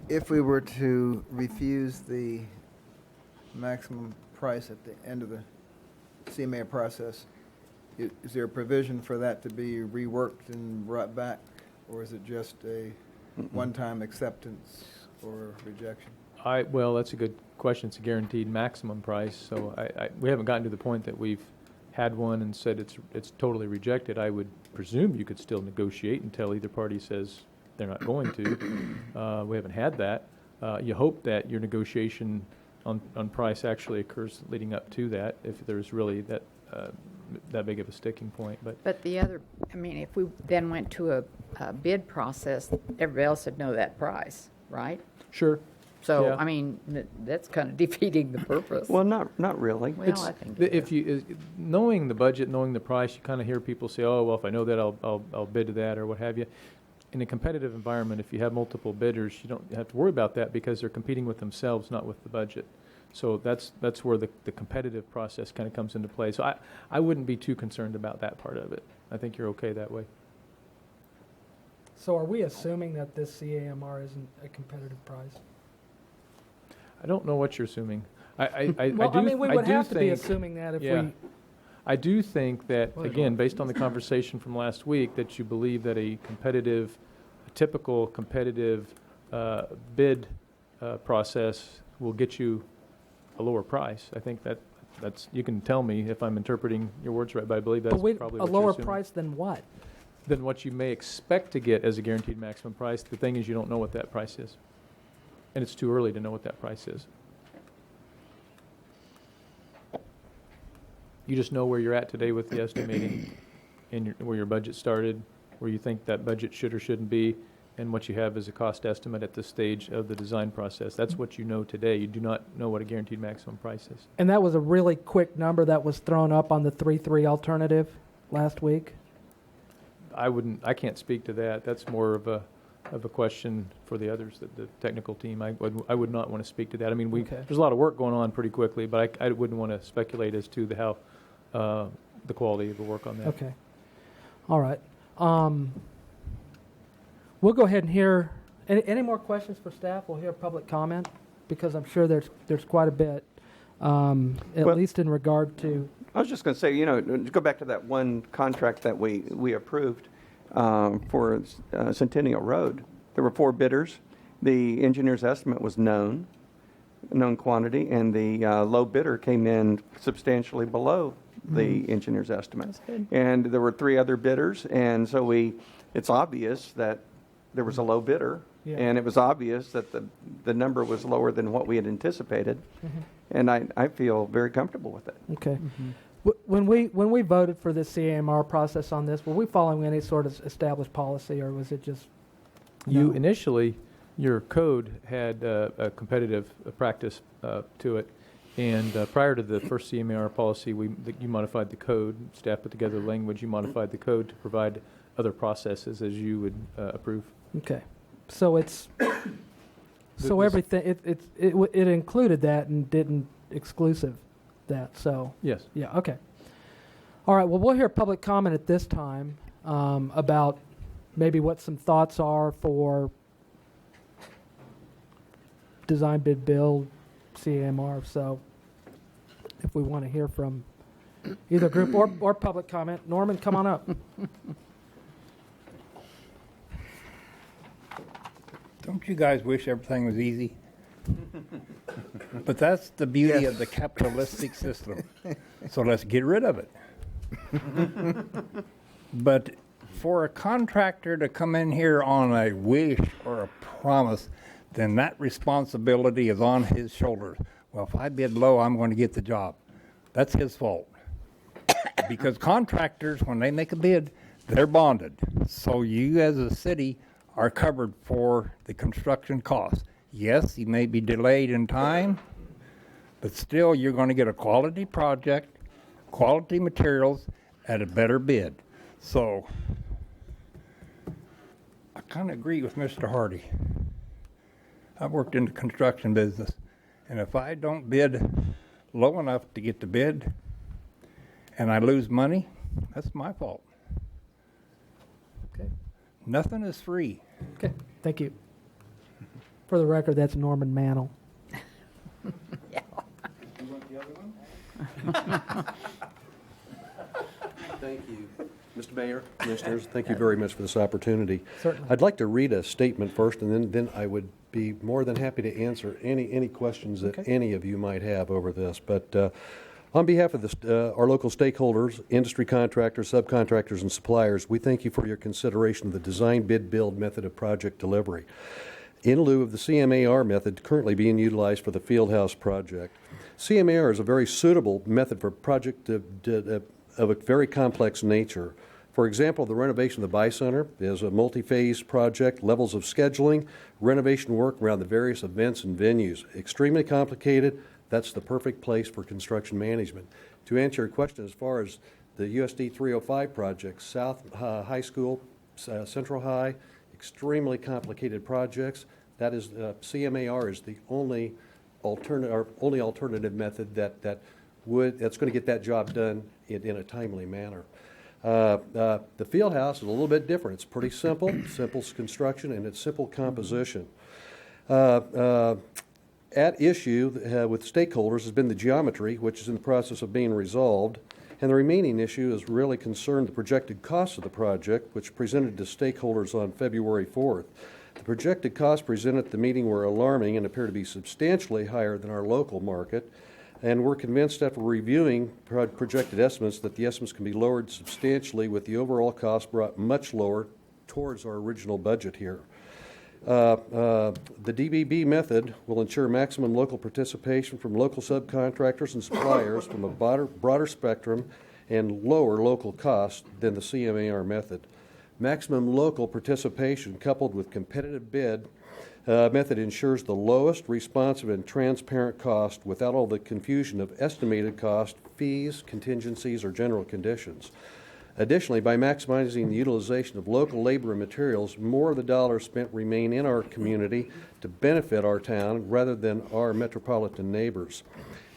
If we were to refuse the maximum price at the end of the CMA process, is there a provision for that to be reworked and brought back, or is it just a one-time acceptance or rejection? Well, that's a good question. It's a guaranteed maximum price, so we haven't gotten to the point that we've had one and said it's totally rejected. I would presume you could still negotiate until either party says they're not going to. We haven't had that. You hope that your negotiation on price actually occurs leading up to that, if there's really that big of a sticking point. But the other, if we then went to a bid process, everybody else would know that price, right? Sure. So, Yeah. That's kind of defeating the purpose. Well, not really. Well, I think If you knowing the budget, knowing the price, you kind of hear people say, "Oh, well, if I know that, I'll bid to that," or what have you. In a competitive environment, if you have multiple bidders, you don't have to worry about that because they're competing with themselves, not with the budget. So that's where the competitive process kind of comes into play. So I wouldn't be too concerned about that part of it. I think you're okay that way. So are we assuming that this CAMR isn't a competitive price? I don't know what you're assuming. We would have to be assuming that if we... I do think that, again, based on the conversation from last week, that you believe that a typical competitive bid process will get you a lower price. I think that's you can tell me if I'm interpreting your words right, but I believe that's probably what you're assuming. A lower price than what? Than what you may expect to get as a guaranteed maximum price. The thing is you don't know what that price is. And it's too early to know what that price is. You just know where you're at today with the estimating and where your budget started, where you think that budget should or shouldn't be, and what you have as a cost estimate at this stage of the design process. That's what you know today. You do not know what a guaranteed maximum price is. And that was a really quick number that was thrown up on the 3-3 alternative last week? I can't speak to that. That's more of a question for the others, the technical team. I would not want to speak to that. There's a lot of work going on pretty quickly, but I wouldn't want to speculate as to how the quality of the work on that. Okay. All right. We'll go ahead and hear Any more questions for staff? We'll hear public comment because I'm sure there's quite a bit, at Well- least in regard to. I was just going to say, to go back to that one contract that we approved for Centennial Road. There were 4 bidders. The engineer's estimate was known quantity, and the low bidder came in substantially below the engineer's estimate. That's good. And there were 3 other bidders, and so it's obvious that there was a low bidder, Yeah. and it was obvious that the number was lower than what we had anticipated, and I feel very comfortable with it. Okay. When we voted for this CAMR process on this, were we following any sort of established policy, or was it just? You initially, your code had a competitive practice to it, and prior to the first CMAR policy, you modified the code. Staff put together language. You modified the code to provide other processes as you would approve. Okay, so it's so This- everything it included that and didn't exclusive that. So Yes. yeah, okay. All right. Well, we'll hear public comment at this time about maybe what some thoughts are for design, bid, build, CAMR. So if we want to hear from either group or public comment, Norman, come on up. Don't you guys wish everything was easy? But that's the beauty of the capitalistic system. So let's get rid of it. But for a contractor to come in here on a wish or a promise, then that responsibility is on his shoulders. Well, if I bid low, I'm going to get the job. That's his fault. Because contractors, when they make a bid, they're bonded. So you as a city are covered for the construction costs. Yes, you may be delayed in time, but still you're going to get a quality project, quality materials at a better bid. So I kind of agree with Mr. Hardy. I've worked in the construction business, and if I don't bid low enough to get the bid and I lose money, that's my fault. Okay. Nothing is free. Okay. Thank you. For the record, that's Norman Mantle. Thank you. Mr. Mayor, Commissioners, thank you very much for this opportunity. Certainly. I'd like to read a statement first, and then I would be more than happy to answer any questions that any of you might have over this. But on behalf of our local stakeholders, industry contractors, subcontractors, and suppliers, we thank you for your consideration of the design, bid, build method of project delivery in lieu of the CMAR method currently being utilized for the Fieldhouse project. CMAR is a very suitable method for a project of a very complex nature. For example, the renovation of the Buy Center is a multi-phase project, levels of scheduling, renovation work around the various events and venues. Extremely complicated. That's the perfect place for construction management. To answer your question, as far as the USD 305 project, South High School, Central High, extremely complicated projects. That is, CMAR is the only alternative method that's going to get that job done in a timely manner. The Fieldhouse is a little bit different. It's pretty simple, simple construction, and it's simple composition. At issue with stakeholders has been the geometry, which is in the process of being resolved, and the remaining issue has really concerned the projected cost of the project, which presented to stakeholders on February 4th. The projected costs presented at the meeting were alarming and appear to be substantially higher than our local market, and we're convinced after reviewing projected estimates that the estimates can be lowered substantially with the overall cost brought much lower towards our original budget here. The DBB method will ensure maximum local participation from local subcontractors and suppliers from a broader spectrum and lower local cost than the CMAR method. Maximum local participation coupled with competitive bid method ensures the lowest responsive and transparent cost without all the confusion of estimated cost, fees, contingencies, or general conditions. Additionally, by maximizing the utilization of local labor and materials, more of the dollars spent remain in our community to benefit our town rather than our metropolitan neighbors.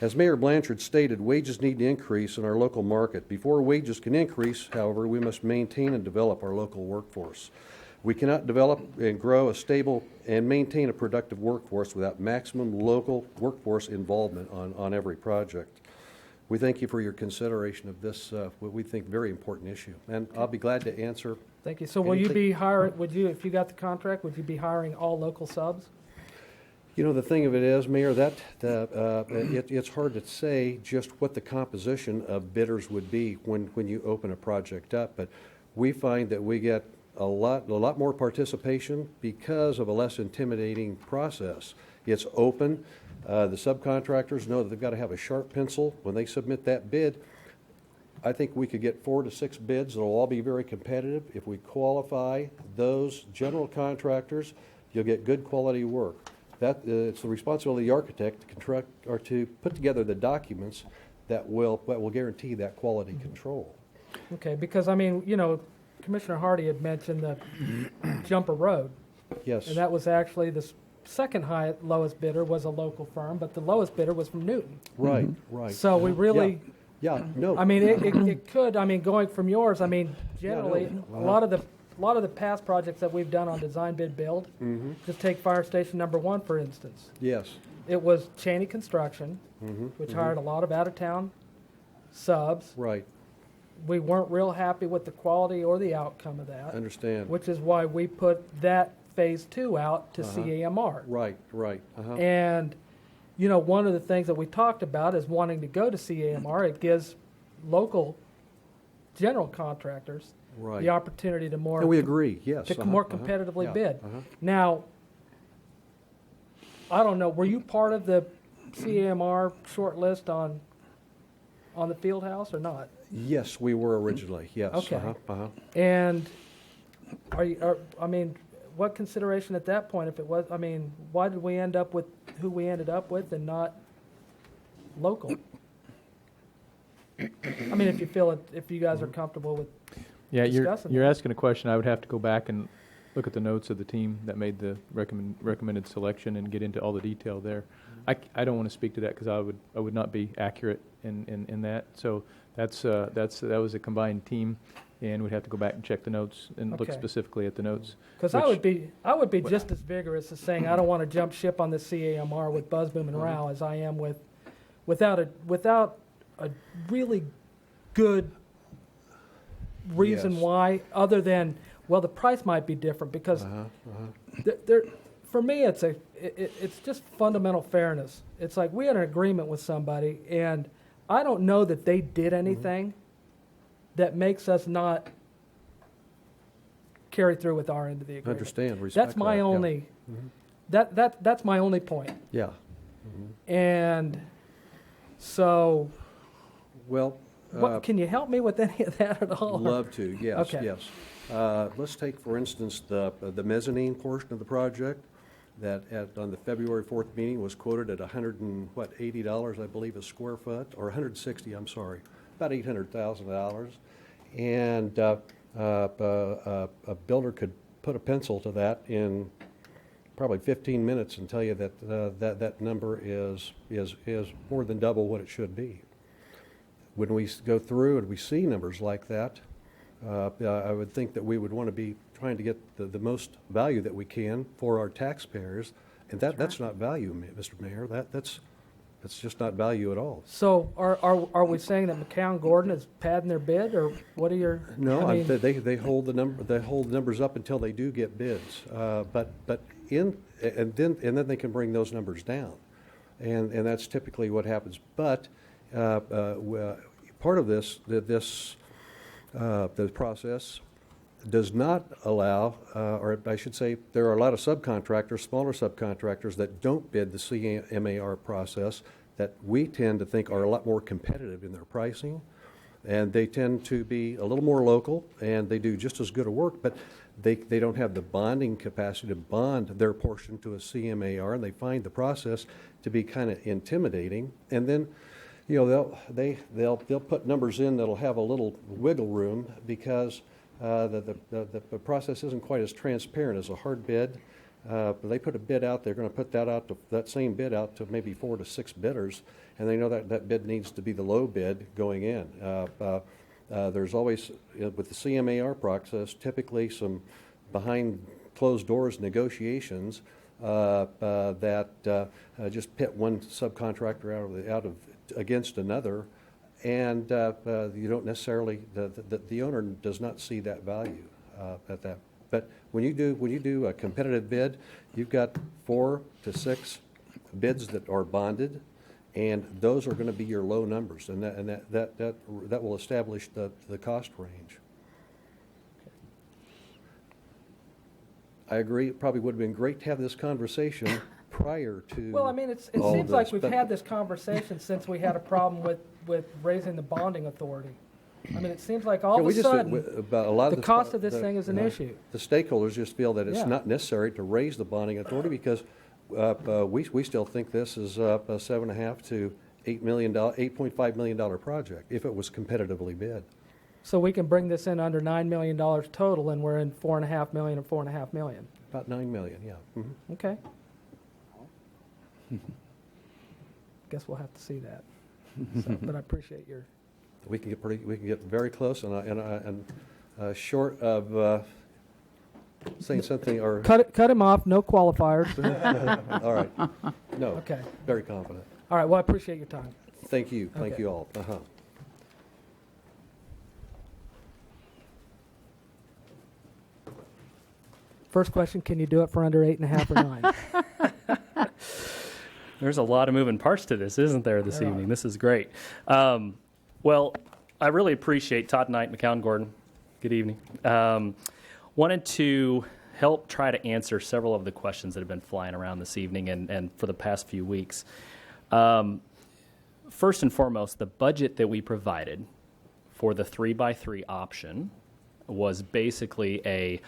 As Mayor Blanchard stated, wages need to increase in our local market. Before wages can increase, however, we must maintain and develop our local workforce. We cannot develop and grow a stable and maintain a productive workforce without maximum local workforce involvement on every project. We thank you for your consideration of this, what we think, very important issue. And I'll be glad to answer. Thank you. So will you be hiring, if you got the contract, would you be hiring all local subs? You know, the thing of it is, Mayor, that it's hard to say just what the composition of bidders would be when you open a project up. But we find that we get a lot more participation because of a less intimidating process. It's open. The subcontractors know that they've got to have a sharp pencil when they submit that bid. I think we could get 4 to 6 bids. They'll all be very competitive. If we qualify those general contractors, you'll get good quality work. It's the responsibility of the architect to contract or to put together the documents that will guarantee that quality control. Okay, because I mean, you know, Commissioner Hardy had mentioned the Jumper Road. Yes. And that was actually the second lowest bidder was a local firm, but the lowest bidder was from Newton. Right, right. So we really, no. I mean, it could. I mean, going from yours, I mean, generally, a lot of the past projects that we've done on design bid build, just take Fire Station Number 1 for instance. Yes. It was Cheney Construction, which hired a lot of out-of-town subs. Right. We weren't real happy with the quality or the outcome of that. Understand. Which is why we put that phase 2 out to CAMR. Right. And, you know, one of the things that we talked about is wanting to go to CAMR. It gives local general contractors the opportunity to more. And we agree, yes. To more competitively bid. Now, I don't know, were you part of the CAMR short list on the field house or not? Yes, we were originally, yes. Okay. And I mean, what consideration at that point, if it was, I mean, why did we end up with who we ended up with and not local? I mean, if you feel it, if you guys are comfortable with discussing you're that. asking a question. I would have to go back and look at the notes of the team that made the recommended selection and get into all the detail there. I don't want to speak to that because I would not be accurate in that. So that was a combined team, and we'd have to go back and check the notes and look specifically at the notes. Because I would be just as vigorous as saying I don't want to jump ship on the CAMR with buzz, boom, and row as I am without a really good reason why, other than, well, the price might be different because for me it's just fundamental fairness. It's like we had an agreement with somebody, and I don't know that they did anything that makes us not carry through with our end of the agreement. Understand, respect. That's my only. That's my only point. Yeah. And so. Well. Can you help me with any of that at all? Love to. Yes. Okay. Yes. Let's take, for instance, the mezzanine portion of the project that on the February 4th meeting was quoted at $80, I believe, a square foot, or $160. I'm sorry, about $800,000, and a builder could put a pencil to that in probably 15 minutes and tell you that that number is more than double what it should be. When we go through and we see numbers like that, I would think that we would want to be trying to get the most value that we can for our taxpayers, and that's not value, Mr. Mayor. That's just not value at all. So are we saying that McCown Gordon is padding their bid, or what are your? No, they hold the number. They hold the numbers up until they do get bids. But then they can bring those numbers down, and that's typically what happens. But part of the process does not allow, or I should say, there are a lot of subcontractors, smaller subcontractors, that don't bid the CMAR process that we tend to think are a lot more competitive in their pricing. And they tend to be a little more local, and they do just as good a work, but they don't have the bonding capacity to bond their portion to a CMAR, and they find the process to be kind of intimidating. And then, you know, they'll put numbers in that'll have a little wiggle room because the process isn't quite as transparent as a hard bid. But they put a bid out, they're going to put that same bid out to maybe 4 to 6 bidders, and they know that bid needs to be the low bid going in. There's always, with the CMAR process, typically some behind closed doors negotiations that just pit one subcontractor out of against another, and you don't necessarily the owner does not see that value at that. But when you do a competitive bid, you've got 4 to 6 bids that are bonded, and those are going to be your low numbers, and that will establish the cost range. I agree. It probably would have been great to have this conversation prior to. Well, I mean, it seems like we've had this conversation since we had a problem with raising the bonding authority. I mean, it seems like all of a sudden the cost of this thing is an issue. The stakeholders just feel that it's Yeah. not necessary to raise the bonding authority because we still think this is a $7.5 to $8.5 million project if it was competitively bid. So we can bring this in under $9 million total, and we're in $4.5 million or $4.5 million. About $9 million, yeah. Mm-hmm. Okay. Guess we'll have to see that. So, but I appreciate your. We can get very close, and short of saying something or Cut him off. No qualifiers. all right. No. Okay. Very confident. All right. Well, I appreciate your time. Thank you. Thank Okay. you all. Uh-huh. First question: can you do it for under 8.5 or 9? There's a lot of moving parts to this, isn't there, this evening? This is great. Well, I really appreciate Todd Knight, McCown Gordon. Good evening. Wanted to help try to answer several of the questions that have been flying around this evening and for the past few weeks. First and foremost, the budget that we provided for the 3x3 option was basically a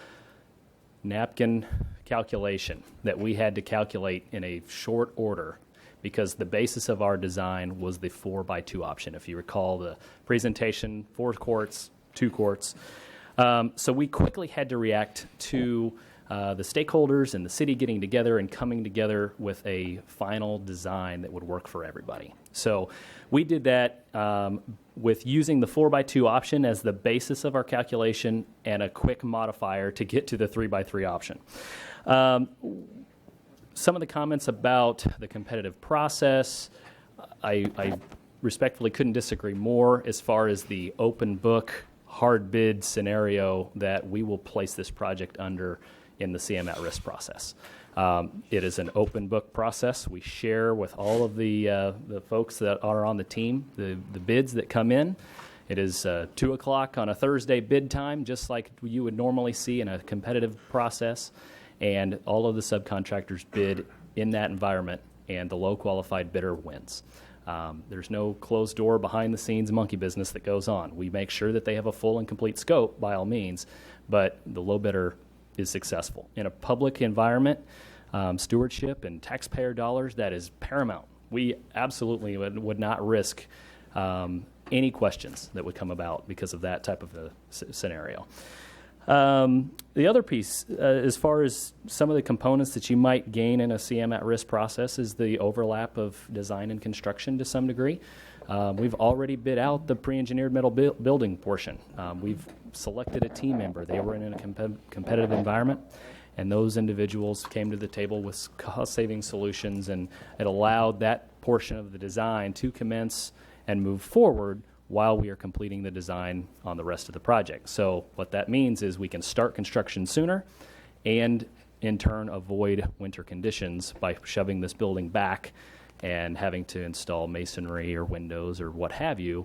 napkin calculation that we had to calculate in a short order because the basis of our design was the 4x2 option. If you recall the presentation, 4 courts, 2 courts. So we quickly had to react to the stakeholders and the city getting together and coming together with a final design that would work for everybody. So we did that with using the 4x2 option as the basis of our calculation and a quick modifier to get to the 3x3 option. Some of the comments about the competitive process, I respectfully couldn't disagree more as far as the open book, hard bid scenario that we will place this project under in the CM at risk process. It is an open book process. We share with all of the folks that are on the team the bids that come in. It is 2 o'clock on a Thursday bid time, just like you would normally see in a competitive process. And all of the subcontractors bid in that environment, and the low qualified bidder wins. There's no closed door behind the scenes monkey business that goes on. We make sure that they have a full and complete scope by all means, but the low bidder is successful. In a public environment, stewardship and taxpayer dollars, that is paramount. We absolutely would not risk any questions that would come about because of that type of a scenario. The other piece, as far as some of the components that you might gain in a CM at risk process, is the overlap of design and construction to some degree. We've already bid out the pre-engineered metal building portion. We've selected a team member. They were in a competitive environment, and those individuals came to the table with cost-saving solutions, and it allowed that portion of the design to commence and move forward while we are completing the design on the rest of the project. So what that means is we can start construction sooner and in turn avoid winter conditions by shoving this building back and having to install masonry or windows or what have you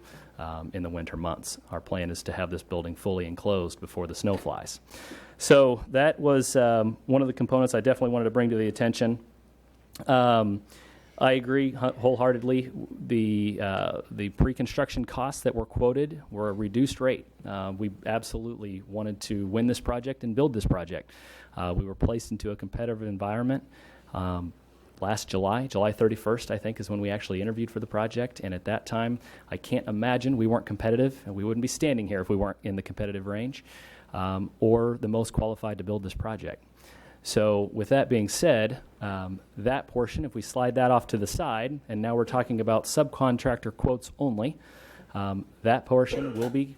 in the winter months. Our plan is to have this building fully enclosed before the snow flies. So that was one of the components I definitely wanted to bring to the attention. I agree wholeheartedly. The pre-construction costs that were quoted were a reduced rate. We absolutely wanted to win this project and build this project. We were placed into a competitive environment last July 31st, I think, is when we actually interviewed for the project. And at that time, I can't imagine we weren't competitive, and we wouldn't be standing here if we weren't in the competitive range or the most qualified to build this project. So with that being said, that portion, if we slide that off to the side, and now we're talking about subcontractor quotes only, that portion will be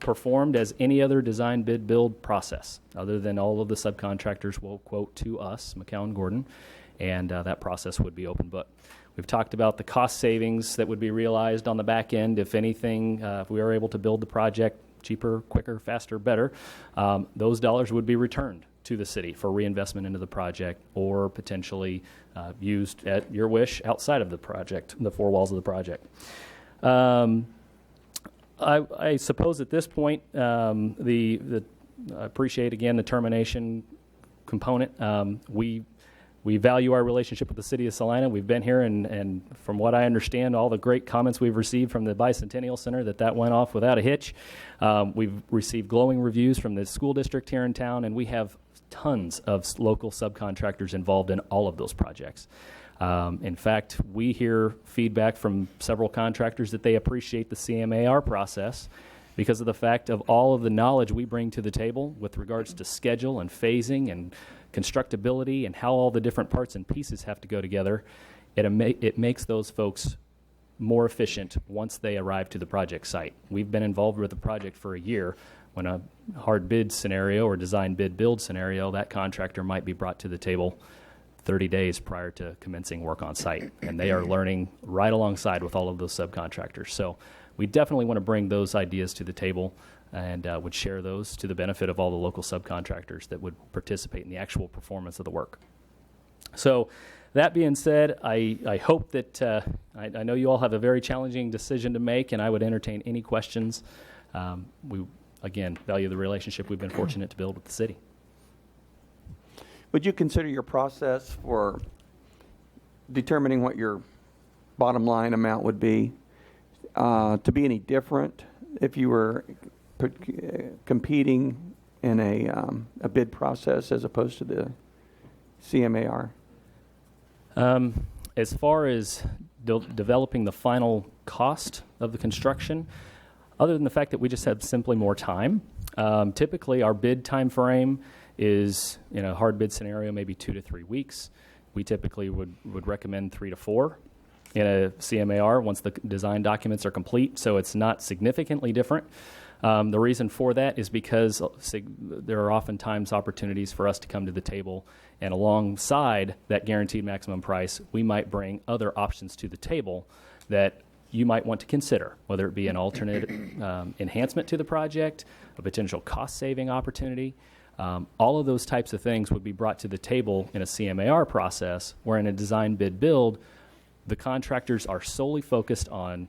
performed as any other design bid build process, other than all of the subcontractors will quote to us, McCown Gordon, and that process would be open book. We've talked about the cost savings that would be realized on the back end. If anything, if we are able to build the project cheaper, quicker, faster, better, those dollars would be returned to the city for reinvestment into the project, or potentially used at your wish outside of the project, the four walls of the project. I suppose at this point, I appreciate again the termination component. We value our relationship with the city of Salina. We've been here, and from what I understand, all the great comments we've received from the Bicentennial Center, that went off without a hitch. We've received glowing reviews from the school district here in town, and we have tons of local subcontractors involved in all of those projects. In fact, we hear feedback from several contractors that they appreciate the CMAR process because of the fact of all of the knowledge we bring to the table with regards to schedule and phasing and constructability and how all the different parts and pieces have to go together. It makes those folks more efficient once they arrive to the project site. We've been involved with the project for a year. When a hard bid scenario or design bid build scenario, that contractor might be brought to the table 30 days prior to commencing work on site, and they are learning right alongside with all of those subcontractors. So we definitely want to bring those ideas to the table and would share those to the benefit of all the local subcontractors that would participate in the actual performance of the work. So that being said, I hope that I know you all have a very challenging decision to make, and I would entertain any questions. We, again, value the relationship we've been fortunate to build with the city. Would you consider your process for determining what your bottom line amount would be to be any different if you were competing in a bid process as opposed to the CMAR? As far as developing the final cost of the construction, other than the fact that we just have simply more time, typically our bid time frame is, in a hard bid scenario, maybe 2 to 3 weeks. We typically would recommend 3 to 4 in a CMAR once the design documents are complete, so it's not significantly different. The reason for that is because there are oftentimes opportunities for us to come to the table, and alongside that guaranteed maximum price, we might bring other options to the table that you might want to consider, whether it be an alternate enhancement to the project, a potential cost-saving opportunity. All of those types of things would be brought to the table in a CMAR process, where in a design bid build, the contractors are solely focused on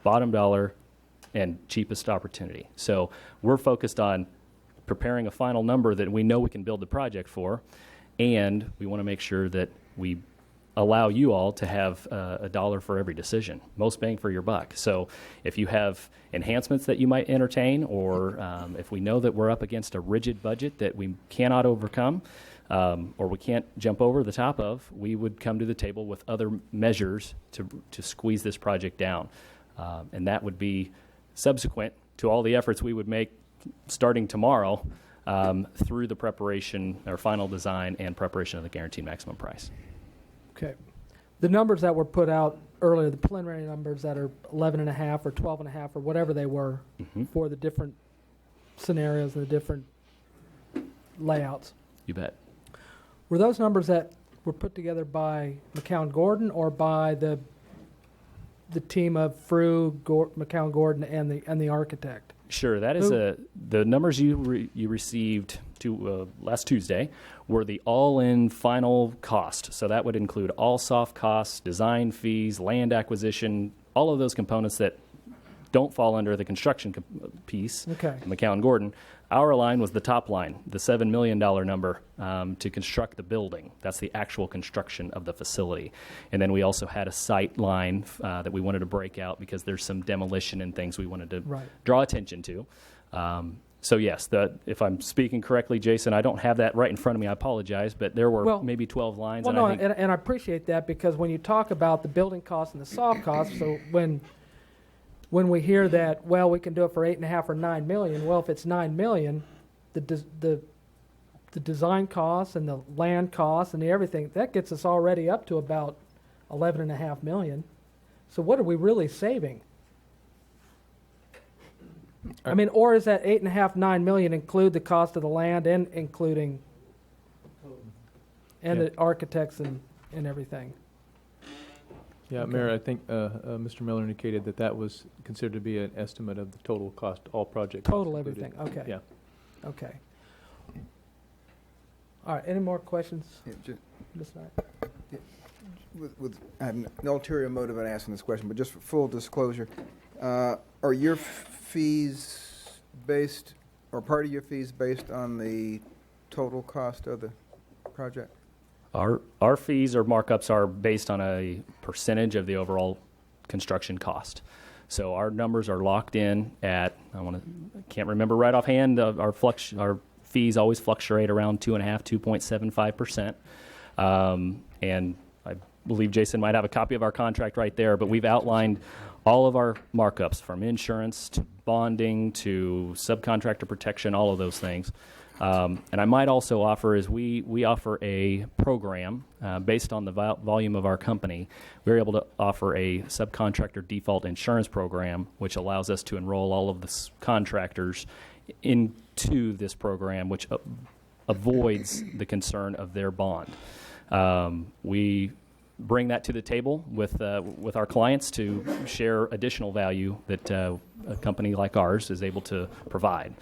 bottom dollar and cheapest opportunity. So we're focused on preparing a final number that we know we can build the project for, and we want to make sure that we allow you all to have a dollar for every decision, most bang for your buck. So if you have enhancements that you might entertain, or if we know that we're up against a rigid budget that we cannot overcome, or we can't jump over the top of, we would come to the table with other measures to squeeze this project down. And that would be subsequent to all the efforts we would make starting tomorrow through the preparation or final design and preparation of the guaranteed maximum price. Okay. The numbers that were put out earlier, the preliminary numbers that are 11.5 or 12.5 or whatever they were for the different scenarios and the different layouts. You bet. Were those numbers that were put together by McCown Gordon or by the team of Frew, McCown Gordon, and the architect? Sure, that is the numbers you received last Tuesday were the all-in final cost. So that would include all soft costs, design fees, land acquisition, all of those components that don't fall under the construction piece. Okay. McCown Gordon. Our line was the top line, the $7 million number to construct the building. That's the actual construction of the facility. And then we also had a site line that we wanted to break out because there's some demolition and things we wanted to draw attention to. So yes, if I'm speaking correctly, Jason, I don't have that right in front of me. I apologize, but there were maybe 12 lines. Well, and I appreciate that, because when you talk about the building costs and the soft costs, so when we hear that, well, we can do it for 8.5 or 9 million. Well, if it's 9 million, the design costs and the land costs and everything, that gets us already up to about 11.5 million. So what are we really saving? I mean, or is that 8.5, 9 million include the cost of the land and including the architects and everything? Yeah, Okay. Mayor, I think Mr. Miller indicated that that was considered to be an estimate of the total cost, all project costs Total included. everything. Okay. Yeah. Okay. All right. Any more questions? Yeah, Ms. Knight? I have no ulterior motive in asking this question, but just for full disclosure, are your fees based, or part of your fees based on the total cost of the project? Our fees or markups are based on a percentage of the overall construction cost. So our numbers are locked in at, I can't remember right offhand, our fees always fluctuate around 2.5%, 2.75%. And I believe Jason might have a copy of our contract right there, but we've outlined all of our markups, from insurance to bonding to subcontractor protection, all of those things. And I might also offer is we offer a program based on the volume of our company. We're able to offer a subcontractor default insurance program, which allows us to enroll all of the contractors into this program, which avoids the concern of their bond. We bring that to the table with our clients to share additional value that a company like ours is able to provide.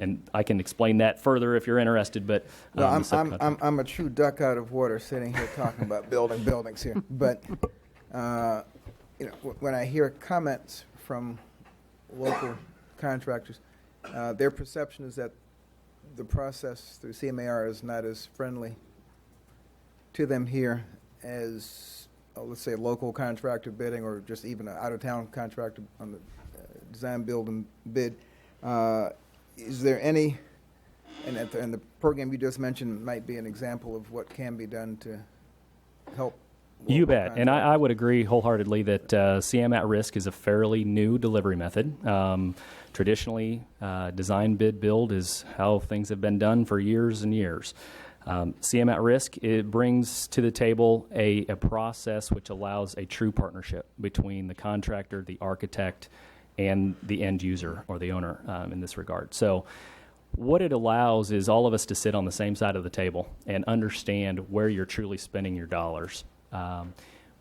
And I can explain that further if you're interested. But well, I'm a true duck out of water sitting here talking about buildings here. But when I hear comments from local contractors, their perception is that the process through CMAR is not as friendly to them here as, let's say, a local contractor bidding, or just even an out-of-town contractor on the design, build, and bid. Is there any, and the program you just mentioned might be an example of what can be done to help? You bet. And I would agree wholeheartedly that CM at Risk is a fairly new delivery method. Traditionally, design, bid, build is how things have been done for years and years. CM at Risk, it brings to the table a process which allows a true partnership between the contractor, the architect, and the end user or the owner in this regard. So what it allows is all of us to sit on the same side of the table and understand where you're truly spending your dollars.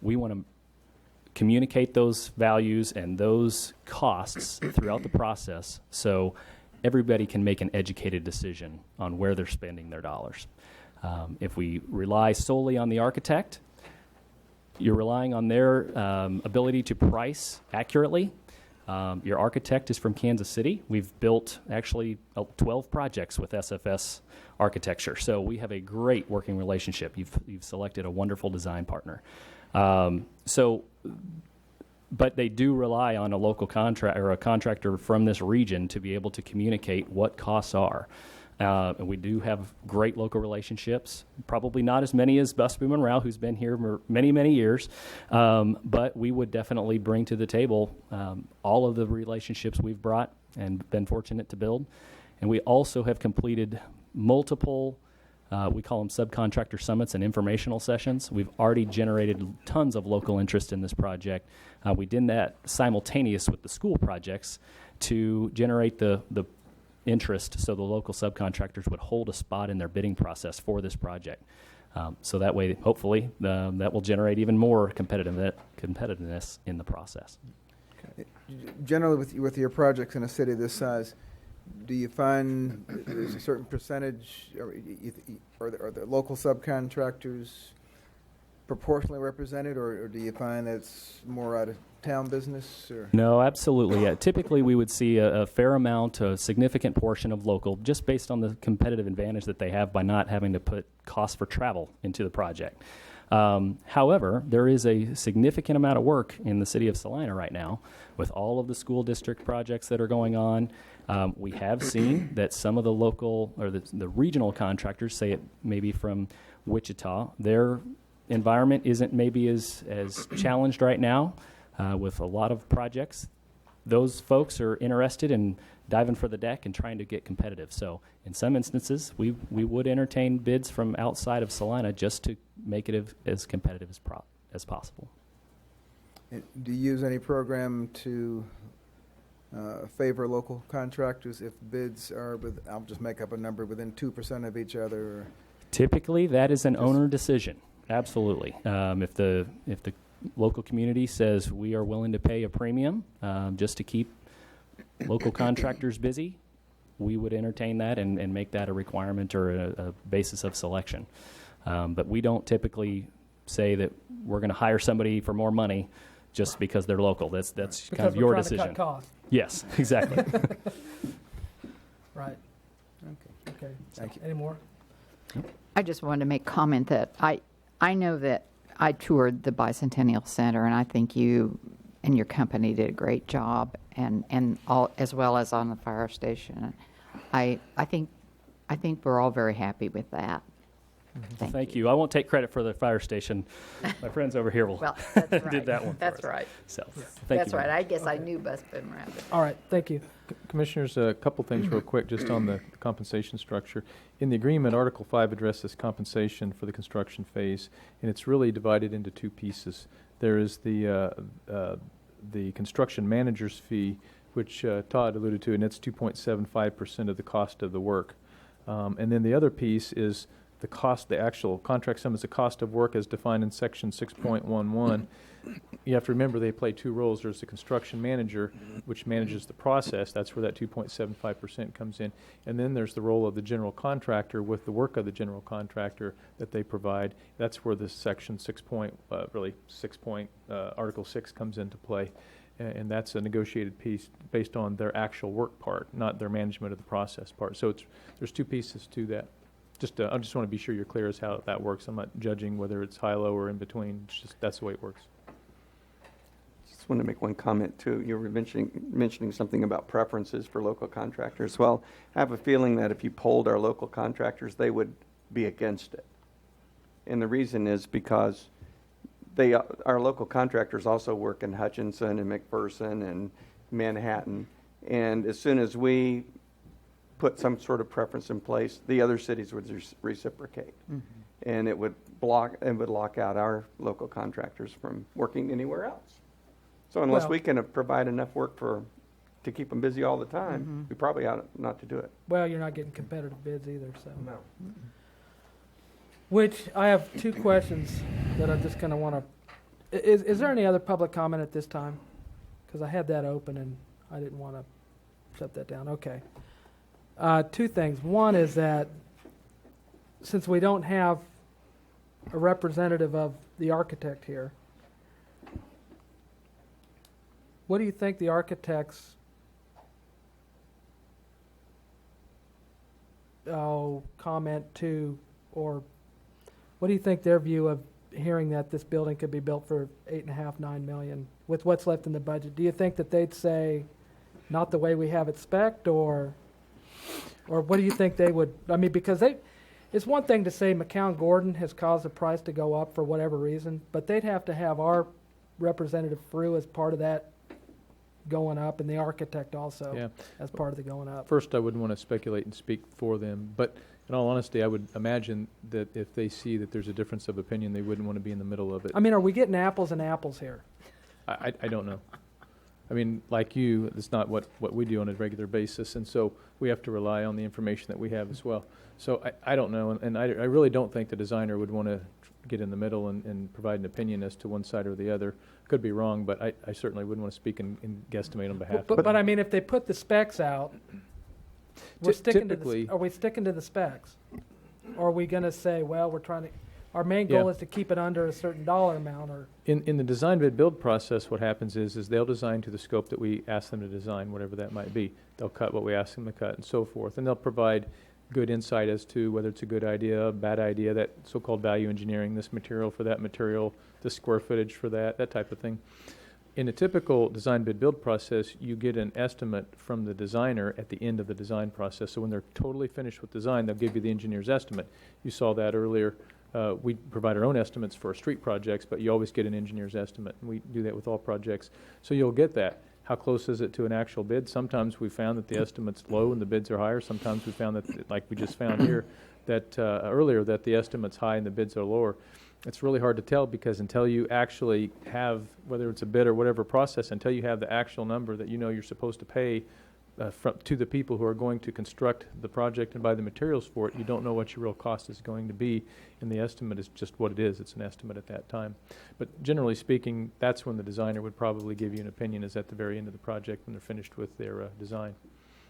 We want to communicate those values and those costs throughout the process so everybody can make an educated decision on where they're spending their dollars. If we rely solely on the architect, you're relying on their ability to price accurately. Your architect is from Kansas City. We've built actually 12 projects with SFS Architecture, so we have a great working relationship. You've selected a wonderful design partner. But they do rely on a local contractor or a contractor from this region to be able to communicate what costs are. And we do have great local relationships, probably not as many as Busby Monroe, who's been here for many, many years. But we would definitely bring to the table all of the relationships we've brought and been fortunate to build. And we also have completed multiple, we call them subcontractor summits and informational sessions. We've already generated tons of local interest in this project. We did that simultaneous with the school projects to generate the interest so the local subcontractors would hold a spot in their bidding process for this project. So that way, hopefully, that will generate even more competitiveness in the process. Okay. Generally, with your projects in a city this size, do you find there's a certain percentage, or are the local subcontractors proportionally represented, or do you find that's more out of town business? Or? No, absolutely. Yeah. Typically, we would see a fair amount, a significant portion of local, just based on the competitive advantage that they have by not having to put costs for travel into the project. However, there is a significant amount of work in the city of Salina right now with all of the school district projects that are going on. We have seen that some of the local or the regional contractors, say it maybe from Wichita, their environment isn't maybe as challenged right now with a lot of projects. Those folks are interested in diving for the deck and trying to get competitive. So in some instances, we would entertain bids from outside of Salina just to make it as competitive as possible. Do you use any program to favor local contractors if bids are I'll just make up a number, within 2% of each other? Or Typically, that is an owner decision. Absolutely. If the local community says we are willing to pay a premium just to keep local contractors busy, we would entertain that and make that a requirement or a basis of selection. But we don't typically say that we're going to hire somebody for more money just because they're local. That's kind of your decision. Because we're trying to cut costs. Yes, exactly. Right. Okay. Thank you. Any more? I just wanted to make comment that I know that I toured the Bicentennial Center, and I think you and your company did a great job, and all, as well as on the fire station. I think we're all very happy with that. Thank you. I won't take credit for the fire station. My friends over here will Well, that's right. did that one. That's for us. right. So, That's you. right. I guess I knew Bus Boom Rapid. All right. Thank you. Commissioners, a couple things real quick just on the compensation structure. In the agreement, Article 5 addresses compensation for the construction phase, and it's really divided into two pieces. There is the construction manager's fee, which Todd alluded to, and it's 2.75% of the cost of the work. And then the other piece is the cost, the actual contract sum is the cost of work as defined in Section 6.11. You have to remember they play two roles. There's the construction manager, which manages the process. That's where that 2.75% comes in. And then there's the role of the general contractor with the work of the general contractor that they provide. That's where the Section 6 Article 6 comes into play. And that's a negotiated piece based on their actual work part, not their management of the process part. So there's two pieces to that. I just want to be sure you're clear as how that works. I'm not judging whether it's high, low, or in between. It's just that's the way it works. Just want to make one comment too. You were mentioning something about preferences for local contractors. Well, I have a feeling that if you polled our local contractors, they would be against it. And the reason is because our local contractors also work in Hutchinson and McPherson and Manhattan. And as soon as we put some sort of preference in place, the other cities would reciprocate. Mm-hmm. And it would lock out our local contractors from working anywhere else. So unless we can provide enough work to keep them busy all the time, we probably ought not to do it. Well, you're not getting competitive bids either, so. No. Which I have two questions that I just kind of want to. Is there any other public comment at this time? Because I had that open and I didn't want to shut that down. Okay. Two things. One is that since we don't have a representative of the architect here, what do you think the architects comment to, or what do you think their view of hearing that this building could be built for $8.5–9 million with what's left in the budget? Do you think that they'd say not the way we have it spec'd, or what do you think they would? I mean, because it's one thing to say McCown Gordon has caused the price to go up for whatever reason, but they'd have to have our representative Frew as part of that going up, and the architect also as part of the going up. First, I wouldn't want to speculate and speak for them, but in all honesty, I would imagine that if they see that there's a difference of opinion, they wouldn't want to be in the middle of it. I mean, are we getting apples and apples here? I don't know. I mean, like you, it's not what we do on a regular basis, and so we have to rely on the information that we have as well. So I don't know, and I really don't think the designer would want to get in the middle and provide an opinion as to one side or the other. Could be wrong, but I certainly wouldn't want to speak and guesstimate on behalf of them. But I mean, if they put the specs out, are we sticking to the specs? Or are we going to say, well, our main goal is to keep it under a certain dollar amount? Or in the design bid build process, what happens is they'll design to the scope that we ask them to design, whatever that might be. They'll cut what we ask them to cut and so forth, and they'll provide good insight as to whether it's a good idea, a bad idea, that so-called value engineering, this material for that material, the square footage for that type of thing. In a typical design bid build process, you get an estimate from the designer at the end of the design process. So when they're totally finished with design, they'll give you the engineer's estimate. You saw that earlier. We provide our own estimates for street projects, but you always get an engineer's estimate, and we do that with all projects. So you'll get that. How close is it to an actual bid? Sometimes we found that the estimate's low and the bids are higher. Sometimes we found that, like we just found here, that earlier, that the estimate's high and the bids are lower. It's really hard to tell because until you actually have, whether it's a bid or whatever process, until you have the actual number that you know you're supposed to pay to the people who are going to construct the project and buy the materials for it, you don't know what your real cost is going to be, and the estimate is just what it is. It's an estimate at that time. But generally speaking, that's when the designer would probably give you an opinion, is at the very end of the project when they're finished with their design.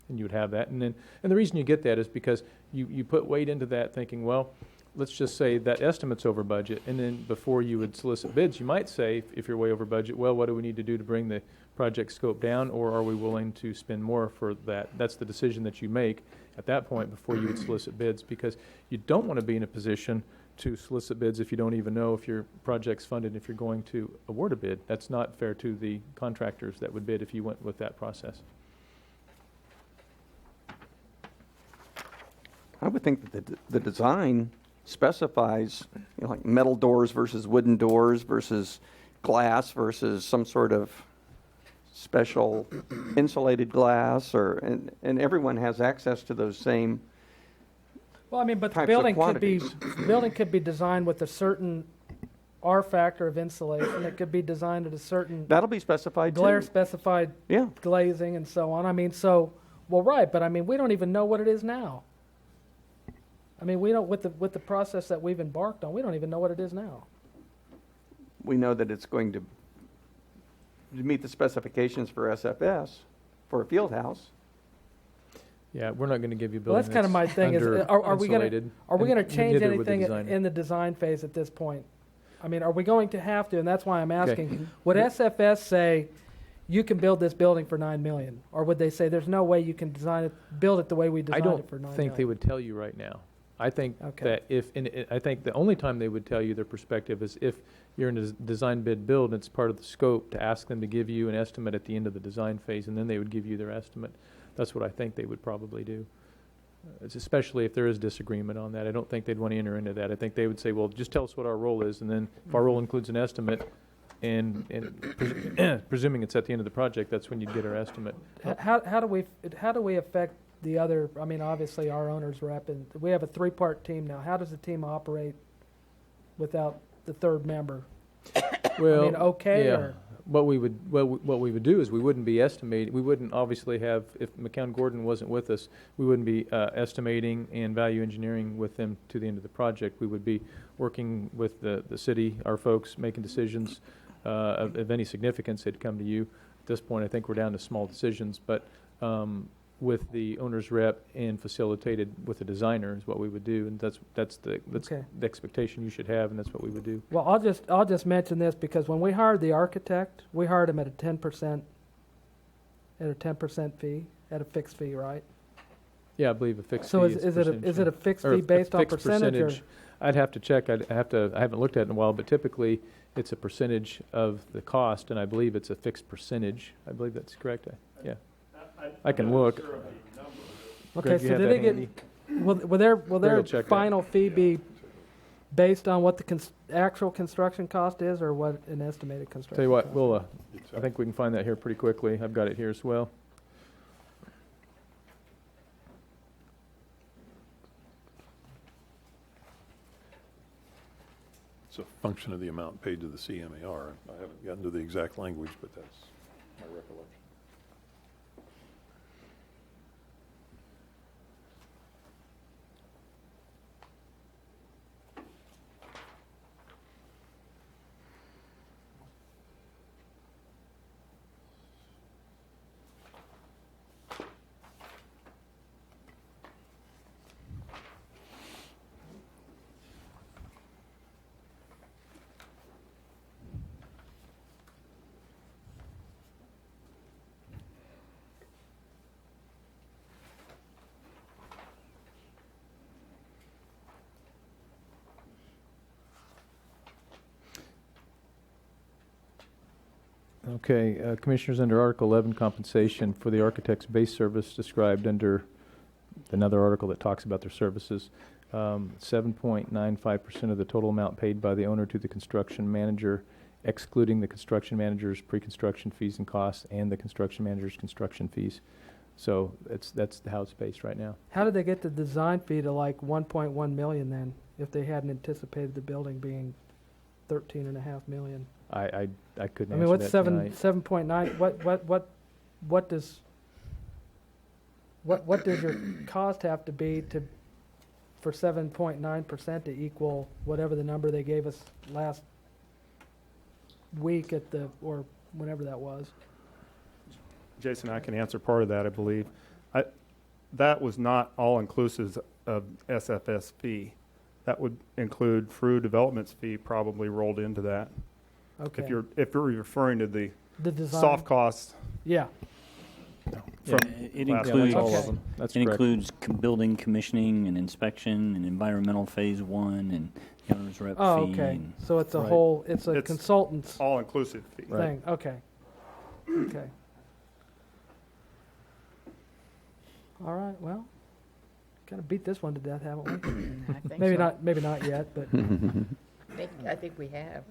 And you would have that. And the reason you get that is because you put weight into that thinking, well, let's just say that estimate's over budget, and then before you would solicit bids, you might say, if you're way over budget, well, what do we need to do to bring the project scope down, or are we willing to spend more for that? That's the decision that you make at that point before you would solicit bids, because you don't want to be in a position to solicit bids if you don't even know if your project's funded, if you're going to award a bid. That's not fair to the contractors that would bid if you went with that process. I would think that the design specifies, like metal doors versus wooden doors versus glass versus some sort of special insulated glass, and everyone has access to those same. Well, I mean, but the types building of could be quantities. designed with a certain R factor of insulation. It could be designed at a certain That'll be specified glare too. specified Yeah. glazing and so on. I mean, so well, right, but I mean, we don't even know what it is now. I mean, we don't with the process that we've embarked on. We don't even know what it is now. We know that it's going to meet the specifications for SFS for a field house. Yeah, we're not going to give you a Well, building that's kind of my thing. Is are we going to change neither would the anything designer. in the design phase at this point? I mean, are we going to have to? And that's why I'm asking. Okay. Would SFS say you can build this building for $9 million, or would they say there's no way you can build it the way we I designed don't it for $9 million? think they would tell you right now. I think Okay. that I think the only time they would tell you their perspective is if you're in a design bid build and it's part of the scope to ask them to give you an estimate at the end of the design phase, and then they would give you their estimate. That's what I think they would probably do. It's especially if there is disagreement on that. I don't think they'd want to enter into that. I think they would say, well, just tell us what our role is, and then if our role includes an estimate, and presuming it's at the end of the project, that's when you'd get our estimate. How do we affect the other? I mean, obviously our owners rep, and we have a 3-part team now. How does the team operate without the third member? Well, I mean, okay, yeah. or What we would do is we wouldn't be estimating. We wouldn't obviously have, if McCown Gordon wasn't with us, we wouldn't be estimating and value engineering with them to the end of the project. We would be working with the city, our folks, making decisions of any significance. They'd come to you. At this point, I think we're down to small decisions, but with the owner's rep and facilitated with the designer is what we would do, and that's the expectation you should have, and that's what we would do. well, I'll just mention this because when we hired the architect, we hired him at a 10% fee, at a fixed fee, right? Yeah, I believe a fixed So fee is it a fixed or fee based on fixed percentage, or? I'd have to check. I haven't looked at it in a while, but typically it's a percentage of the cost, and I believe it's a fixed percentage. I believe that's correct. Yeah. I can look. Okay, Greg, you so have did that they get? handy? Will their will check that. final fee be based on what the actual construction cost is, or what an estimated construction? Tell you what, cost we'll. I think we can find that here pretty quickly. I've got it here as well. It's a function of the amount paid to the CMAR. I haven't gotten to the exact language, but that's my recollection. Okay, Commissioners, under Article 11, compensation for the architect's base service described under another article that talks about their services, 7.95% of the total amount paid by the owner to the construction manager, excluding the construction manager's pre-construction fees and costs and the construction manager's construction fees. So that's how it's based right now. How did they get the design fee to like 1.1 million then, if they hadn't anticipated the building being 13.5 million. I couldn't I mean, answer what's that seven tonight. 7.9? What does your cost have to be for 7.9% to equal whatever the number they gave us last week or whenever that was? Jason, I can answer part of that, I believe. That was not all inclusive of SFS fee. That would include FRU development's fee probably rolled into that. Okay. If you're referring to the design. soft costs. Yeah. From it last includes week. all of them. That's it correct. includes building commissioning and inspection and environmental phase 1 and the owner's rep fee. Okay. And So it's a Right. whole, it's a It's consultant's all inclusive fee. Right. thing. Okay. Okay. All right. Well, kind of beat this one to death, haven't we? I think Maybe so. not. Maybe not yet, but I think we have.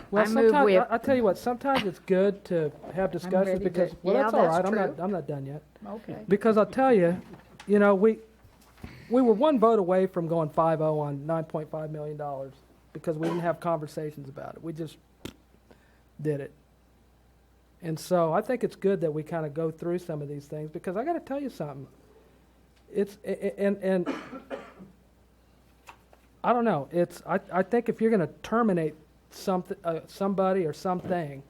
well, I move sometimes we- I tell you what. Sometimes it's good to have discussions ready to- because yeah, that's all that's right. true. I'm not done yet. Okay. Because I'll tell you, we were one vote away from going 5-0 on $9.5 million because we didn't have conversations about it. We just did it. And so I think it's good that we kind of go through some of these things because I got to tell you something. And I don't know. I think if you're going to terminate somebody or something,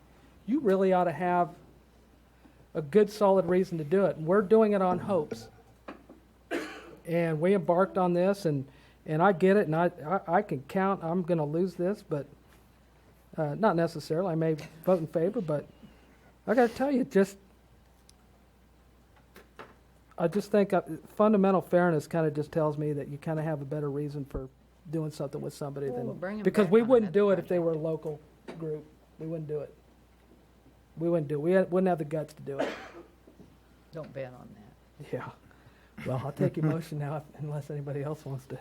you really ought to have a good solid reason to do it. And we're doing it on hopes. And we embarked on this, and I get it, and I can count. I'm going to lose this, but not necessarily. I may vote in favor, but I got to tell you, I just think fundamental fairness kind of just tells me that you kind of have a better reason for doing something with somebody Well, we'll bring 'em because back we on wouldn't another do it if they were a local group. We wouldn't do it. We wouldn't do it. We wouldn't have the guts to do it. Don't bet on that. Yeah. Well, I'll take your motion now unless anybody else wants to.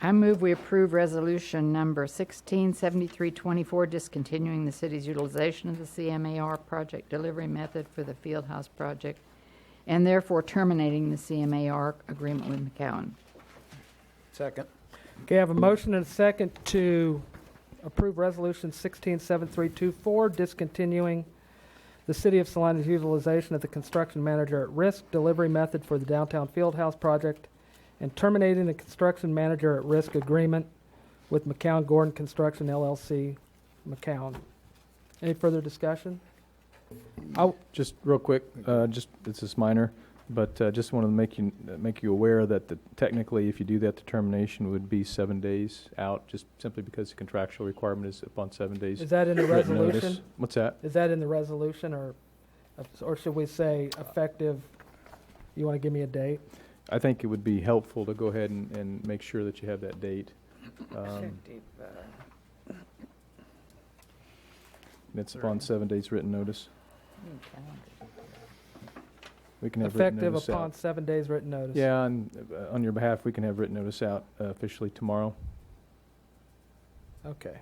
I move we approve resolution number 167324, discontinuing the city's utilization of the CMAR project delivery method for the Fieldhouse project, and therefore terminating the CMAR agreement with McCowan. Second. Okay, I have a motion and a second to approve resolution 167324, discontinuing the City of Salina's utilization of the construction manager at risk delivery method for the downtown Fieldhouse project, and terminating the construction manager at risk agreement with McCown Gordon Construction LLC, McCown. Any further discussion? Just real quick, it's just minor, but just wanted to make you aware that technically, if you do that, the termination would be 7 days out, just simply because the contractual requirement is upon 7 days. Is that in the written notice. resolution? What's that? Is that in the resolution, or should we say effective? You want to give me a date? I think it would be helpful to go ahead and make sure that you have that date. It's upon 7 days written notice. We can have written Effective notice upon out. 7 days written notice. Yeah, and on your behalf, we can have written notice out officially tomorrow. Okay.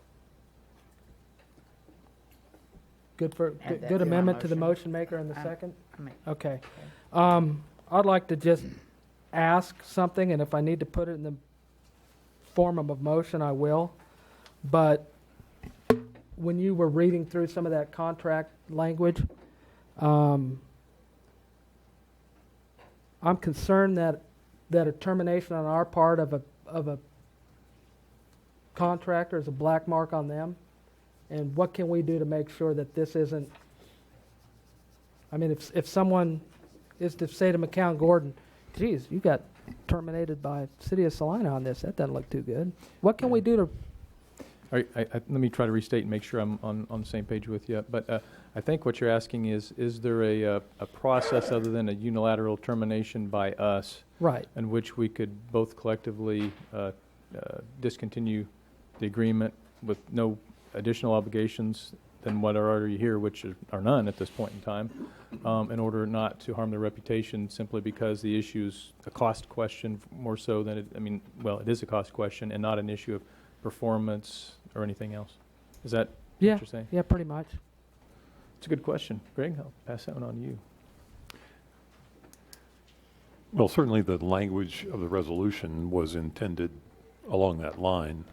Good Add that good to my amendment to the motion. motion maker in the second? I make- Okay. I'd like to just ask something, and if I need to put it in the form of a motion, I will. But when you were reading through some of that contract language, I'm concerned that a termination on our part of a contractor is a black mark on them. And what can we do to make sure that this isn't? I mean, if someone is to say to McCown Gordon, geez, you got terminated by City of Salina on this, that doesn't look too good. What can we do to? Let me try to restate and make sure I'm on the same page with you. But I think what you're asking is there a process other than a unilateral termination by us, Right. in which we could both collectively discontinue the agreement with no additional obligations than what are already here, which are none at this point in time, in order not to harm their reputation simply because the issue's a cost question more so than it is a cost question and not an issue of performance or anything else. Is that what you're saying? Yeah, pretty much. It's a good question. Greg, I'll pass that one on to you. Well, certainly the language of the resolution was intended along that line,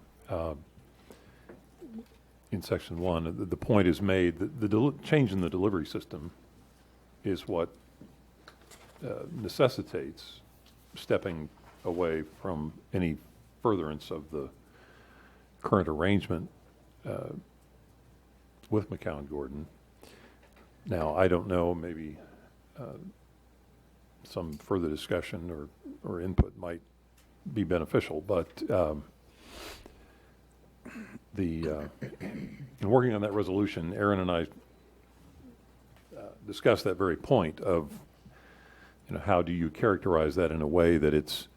in section 1, the point is made that the change in the delivery system is what necessitates stepping away from any furtherance of the current arrangement with McCown Gordon. Now, I don't know, maybe some further discussion or input might be beneficial, but in working on that resolution, Aaron and I discussed that very point of, how do you characterize that in a way that it's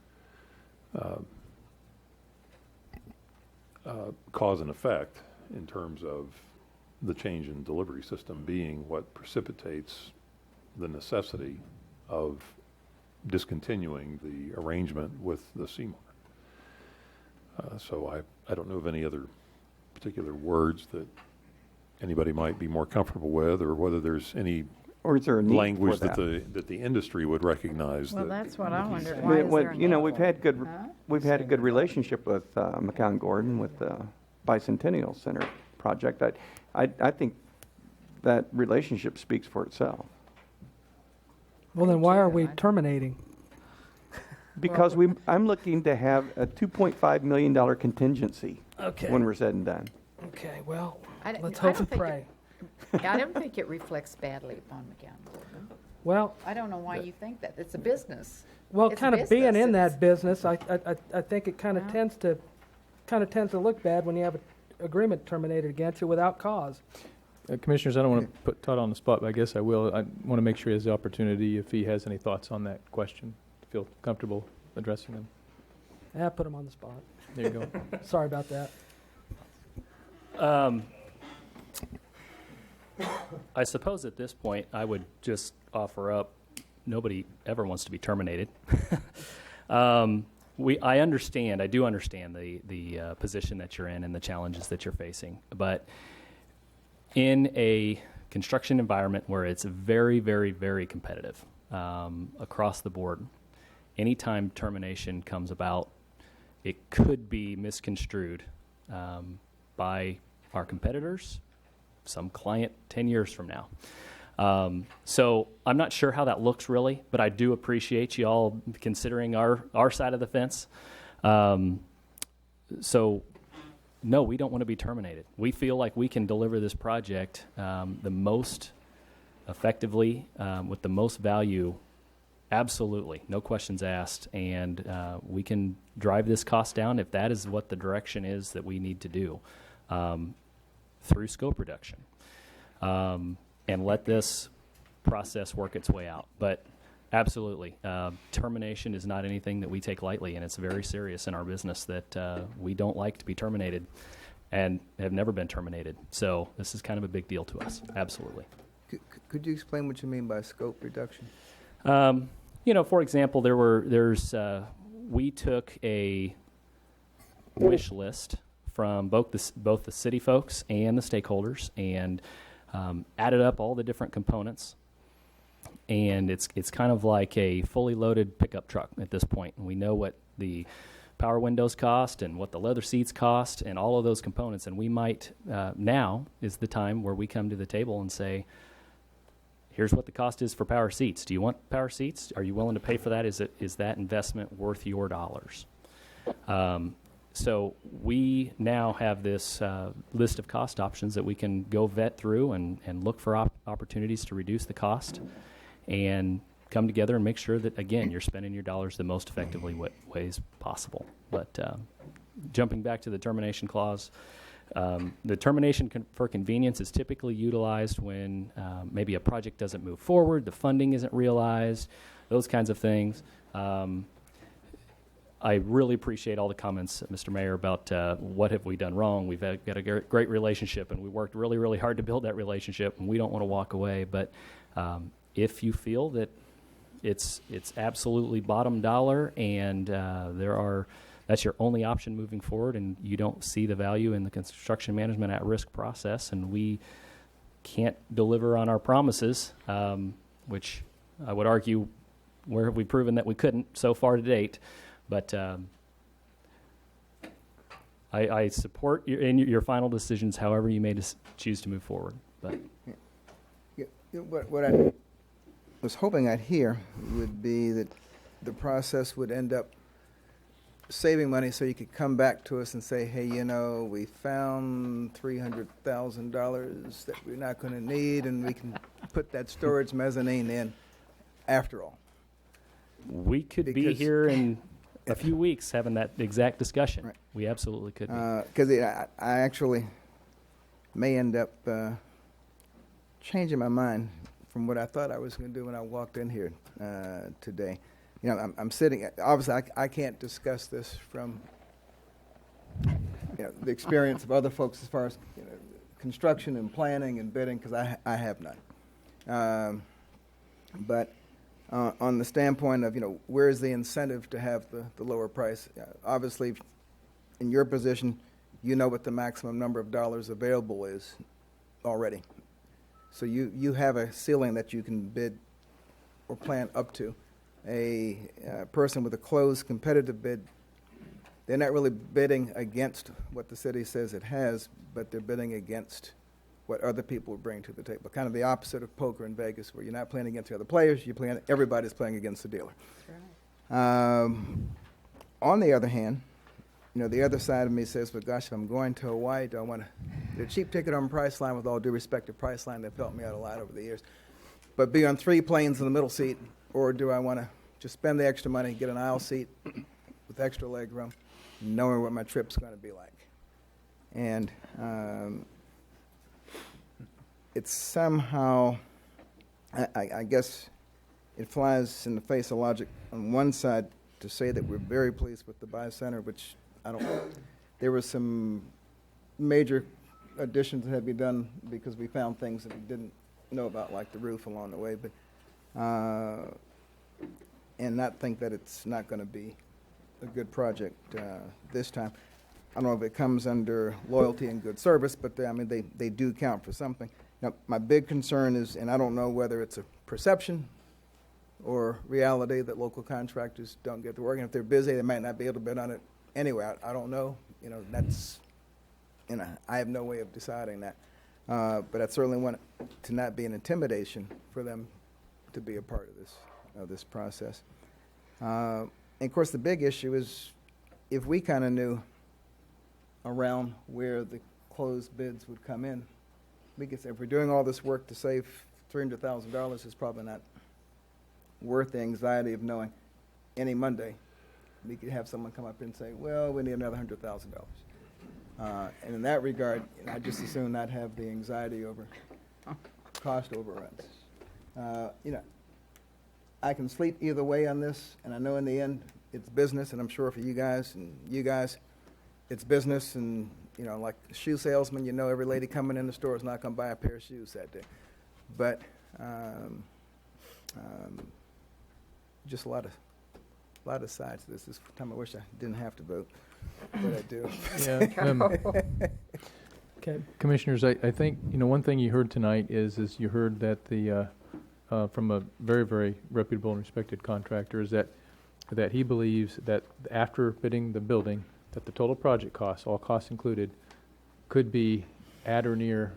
cause and effect in terms of the change in delivery system being what precipitates the necessity of discontinuing the arrangement with the Seymour. So I don't know of any other particular words that anybody might be more comfortable with, or whether there's any or is there a need language for that the industry would recognize. Well, that that's what I wonder. Why is there a need we've for had it? good Huh? we've had a good relationship with McCown Gordon with the Bicentennial Center project. I think that relationship speaks for itself. Well, then why are we terminating? Because I'm looking to have a $2.5 million contingency Okay. when we're said and done. Okay, well, I let's don't hope and think pray. I don't think it reflects badly upon McCown Gordon. Well, I don't know why you think that. It's a business. well, It's kind of business. being in It's- that business, I think it kind of Yeah. tends to look bad when you have an agreement terminated against you without cause. Commissioners, I don't want to put Todd on the spot, but I guess I will. I want to make sure he has the opportunity, if he has any thoughts on that question, to feel comfortable addressing them. Yeah, put him on the spot. There you go. Sorry about that. I suppose at this point, I would just offer up, nobody ever wants to be terminated. I understand, I do understand the position that you're in and the challenges that you're facing. But in a construction environment where it's very, very, very competitive across the board, anytime termination comes about, it could be misconstrued by our competitors, some client 10 years from now. So I'm not sure how that looks really, but I do appreciate you all considering our side of the fence. So no, we don't want to be terminated. We feel like we can deliver this project the most effectively, with the most value. Absolutely, no questions asked, and we can drive this cost down if that is what the direction is that we need to do through scope reduction, and let this process work its way out. But absolutely, termination is not anything that we take lightly, and it's very serious in our business that we don't like to be terminated and have never been terminated. So this is kind of a big deal to us, absolutely. Could you explain what you mean by scope reduction? For example, we took a wish list from both the city folks and the stakeholders and added up all the different components. And it's kind of like a fully loaded pickup truck at this point. And we know what the power windows cost and what the leather seats cost and all of those components. And we might, now is the time where we come to the table and say, here's what the cost is for power seats. Do you want power seats? Are you willing to pay for that? Is that investment worth your dollars? So we now have this list of cost options that we can go vet through and look for opportunities to reduce the cost and come together and make sure that, again, you're spending your dollars the most effectively ways possible. But jumping back to the termination clause, the termination for convenience is typically utilized when maybe a project doesn't move forward, the funding isn't realized, those kinds of things. I really appreciate all the comments, Mr. Mayor, about what have we done wrong. We've got a great relationship, and we worked really, really hard to build that relationship, and we don't want to walk away. But if you feel that it's absolutely bottom dollar and that's your only option moving forward, and you don't see the value in the construction management at risk process, and we can't deliver on our promises, which I would argue, where have we proven that we couldn't so far to date? But I support your final decisions, however you may choose to move forward. But What I was hoping I'd hear would be that the process would end up saving money so you could come back to us and say, hey, you know, we found $300,000 that we're not going to need, and we can put that storage mezzanine in after all. We could be here in a few weeks having that exact discussion. Right. We absolutely could be. Because I actually may end up changing my mind from what I thought I was going to do when I walked in here today. You know, I'm sitting, obviously I can't discuss this from the experience of other folks as far as construction and planning and bidding, because I have none. But on the standpoint of, where is the incentive to have the lower price? Obviously, in your position, you know what the maximum number of dollars available is already. So you have a ceiling that you can bid or plan up to. A person with a closed competitive bid, they're not really bidding against what the city says it has, but they're bidding against what other people will bring to the table. Kind of the opposite of poker in Vegas, where you're not playing against the other players, everybody's playing against the dealer. That's right. On the other hand, the other side of me says, well, gosh, if I'm going to Hawaii, do I want to get a cheap ticket on Priceline? With all due respect to Priceline, they've helped me out a lot over the years, but be on 3 planes in the middle seat, or do I want to just spend the extra money, get an aisle seat with extra leg room, knowing what my trip's going to be like? And it's somehow, I guess, it flies in the face of logic on one side to say that we're very pleased with the Buy Center, which I don't. There were some major additions that had to be done because we found things that we didn't know about, like the roof along the way, but and not think that it's not going to be a good project this time. I don't know if it comes under loyalty and good service, but they do count for something. Now, my big concern is, and I don't know whether it's a perception or reality, that local contractors don't get to work. And if they're busy, they might not be able to bid on it anyway. I don't know. That's, I have no way of deciding that. But I certainly want it to not be an intimidation for them to be a part of this process. And of course, the big issue is if we kind of knew around where the closed bids would come in, we could say if we're doing all this work to save $300,000, it's probably not worth the anxiety of knowing any Monday we could have someone come up and say, well, we need another $100,000. And in that regard, I just as soon not have the anxiety over cost overruns. I can sleep either way on this, and I know in the end it's business, and I'm sure for you guys, it's business, and like a shoe salesman, every lady coming in the store is not going to buy a pair of shoes that day. But just a lot of sides to this. This time I wish I didn't have to vote, but I do. Yeah. Okay, commissioners, I think one thing you heard tonight is you heard that the from a very, very reputable and respected contractor is that he believes that after bidding the building, that the total project cost, all costs included, could be at or near,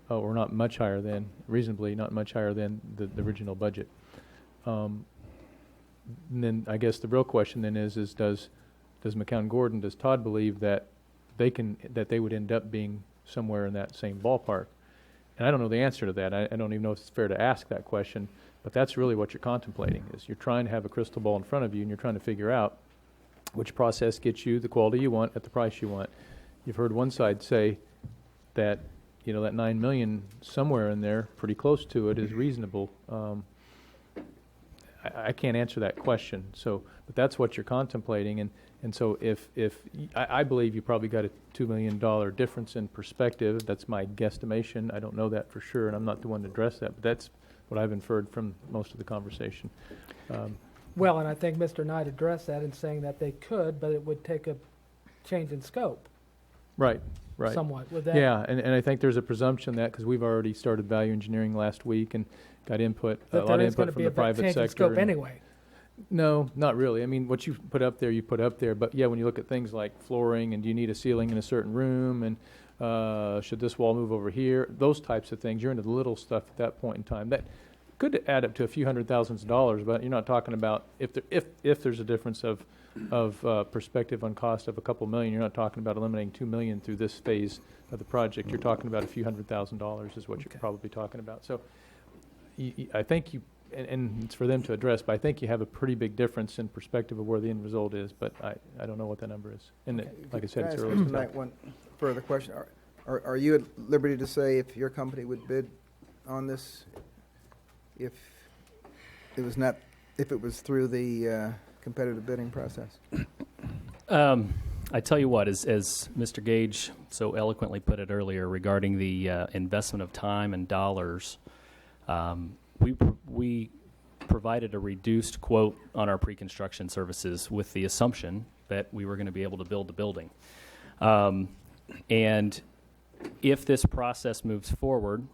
or not much higher than, reasonably not much higher than the original budget. And then I guess the real question then is does McCown Gordon, does Todd believe that they would end up being somewhere in that same ballpark? And I don't know the answer to that. I don't even know if it's fair to ask that question, but that's really what you're contemplating, is you're trying to have a crystal ball in front of you and you're trying to figure out which process gets you the quality you want at the price you want. You've heard one side say that, that $9 million somewhere in there, pretty close to it, is reasonable. I can't answer that question. But that's what you're contemplating, and so if I believe you probably got a $2 million difference in perspective. That's my guesstimation. I don't know that for sure, and I'm not the one to address that. But that's what I've inferred from most of the conversation. Well, and I think Mr. Knight addressed that in saying that they could, but it would take a change in scope. Right. Somewhat. With that. Yeah, and I think there's a presumption that, because we've already started value engineering last week and got input, a lot of input from the private sector. Change in scope anyway. No, not really. I mean, what you put up there, you put up there. But yeah, when you look at things like flooring and do you need a ceiling in a certain room and should this wall move over here, those types of things, you're into the little stuff at that point in time. That could add up to a few $100,000s, but you're not talking about if there's a difference of perspective on cost of a couple million. You're not talking about eliminating $2 million through this phase of the project. You're talking about a few $100,000 is what you're probably talking about. So I think you. And it's for them to address, but I think you have a pretty big difference in perspective of where the end result is, but I don't know what that number is. And like I said, it's early. Mr. Knight, one further question. Are you at liberty to say if your company would bid on this if it was through the competitive bidding process? I tell you what, as Mr. Gage so eloquently put it earlier regarding the investment of time and dollars, we provided a reduced quote on our pre-construction services with the assumption that we were going to be able to build the building. And if this process moves forward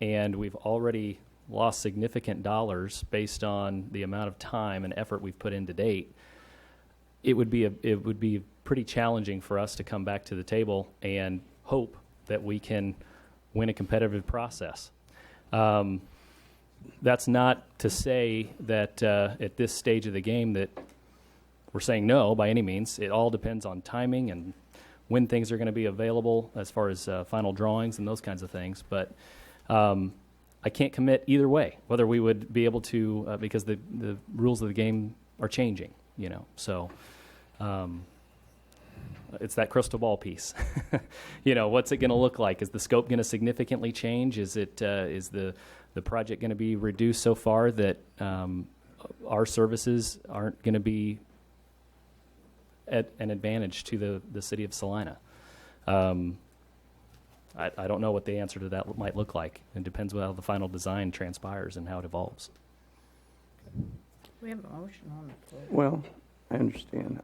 and we've already lost significant dollars based on the amount of time and effort we've put in to date, it would be pretty challenging for us to come back to the table and hope that we can win a competitive process. That's not to say that at this stage of the game that we're saying no by any means. It all depends on timing and when things are going to be available as far as final drawings and those kinds of things. But I can't commit either way, whether we would be able to, because the rules of the game are changing, So it's that crystal ball piece. What's it going to look like? Is the scope going to significantly change? Is the project going to be reduced so far that our services aren't going to be at an advantage to the city of Salina? I don't know what the answer to that might look like. It depends on how the final design transpires and how it evolves. We have a motion on the floor. Well, I understand.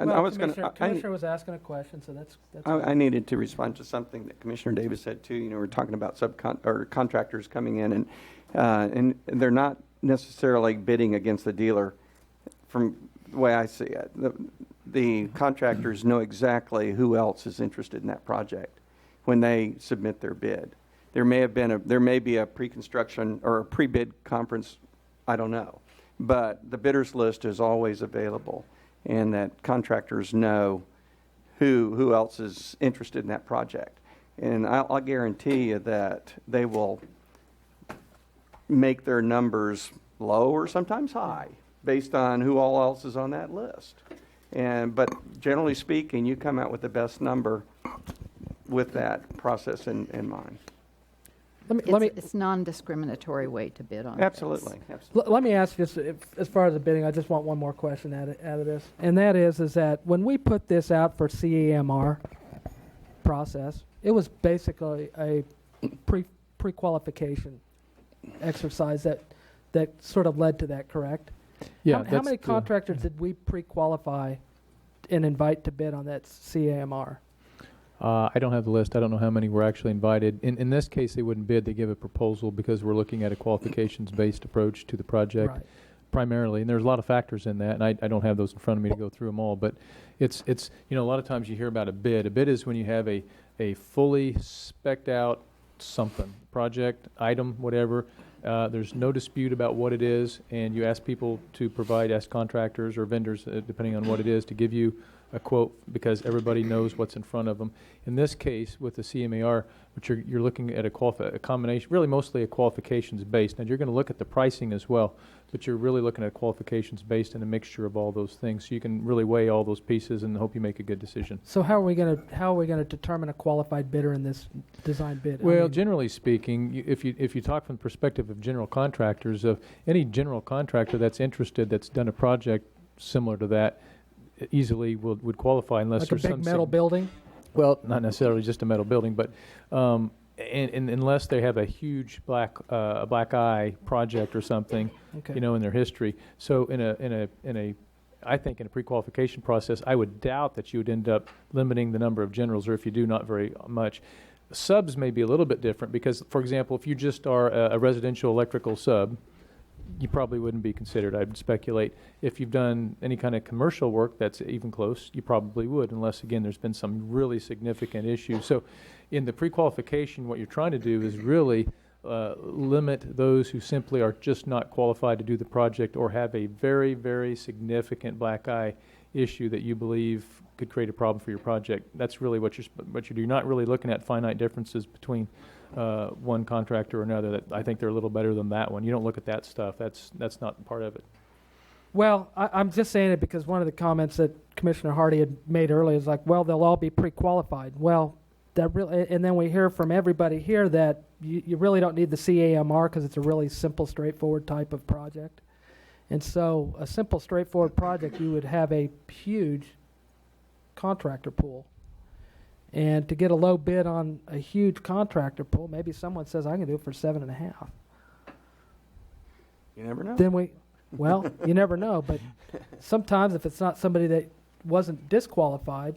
Commissioner was asking a question, so that's I needed to respond to something that Commissioner Davis said too. We're talking about contractors coming in, and they're not necessarily bidding against the dealer. From the way I see it, the contractors know exactly who else is interested in that project when they submit their bid. There may be a pre-construction or a pre-bid conference. I don't know, but the bidders list is always available, and that contractors know who else is interested in that project. And I'll guarantee you that they will make their numbers low or sometimes high based on who all else is on that list. But generally speaking, you come out with the best number with that process in mind. It's non-discriminatory way to bid on Absolutely. this. Absolutely. Let me ask you, as far as the bidding, I just want one more question out of this. And that is that when we put this out for CEMR process, it was basically a pre-qualification exercise that sort of led to that, correct? Yeah. How many contractors did we pre-qualify and invite to bid on that CAMR? I don't have the list. I don't know how many were actually invited. In this case, they wouldn't bid. They give a proposal because we're looking at a qualifications-based approach to the project primarily. And there's a lot of factors in that, and I don't have those in front of me to go through them all. But it's a lot of times you hear about a bid. A bid is when you have a fully spec'd out something, project, item, whatever. There's no dispute about what it is, and you ask people to ask contractors or vendors, depending on what it is, to give you a quote because everybody knows what's in front of them. In this case, with the CMAR, which you're looking at a combination, really mostly a qualifications based. Now you're going to look at the pricing as well, but you're really looking at qualifications based and a mixture of all those things. So you can really weigh all those pieces and hope you make a good decision. So how are we going to determine a qualified bidder in this design bid? Well, generally speaking, if you talk from the perspective of general contractors, of any general contractor that's interested, that's done a project similar to that, easily would qualify unless like there's a big metal building? Well, not necessarily just a metal building, but and unless they have a huge black eye project or something, in their history. So I think in a pre-qualification process, I would doubt that you would end up limiting the number of generals, or if you do, not very much. Subs may be a little bit different because, for example, if you just are a residential electrical sub, you probably wouldn't be considered, I'd speculate. If you've done any kind of commercial work that's even close, you probably would, unless, again, there's been some really significant issue. So in the pre-qualification, what you're trying to do is really limit those who simply are just not qualified to do the project or have a very, very significant black eye issue that you believe could create a problem for your project. That's really what you're doing. You're not really looking at finite differences between one contractor or another. That I think they're a little better than that one. You don't look at that stuff. That's not part of it. Well, I'm just saying it because one of the comments that Commissioner Hardy had made earlier is like, well, they'll all be pre-qualified. Well, that really, and then we hear from everybody here that you really don't need the CAMR because it's a really simple, straightforward type of project. And so a simple, straightforward project, you would have a huge contractor pool. And to get a low bid on a huge contractor pool, maybe someone says, I can do it for 7.5. You never know. Then well, you never know, but sometimes if it's not somebody that wasn't disqualified.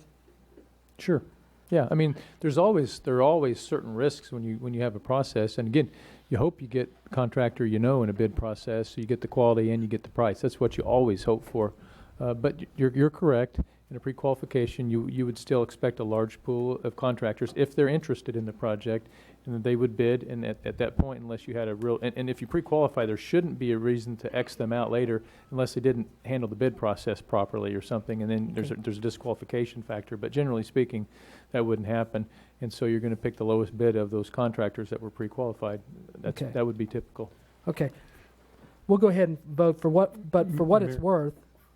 Sure. Yeah, I mean, there are always certain risks when you have a process, and again, you hope you get a contractor in a bid process, so you get the quality and you get the price. That's what you always hope for. But you're correct. In a pre-qualification, you would still expect a large pool of contractors if they're interested in the project, and that they would bid. And at that point, unless you had a real and if you pre-qualify, there shouldn't be a reason to X them out later unless they didn't handle the bid process properly or something. And then there's a disqualification factor. But generally speaking, that wouldn't happen. And so you're going to pick the lowest bid of those contractors that were pre-qualified. That would be typical. Okay, we'll go ahead and vote for what it's worth.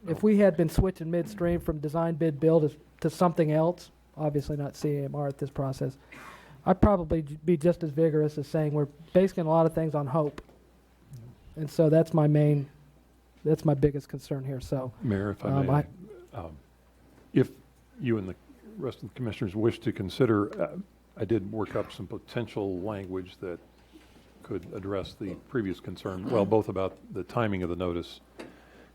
If we had been switching midstream from design bid build to something else, obviously not CAMR at this process, I'd probably be just as vigorous as saying we're basing a lot of things on hope. And so that's my biggest concern here. So, Mayor, if I may, if you and the rest of the commissioners wish to consider, I did work up some potential language that could address the previous concern, both about the timing of the notice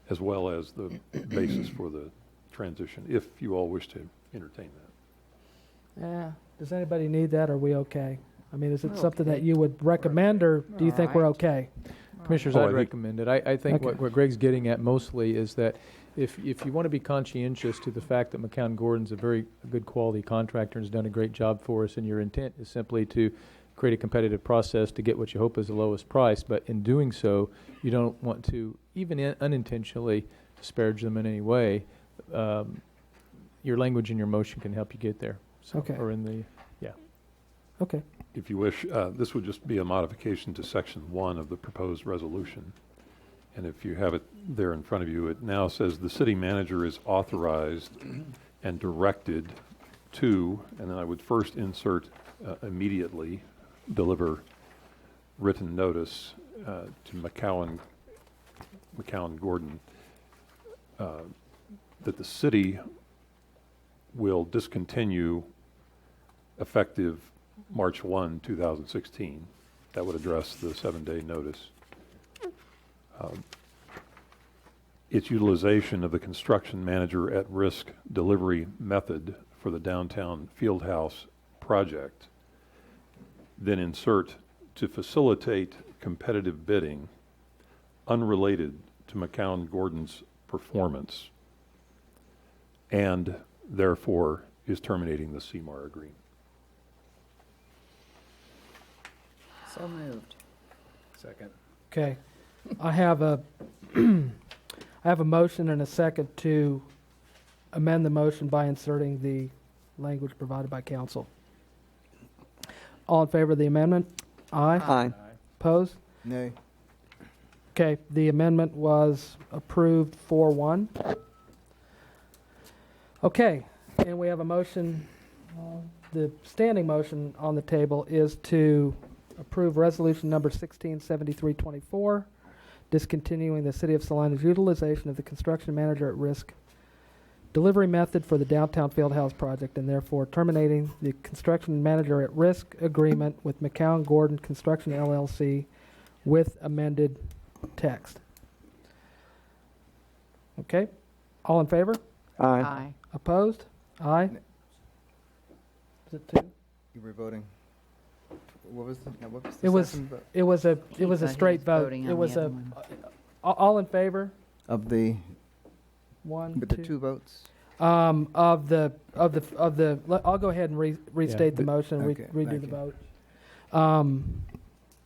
as well as the basis for the transition, if you all wish to entertain that. Yeah. Does anybody need that? Or are we okay? I mean, is it something that you would recommend, or do you think we're okay? Commissioners, I'd recommend it. I think what Greg's getting at mostly is that if you want to be conscientious to the fact that McCown Gordon's a very good quality contractor and has done a great job for us, and your intent is simply to create a competitive process to get what you hope is the lowest price, but in doing so, you don't want to, even unintentionally, disparage them in any way. Your language in your motion can help you get there. So, okay. Or in the, yeah. Okay. If you wish, this would just be a modification to Section 1 of the proposed resolution. And if you have it there in front of you, it now says the city manager is authorized and directed to, and then I would first insert immediately deliver written notice to McCown Gordon that the city will discontinue effective March 1, 2016. That would address the 7-day notice. Its utilization of the construction manager at risk delivery method for the downtown Fieldhouse project. Then insert to facilitate competitive bidding unrelated to McCown Gordon's performance, and therefore is terminating the CMAR agreement. So moved. Second. Okay. I have a motion and a second to amend the motion by inserting the language provided by council. All in favor of the amendment? Aye. Aye. Opposed? Nay. Okay, the amendment was approved 4-1. Okay, and we have a motion. The standing motion on the table is to approve resolution number 167324, discontinuing the City of Salina's utilization of the construction manager at risk delivery method for the downtown Fieldhouse project, and therefore terminating the construction manager at risk agreement with McCown Gordon Construction LLC with amended text. Okay, all in favor? Aye. Aye. Opposed? Aye. Is it two? You were voting. What was the It was second vote? it was a He straight was vote. voting It on was the a other one. all in favor? Of the, One, with the two. two votes? I'll go ahead and restate the motion, Okay, redo thank the you. vote.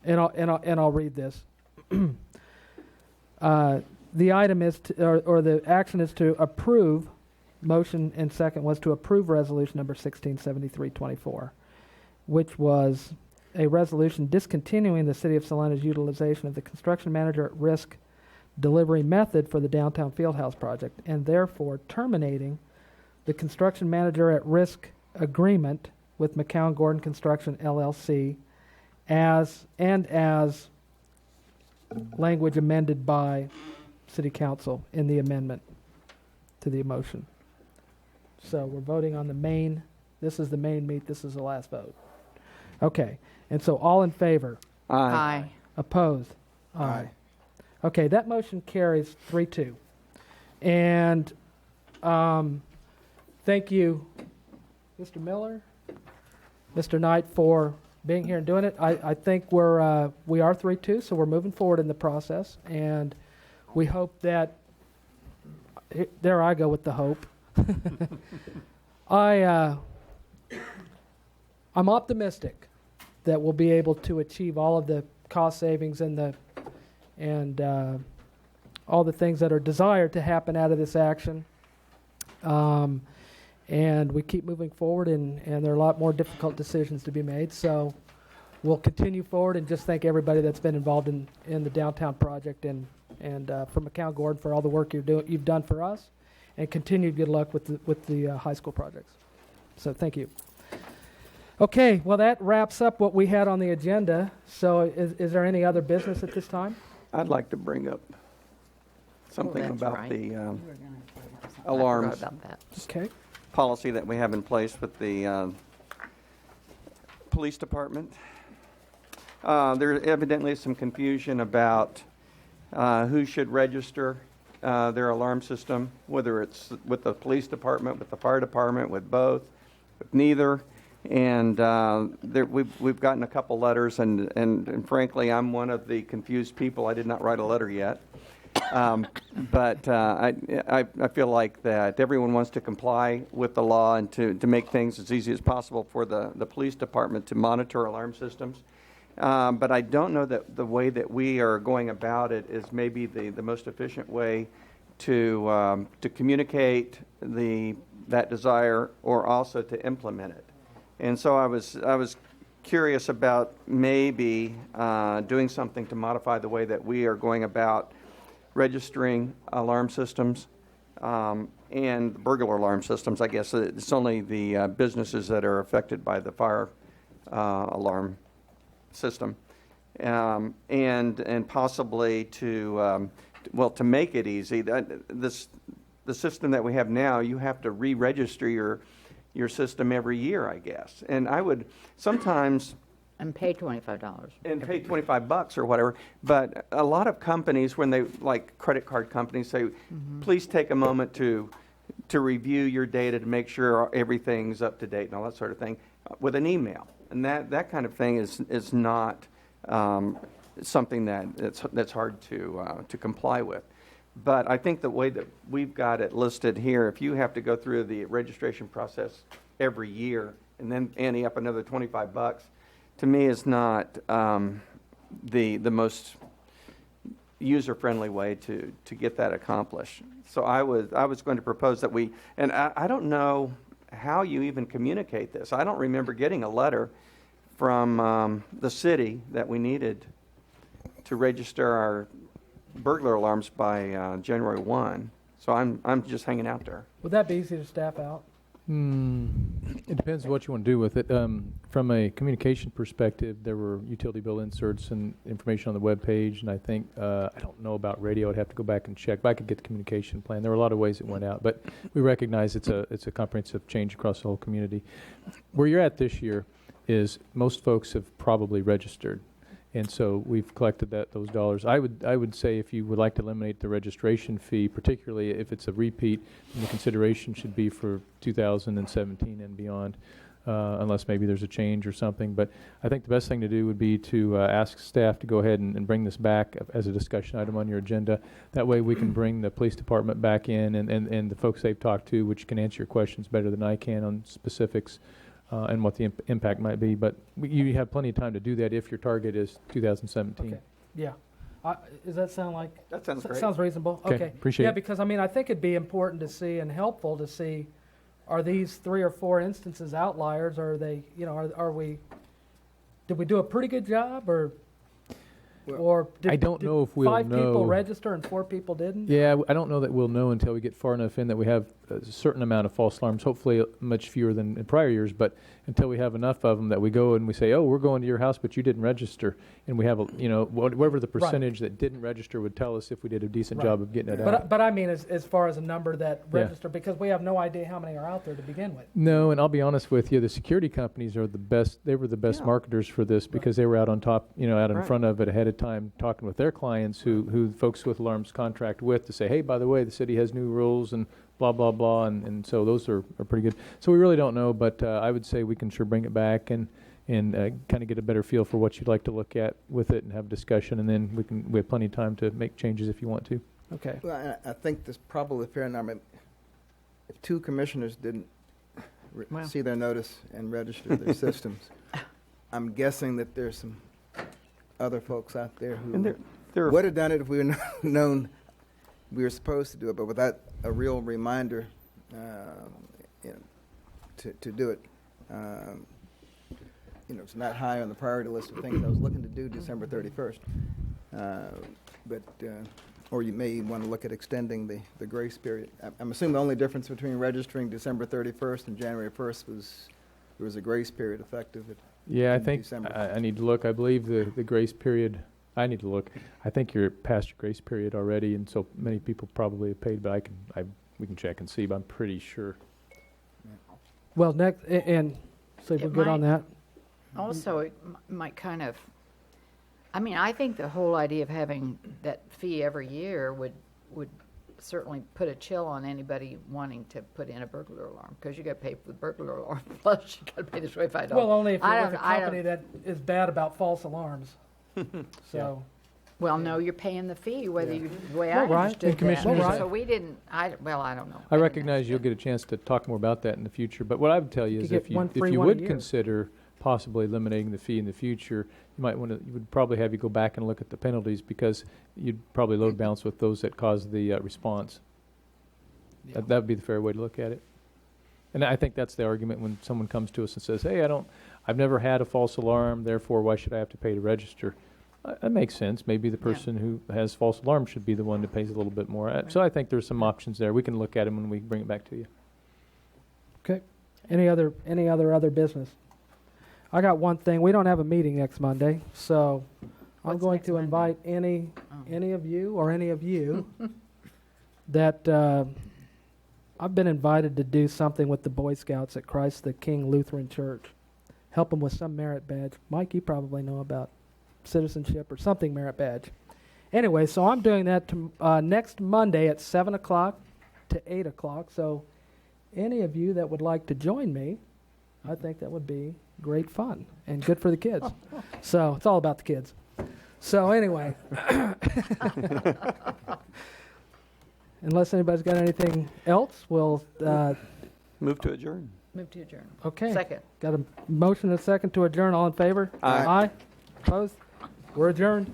And I'll read this. The item is, or the action is to approve, motion and second was to approve resolution number 167324, which was a resolution discontinuing the City of Salina's utilization of the construction manager at risk delivery method for the downtown fieldhouse project, and therefore terminating the construction manager at risk agreement with McCown Gordon Construction LLC as language amended by City Council in the amendment to the motion. So we're voting on the main. This is the main meat. This is the last vote. Okay. And so all in favor? Aye. Opposed? Aye. Okay, that motion carries 3-2. And thank you, Mr. Miller, Mr. Knight, for being here and doing it. I think we are 3-2, so we're moving forward in the process, and we hope that. There I go with the hope. I'm optimistic that we'll be able to achieve all of the cost savings and all the things that are desired to happen out of this action. And we keep moving forward, and there are a lot more difficult decisions to be made. So we'll continue forward, and just thank everybody that's been involved in the downtown project, and for McCown Gordon for all the work you've done for us, and continued good luck with the high school projects. So thank you. Okay, well, that wraps up what we had on the agenda. So is there any other business at this time? I'd like to bring up something that's about right. the I forgot alarms about that. Okay. policy that we have in place with the police department. There evidently is some confusion about who should register their alarm system, whether it's with the police department, with the fire department, with both, with neither. And we've gotten a couple letters, and frankly, I'm one of the confused people. I did not write a letter yet. But I feel like that everyone wants to comply with the law and to make things as easy as possible for the police department to monitor alarm systems. But I don't know that the way that we are going about it is maybe the most efficient way to communicate that desire, or also to implement it. And so I was curious about maybe doing something to modify the way that we are going about registering alarm systems and burglar alarm systems. I guess it's only the businesses that are affected by the fire alarm system, and possibly to make it easy. The system that we have now, you have to re-register your system every year, I guess. And I would sometimes And pay $25. and pay $25 or whatever. But a lot of companies, when they, like credit card companies, say, please take a moment to review your data to make sure everything's up to date and all that sort of thing with an email. And that kind of thing is not something that's hard to comply with. But I think the way that we've got it listed here, if you have to go through the registration process every year and then ante up another $25, to me is not the most user-friendly way to get that accomplished. So I was going to propose that and I don't know how you even communicate this. I don't remember getting a letter from the city that we needed to register our burglar alarms by January 1. So I'm just hanging out there. Would that be easy to staff out? It depends what you want to do with it. From a communication perspective, there were utility bill inserts and information on the web page, and I think I don't know about radio. I'd have to go back and check. But I could get the communication plan. There were a lot of ways it went out, but we recognize it's a comprehensive change across the whole community. Where you're at this year is most folks have probably registered. And so we've collected those dollars. I would say if you would like to eliminate the registration fee, particularly if it's a repeat, then the consideration should be for 2017 and beyond. unless maybe there's a change or something. But I think the best thing to do would be to ask staff to go ahead and bring this back as a discussion item on your agenda. That way we can bring the police department back in and the folks they've talked to, which can answer your questions better than I can on specifics and what the impact might be. But you have plenty of time to do that if your target is 2017. Okay. Yeah. Does that sound like? That sounds great. Sounds reasonable. Okay, appreciate yeah, it. because I mean, I think it'd be important to see and helpful to see, are these 3 or 4 instances outliers? Or are they, are we? Did we do a pretty good job, or did, I don't know if we'll 5 know. people register and 4 people didn't? Yeah, I don't know that we'll know until we get far enough in that we have a certain amount of false alarms, hopefully much fewer than in prior years, but until we have enough of them that we go and we say, oh, we're going to your house, but you didn't register, and we have, whatever the percentage that didn't register would tell us if we did a decent job of getting it out. But I mean, as far as a number that register, because we have no idea how many are out there to begin with. No, and I'll be honest with you, the security companies are the best. They were the best marketers for this because they were out on top, out in front of it ahead of time, talking with their clients who folks with alarms contract with to say, hey, by the way, the city has new rules and blah, blah, blah. And so those are pretty good. So we really don't know, but I would say we can sure bring it back and kind of get a better feel for what you'd like to look at with it and have a discussion. And then we have plenty of time to make changes if you want to. Okay. Well, I think there's probably a fair number. If 2 commissioners didn't see their notice and register their systems, I'm guessing that there's some other folks out there who would have done it if we were known we were supposed to do it, but without a real reminder to do it. It's not high on the priority list of things I was looking to do December 31st. Or you may want to look at extending the grace period. I'm assuming the only difference between registering December 31st and January 1st was there was a grace period effective Yeah, I think December. I need to look. I believe the grace period, I need to look. I think you're past your grace period already, and so many people probably have paid, but we can check and see, but I'm pretty sure. Well, next, and so we're good on that. Also, it might kind of, I think the whole idea of having that fee every year would certainly put a chill on anybody wanting to put in a burglar alarm, because you got to pay for the burglar alarm, plus you got to pay the $25. Well, only if you're with a company that is bad about false alarms. So. Well, no, you're paying the fee, whether you, the way I Well, right. understood And commissioners- that. So we didn't, I don't know. I recognize you'll get a chance to talk more about that in the future, but what I would tell you is You if get one free you one a would year. consider possibly eliminating the fee in the future, you would probably have you go back and look at the penalties, because you'd probably load balance with those that caused the response. Yeah. That would be the fair way to look at it. And I think that's the argument when someone comes to us and says, hey, I've never had a false alarm, therefore why should I have to pay to register? That makes sense. Maybe the person who has false alarm should be the one that pays a little bit more. So I think there's some options there. We can look at them when we bring it back to you. Okay. Any other business? I got one thing. We don't have a meeting next Monday, so I'm going to invite any of you that I've been invited to do something with the Boy Scouts at Christ the King Lutheran Church. Help them with some merit badge. Mike, you probably know about citizenship or something merit badge. Anyway, so I'm doing that next Monday at 7 o'clock to 8 o'clock. So any of you that would like to join me, I think that would be great fun and good for the kids. So it's all about the kids. So anyway, unless anybody's got anything else, we'll move to adjourn. Move to adjourn. Okay. Second. Got a motion and a second to adjourn. All in favor? Aye. Opposed? We're adjourned.